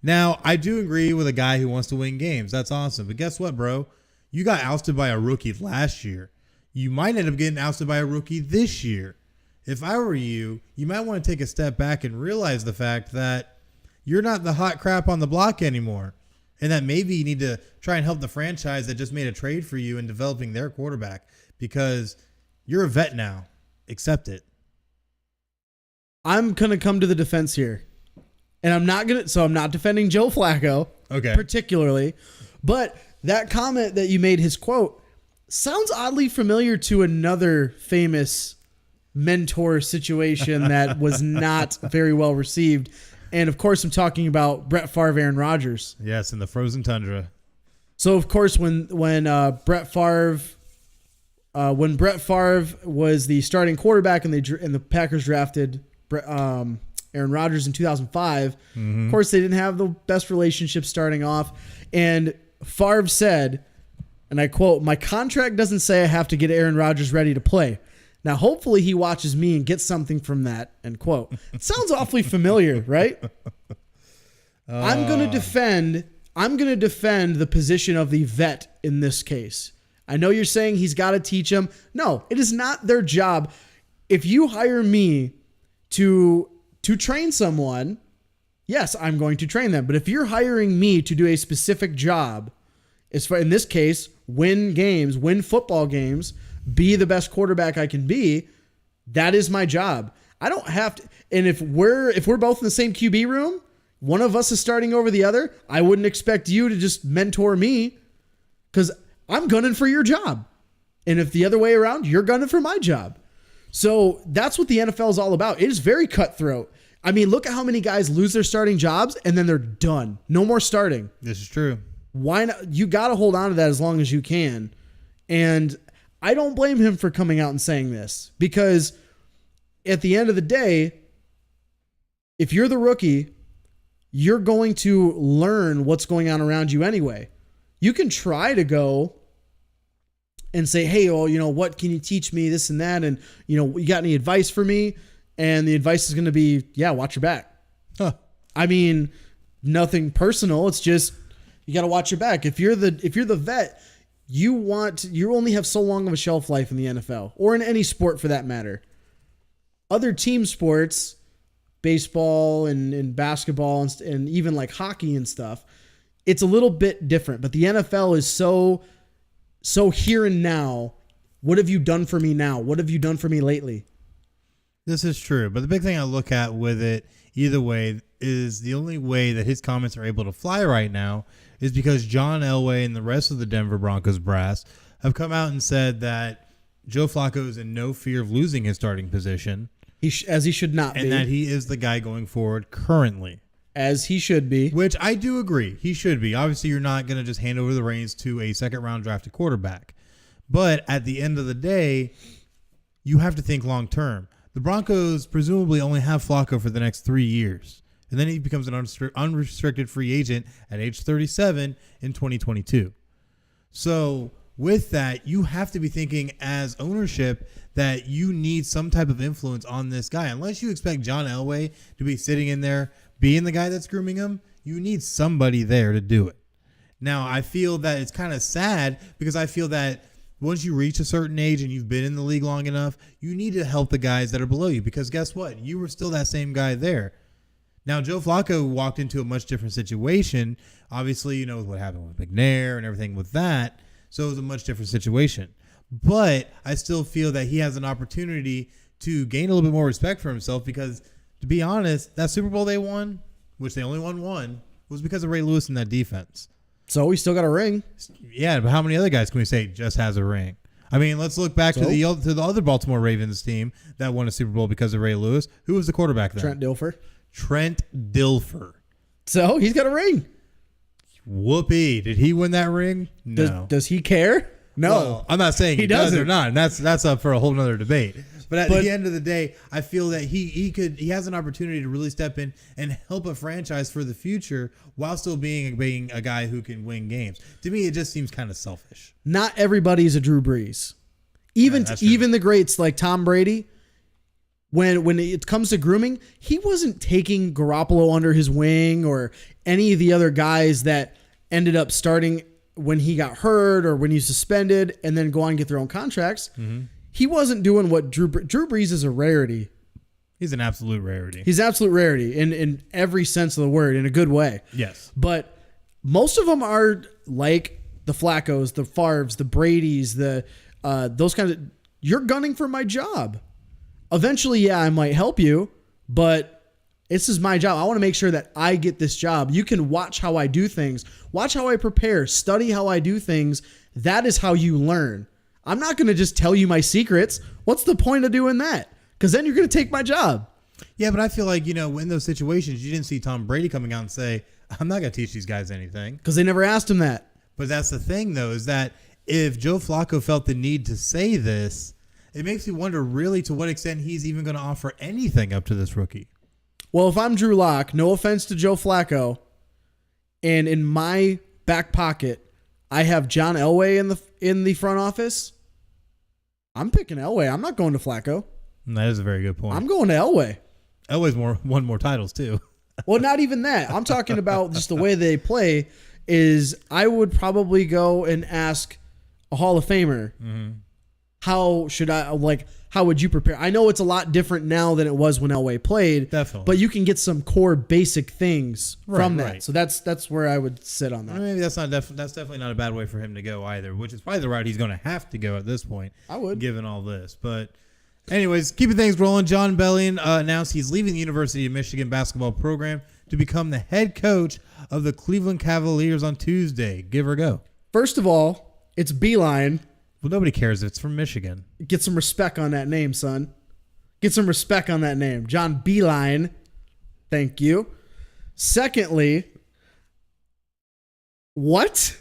Now, I do agree with a guy who wants to win games. That's awesome. But guess what, bro? You got ousted by a rookie last year. You might end up getting ousted by a rookie this year. If I were you, you might want to take a step back and realize the fact that you're not the hot crap on the block anymore. And that maybe you need to try and help the franchise that just made a trade for you in developing their quarterback because you're a vet now. Accept it. I'm going to come to the defense here. And I'm not defending Joe Flacco, particularly. But that comment that you made, his quote, sounds oddly familiar to another famous mentor situation that was not very well received. And of course, I'm talking about Brett Favre, Aaron Rodgers. Yes, in the frozen tundra. So of course, when Brett Favre was the starting quarterback and the Packers drafted Aaron Rodgers in 2005, of course they didn't have the best relationship starting off. And Favre said, and I quote, "My contract doesn't say I have to get Aaron Rodgers ready to play. Now, hopefully he watches me and gets something from that, end quote. It sounds awfully familiar, right? I'm going to defend the position of the vet in this case. I know you're saying he's got to teach him. No, it is not their job. If you hire me to train someone, yes, I'm going to train them. But if you're hiring me to do a specific job, as far in this case, win games, win football games, be the best quarterback I can be, that is my job. I don't have to. And if we're both in the same QB room, one of us is starting over the other, I wouldn't expect you to just mentor me because I'm gunning for your job. And if the other way around, you're gunning for my job. So that's what the NFL is all about. It is very cutthroat. I mean, look at how many guys lose their starting jobs and then they're done. No more starting. This is true. Why not? You got to hold on to that as long as you can. And I don't blame him for coming out and saying this because at the end of the day, if you're the rookie, you're going to learn what's going on around you anyway. You can try to go and say, hey, well, what can you teach me, this and that? And, you got any advice for me? And the advice is going to be, yeah, watch your back. Huh. I mean, nothing personal. It's just, you got to watch your back. If you're the vet, you only have so long of a shelf life in the NFL or in any sport for that matter. Other team sports, baseball and basketball and even like hockey and stuff, it's a little bit different, but the NFL is so here and now. What have you done for me now? What have you done for me lately? This is true, but the big thing I look at with it either way is the only way that his comments are able to fly right now is because John Elway and the rest of the Denver Broncos brass have come out and said that Joe Flacco is in no fear of losing his starting position. As he should not be. And that he is the guy going forward currently. As he should be. Which I do agree. He should be. Obviously, you're not going to just hand over the reins to a second-round drafted quarterback. But at the end of the day, you have to think long-term. The Broncos presumably only have Flacco for the next 3 years. And then he becomes an unrestricted free agent at age 37 in 2022. So with that, you have to be thinking as ownership that you need some type of influence on this guy. Unless you expect John Elway to be sitting in there being the guy that's grooming him, you need somebody there to do it. Now, I feel that it's kind of sad because I feel that once you reach a certain age and you've been in the league long enough, you need to help the guys that are below you because guess what? You were still that same guy there. Now, Joe Flacco walked into a much different situation. Obviously, what happened with McNair and everything with that. So it was a much different situation. But I still feel that he has an opportunity to gain a little bit more respect for himself because, to be honest, that Super Bowl they won, which they only won one, was because of Ray Lewis and that defense. So we still got a ring. Yeah, but how many other guys can we say just has a ring? I mean, let's look back to the other Baltimore Ravens team that won a Super Bowl because of Ray Lewis. Who was the quarterback then? Trent Dilfer. So he's got a ring. Whoopee. Did he win that ring? No. Does he care? No. Well, I'm not saying he does or not. And that's up for a whole nother debate. But at the end of the day, I feel that he has an opportunity to really step in and help a franchise for the future while still being a guy who can win games. To me, it just seems kind of selfish. Not everybody's a Drew Brees. Even the greats like Tom Brady, when it comes to grooming, he wasn't taking Garoppolo under his wing or any of the other guys that ended up starting when he got hurt or when he's suspended and then go on and get their own contracts. Mm-hmm. He wasn't doing what Drew Brees is a rarity. He's an absolute rarity. He's absolute rarity in every sense of the word, in a good way. Yes. But most of them are like the Flaccos, the Favres, the Bradys, those kinds of, you're gunning for my job. Eventually, yeah, I might help you, but this is my job. I want to make sure that I get this job. You can watch how I do things, watch how I prepare, study how I do things. That is how you learn. I'm not going to just tell you my secrets. What's the point of doing that? Because then you're going to take my job. Yeah, but I feel like, in those situations, you didn't see Tom Brady coming out and say, I'm not going to teach these guys anything. Because they never asked him that. But that's the thing, though, is that if Joe Flacco felt the need to say this, it makes me wonder really to what extent he's even going to offer anything up to this rookie. Well, if I'm Drew Lock, no offense to Joe Flacco, and in my back pocket, I have John Elway in the front office, I'm picking Elway. I'm not going to Flacco. That is a very good point. I'm going to Elway. Elway's won more titles too. Well, not even that. I'm talking about just the way they play. Is I would probably go and ask a Hall of Famer, how should I how would you prepare? I know it's a lot different now than it was when Elway played. Definitely. But you can get some core basic things from that. Right. So that's where I would sit on that. Maybe that's definitely not a bad way for him to go either, which is probably the route he's going to have to go at this point. I would. Given all this. But anyways, keeping things rolling, John Bellion announced he's leaving the University of Michigan basketball program to become the head coach of the Cleveland Cavaliers on Tuesday. Give or go. First of all, it's Beeline. Well, nobody cares if it's from Michigan. Get some respect on that name, son. Get some respect on that name. John Beeline. Thank you. Secondly, what?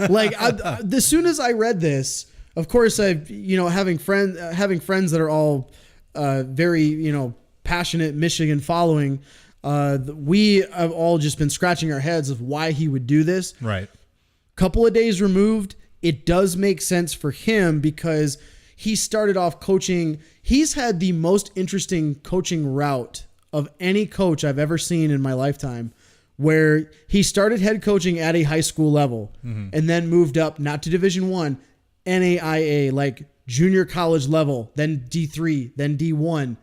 As soon as I read this, of course, having friends that are all very, passionate Michigan following, we have all just been scratching our heads of why he would do this. Right. Couple of days removed, it does make sense for him because he started off coaching. He's had the most interesting coaching route of any coach I've ever seen in my lifetime, where he started head coaching at a high school level and then moved up, not to Division I, NAIA, like junior college level, then D3, then D1.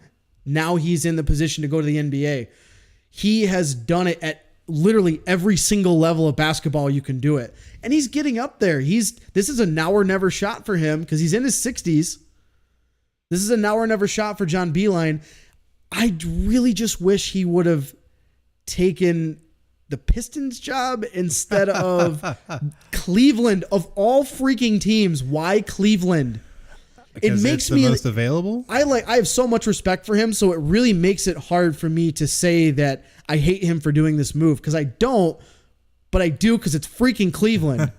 Now he's in the position to go to the NBA. He has done it at literally every single level of basketball you can do it. And he's getting up there. This is a now or never shot for him because he's in his 60s. This is a now or never shot for John Beeline. I really just wish he would have taken the Pistons job instead of Cleveland. Of all freaking teams, why Cleveland? Because it makes me the most available. I have so much respect for him, so it really makes it hard for me to say that I hate him for doing this move because I don't, but I do because it's freaking Cleveland.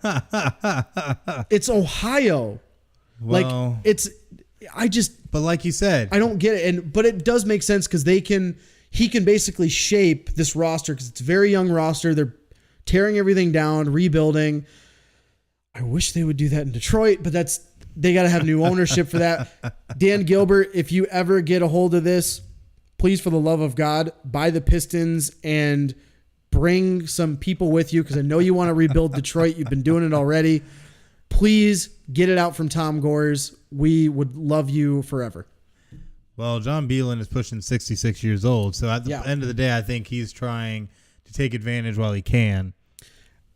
It's Ohio. Well, But like you said, I don't get it, but it does make sense because he can basically shape this roster because it's a very young roster. They're tearing everything down, rebuilding. I wish they would do that in Detroit, but they got to have new ownership for that. Dan Gilbert, if you ever get a hold of this, please, for the love of God, buy the Pistons and bring some people with you because I know you want to rebuild Detroit. You've been doing it already. Please get it out from Tom Gores. We would love you forever. Well, John Beeline is pushing 66 years old, so at the end of the day, I think he's trying to take advantage while he can.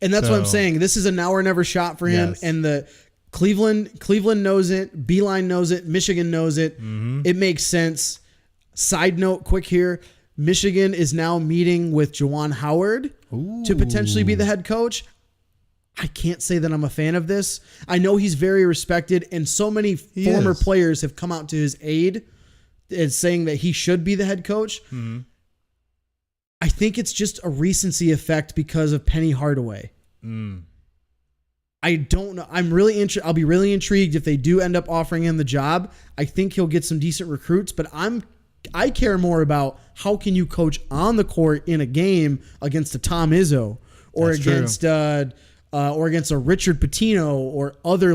And that's what I'm saying. This is a now or never shot for him, and the Cleveland knows it. Beeline knows it. Michigan knows it. It makes sense. Side note, quick here. Michigan is now meeting with Juwan Howard to potentially be the head coach. I can't say that I'm a fan of this. I know he's very respected, and so many former players have come out to his aid and saying that he should be the head coach. I think it's just a recency effect because of Penny Hardaway. I don't know. I'll be really intrigued if they do end up offering him the job. I think he'll get some decent recruits, but I care more about how can you coach on the court in a game against a Tom Izzo or against a Richard Pitino or other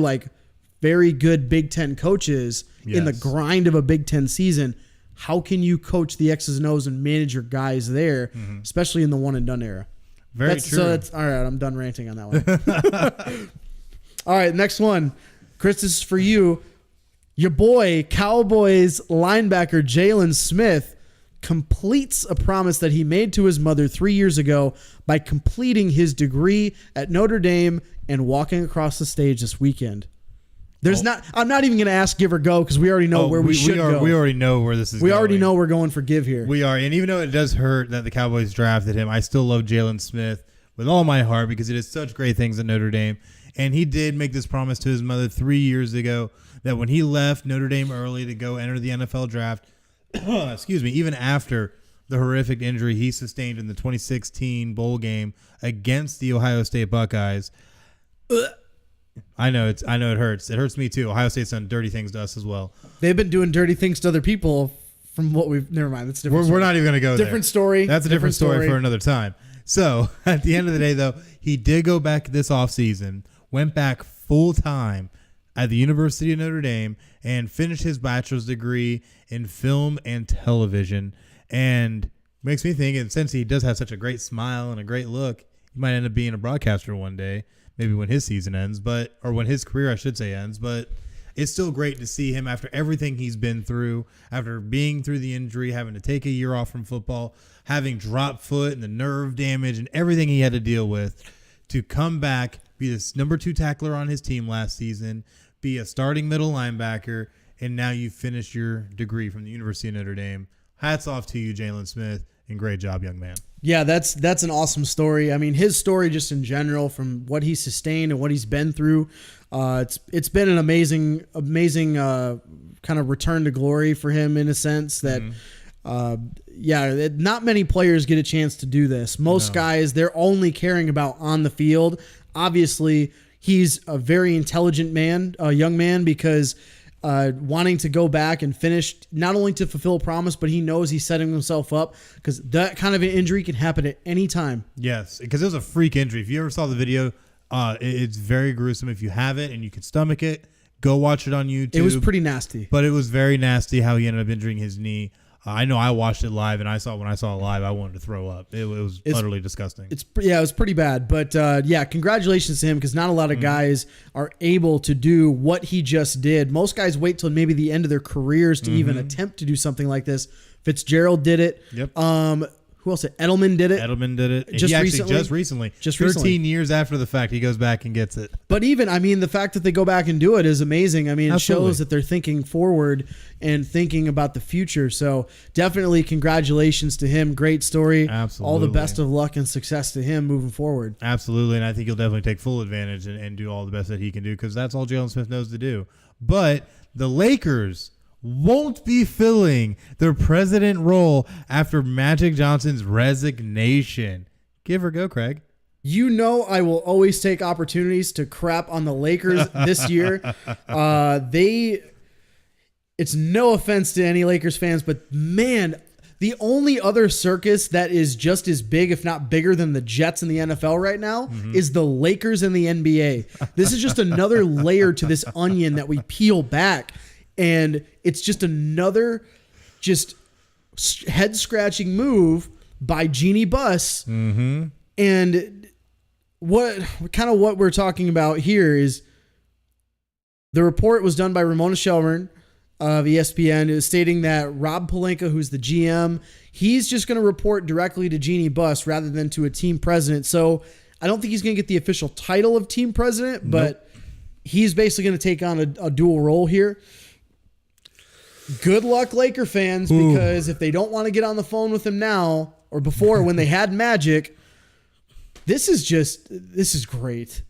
very good Big Ten coaches in the grind of a Big Ten season. How can you coach the X's and O's and manage your guys there, especially in the one and done era? Very true. So all right. I'm done ranting on that one. All right, next one, Chris. This is for you. Your boy, Cowboys linebacker Jalen Smith completes a promise that he made to his mother 3 years ago by completing his degree at Notre Dame and walking across the stage this weekend. I'm not even going to ask give or go because we already know where we should go. We already know where this is going. We already know we're going for give here. We are. And even though it does hurt that the Cowboys drafted him, I still love Jalen Smith with all my heart because he did such great things at Notre Dame. And he did make this promise to his mother 3 years ago that when he left Notre Dame early to go enter the NFL draft, even after the horrific injury he sustained in the 2016 bowl game against the Ohio State Buckeyes. I know it hurts. It hurts me too. Ohio State's done dirty things to us as well. They've been doing dirty things to other people from what we've. Never mind. That's different. We're not even going to go there. Different story. That's a different story for another time. So at the end of the day, though, he did go back this offseason, went back full time at the University of Notre Dame and finished his bachelor's degree in film and television. And makes me think, and since he does have such a great smile and a great look, he might end up being a broadcaster one day, maybe when his season ends, or when his career, I should say, ends. But it's still great to see him after everything he's been through, after being through the injury, having to take a year off from football, having dropped foot and the nerve damage and everything he had to deal with, to come back, be this number 2 tackler on his team last season, be a starting middle linebacker, and now you've finished your degree from the University of Notre Dame. Hats off to you, Jalen Smith, and great job, young man. Yeah, that's an awesome story. I mean, his story just in general, from what he's sustained and what he's been through, it's been an amazing kind of return to glory for him, in a sense that, not many players get a chance to do this. Most guys, they're only caring about on the field. Obviously, he's a very intelligent man, a young man, because wanting to go back and finish, not only to fulfill a promise, but he knows he's setting himself up, because that kind of an injury can happen at any time. Yes, because it was a freak injury. If you ever saw the video, it's very gruesome. If you have it and you can stomach it, go watch it on YouTube. It was pretty nasty. But it was very nasty how he ended up injuring his knee. I know I watched it live, and when I saw it live, I wanted to throw up. It was utterly disgusting. It was pretty bad. But congratulations to him, because not a lot of guys are able to do what he just did. Most guys wait till maybe the end of their careers to even attempt to do something like this. Fitzgerald did it. Yep. Who else? Edelman did it. Just recently. 13 years after the fact, he goes back and gets it. But even, I mean, the fact that they go back and do it is amazing. I mean, it Absolutely. shows that they're thinking forward and thinking about the future. So definitely congratulations to him. Great story. Absolutely. All the best of luck and success to him moving forward. Absolutely. And I think he'll definitely take full advantage and do all the best that he can do, because that's all Jalen Smith knows to do. But the Lakers won't be filling their president role after Magic Johnson's resignation. Give or go, Craig. You know, I will always take opportunities to crap on the Lakers this year. It's no offense to any Lakers fans, but man, the only other circus that is just as big, if not bigger than the Jets in the NFL right now, is the Lakers in the NBA. This is just another layer to this onion that we peel back. And it's just another head-scratching move by Jeannie Buss. And what we're talking about here is the report was done by Ramona Shelburne of ESPN. It was stating that Rob Pelinka, who's the GM, he's just going to report directly to Jeannie Buss rather than to a team president. So I don't think he's going to get the official title of team president, but he's basically going to take on a dual role here. Good luck, Laker fans, because if they don't want to get on the phone with him now or before when they had Magic, this is great.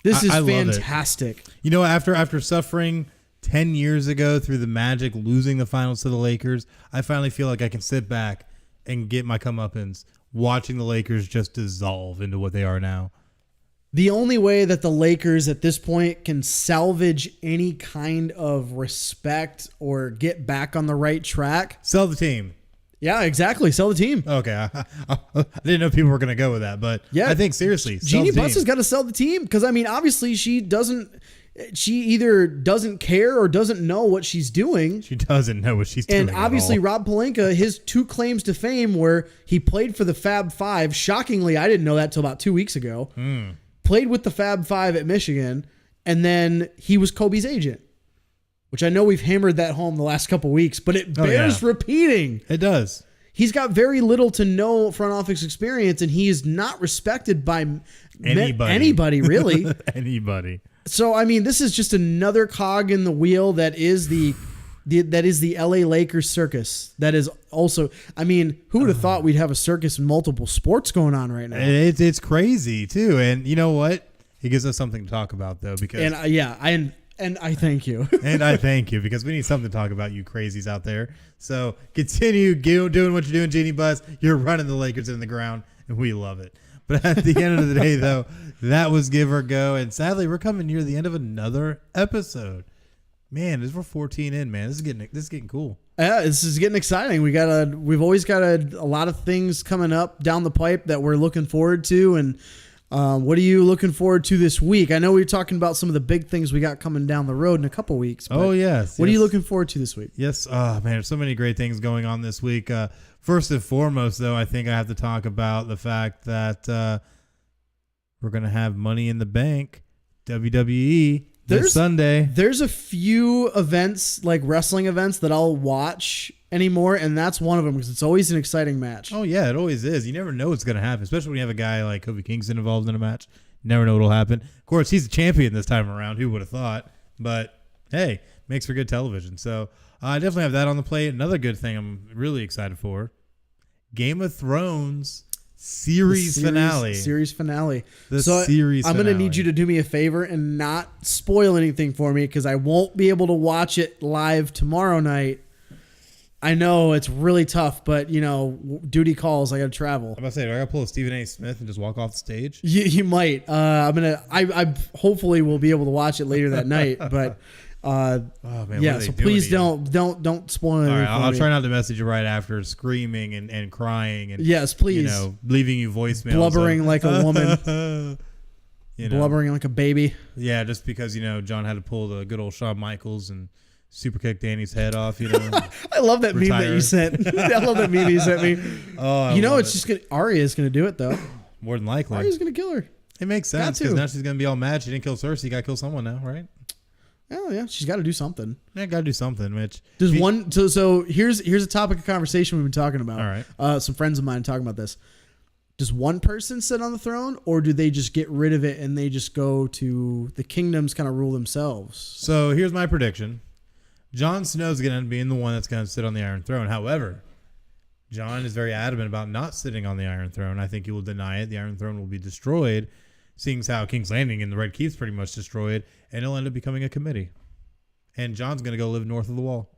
This is fantastic. You know, after suffering 10 years ago through the Magic losing the finals to the Lakers, I finally feel like I can sit back and get my comeuppance watching the Lakers just dissolve into what they are now. The only way that the Lakers at this point can salvage any kind of respect or get back on the right track. Sell the team. Yeah, exactly. Sell the team. Okay. I didn't know people were going to go with that, but yeah, I think seriously, Jeannie Buss has got to sell the team, because, I mean, obviously she either doesn't care or doesn't know what she's doing. She doesn't know what she's doing. And obviously Rob Pelinka, his 2 claims to fame were he played for the Fab Five. Shockingly, I didn't know that till about 2 weeks ago. Played with the Fab Five at Michigan, and then he was Kobe's agent, which I know we've hammered that home the last couple weeks, but it bears repeating. It does. He's got very little to no front office experience, and he is not respected by anybody really. Anybody. So, I mean, this is just another cog in the wheel that is the LA Lakers circus. That is also, I mean, who would have thought we'd have a circus in multiple sports going on right now? It's crazy too. And you know what? It gives us something to talk about, though, because and I thank you. And I thank you, because we need something to talk about, you crazies out there. So continue doing what you're doing, Jeannie Buss. You're running the Lakers in the ground, and we love it. But at the end of the day, though, that was Give or Go. And sadly, we're coming near the end of another episode. Man, we're 14 in, man. This is getting cool. Yeah, this is getting exciting. We've always got a lot of things coming up down the pipe that we're looking forward to, and What are you looking forward to this week? I know we were talking about some of the big things we got coming down the road in a couple weeks. Oh, yes. What are you looking forward to this week? Yes. Oh, man, there's so many great things going on this week. First and foremost, though, I think I have to talk about the fact that we're going to have Money in the Bank, WWE, this Sunday. There's a few events, like wrestling events, that I'll watch anymore, and that's one of them because it's always an exciting match. Oh, yeah, it always is. You never know what's going to happen, especially when you have a guy like Kofi Kingston involved in a match. You never know what will happen. Of course, he's the champion this time around. Who would have thought? But, hey, makes for good television. So I definitely have that on the plate. Another good thing I'm really excited for, Game of Thrones series finale. Series finale. I'm going to need you to do me a favor and not spoil anything for me because I won't be able to watch it live tomorrow night. I know it's really tough, but duty calls. I got to travel. I'm about to say, do I got to pull a Stephen A. Smith and just walk off the stage? You might. I hopefully will be able to watch it later that night, but. Oh man, yeah, so please don't spoil anything. All right, I'll try not to message you right after, screaming and crying and yes, please, leaving you voicemails, blubbering like a woman, blubbering like a baby. Yeah, just because John had to pull the good old Shawn Michaels and super kick Danny's head off. I love that meme that you sent. I love that meme you sent me. Oh, it's just Arya's gonna do it though. More than likely, Arya's gonna kill her. It makes sense because now she's gonna be all mad. She didn't kill Cersei. Got to kill someone now, right? Oh yeah, she's got to do something. Yeah, got to do something, Mitch. So here's a topic of conversation we've been talking about. All right. Some friends of mine talking about this. Does one person sit on the throne, or do they just get rid of it and they just go to the kingdoms, kind of rule themselves? So here's my prediction: Jon Snow's going to end up being the one that's going to sit on the Iron Throne. However, Jon is very adamant about not sitting on the Iron Throne. I think he will deny it. The Iron Throne will be destroyed. Seeing as how King's Landing and the Red Keep's pretty much destroyed, and it'll end up becoming a committee. And Jon's going to go live north of the wall.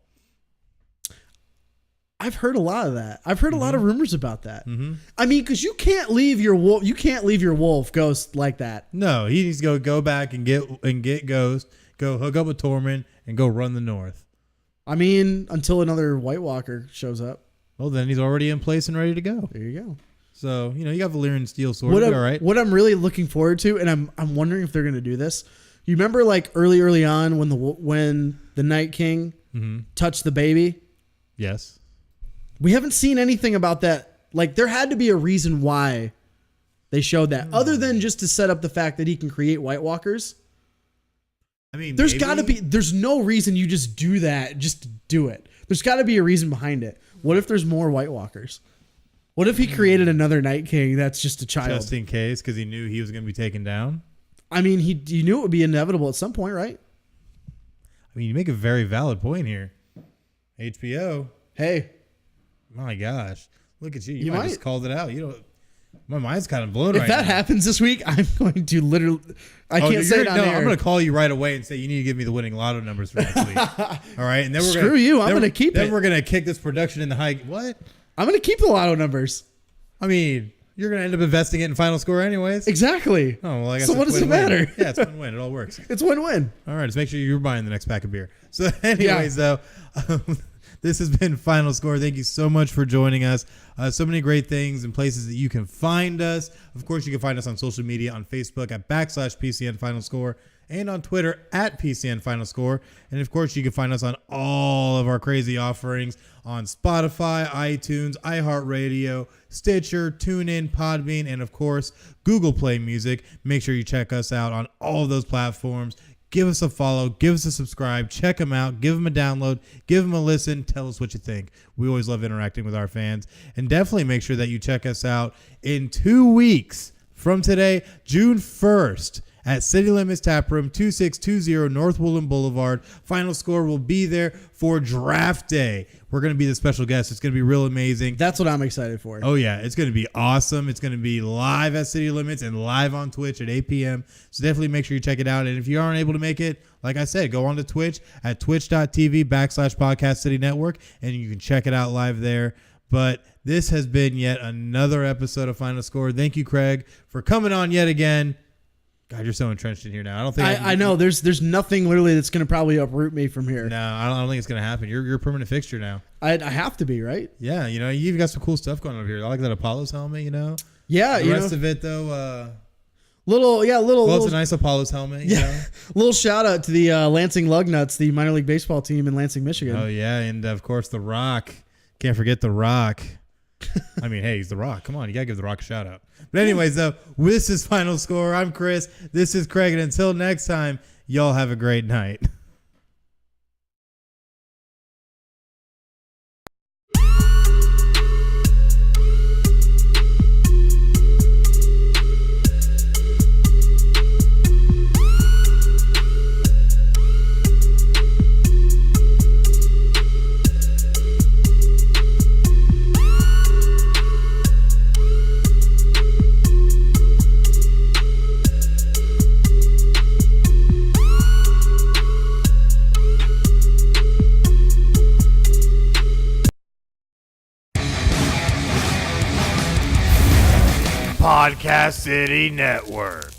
I've heard a lot of that. I've heard a lot of rumors about that. Mm-hmm. I mean, because you can't leave your wolf. You can't leave your wolf ghost like that. No, he needs to go back and get Ghost, go hook up with Tormund, and go run the north. I mean, until another White Walker shows up. Well, then he's already in place and ready to go. There you go. So, you got Valyrian steel sword. All right. What I'm really looking forward to, and I'm wondering if they're going to do this. You remember like early on when the Night King touched the baby? Yes. We haven't seen anything about that. Like there had to be a reason why they showed that, other than just to set up the fact that he can create White Walkers. I mean, there's got to be. There's no reason you just do that. Just do it. There's got to be a reason behind it. What if there's more White Walkers? What if he created another Night King that's just a child? Just in case, because he knew he was going to be taken down? I mean, he knew it would be inevitable at some point, right? I mean, you make a very valid point here. HBO. Hey. My gosh. Look at you. You might just called it out. My mind's kind of blown if right now. If that happens this week, I'm going to literally... I can't say it on air. I'm going to call you right away and say you need to give me the winning lotto numbers for next week. All right? And then I'm going to keep it. Then we're going to kick this production in the high... What? I'm going to keep the lotto numbers. I mean, you're going to end up investing it in FinalScore anyways. Exactly. Oh, well, I guess so what does it matter? Yeah, it's win-win. It all works. It's win-win. All right, just make sure you're buying the next pack of beer. So anyways, though, this has been FinalScore. Thank you so much for joining us. So many great things and places that you can find us. Of course, you can find us on social media on Facebook at /PCN FinalScore and on Twitter at PCN FinalScore. And of course, you can find us on all of our crazy offerings on Spotify, iTunes, iHeartRadio, Stitcher, TuneIn, Podbean, and of course, Google Play Music. Make sure you check us out on all of those platforms. Give us a follow, give us a subscribe, check them out, give them a download, give them a listen, tell us what you think. We always love interacting with our fans. And definitely make sure that you check us out in 2 weeks from today, June 1st. At City Limits Tap Room, 2620 North Woodland Boulevard. FinalScore will be there for Draft Day. We're going to be the special guest. It's going to be real amazing. That's what I'm excited for. Oh, yeah. It's going to be awesome. It's going to be live at City Limits and live on Twitch at 8 p.m. So definitely make sure you check it out. And if you aren't able to make it, like I said, go on to Twitch at twitch.tv/Podcast City Network, and you can check it out live there. But this has been yet another episode of FinalScore. Thank you, Craig, for coming on yet again. God, you're so entrenched in here now. I don't think I know. There's nothing literally that's going to probably uproot me from here. No, I don't think it's going to happen. You're a permanent fixture now. I have to be, right? Yeah, you've got some cool stuff going on over here. I like that Apollo's helmet, Yeah, the rest of it though, Little. Well, it's a nice Apollo's helmet. You know? Little shout out to the Lansing Lugnuts, the minor league baseball team in Lansing, Michigan. Oh yeah, and of course The Rock. Can't forget The Rock. I mean, hey, he's The Rock. Come on, you gotta give The Rock a shout out. But anyways, though, this is Final Score. I'm Chris. This is Craig, and until next time, y'all have a great night. Podcast City Network.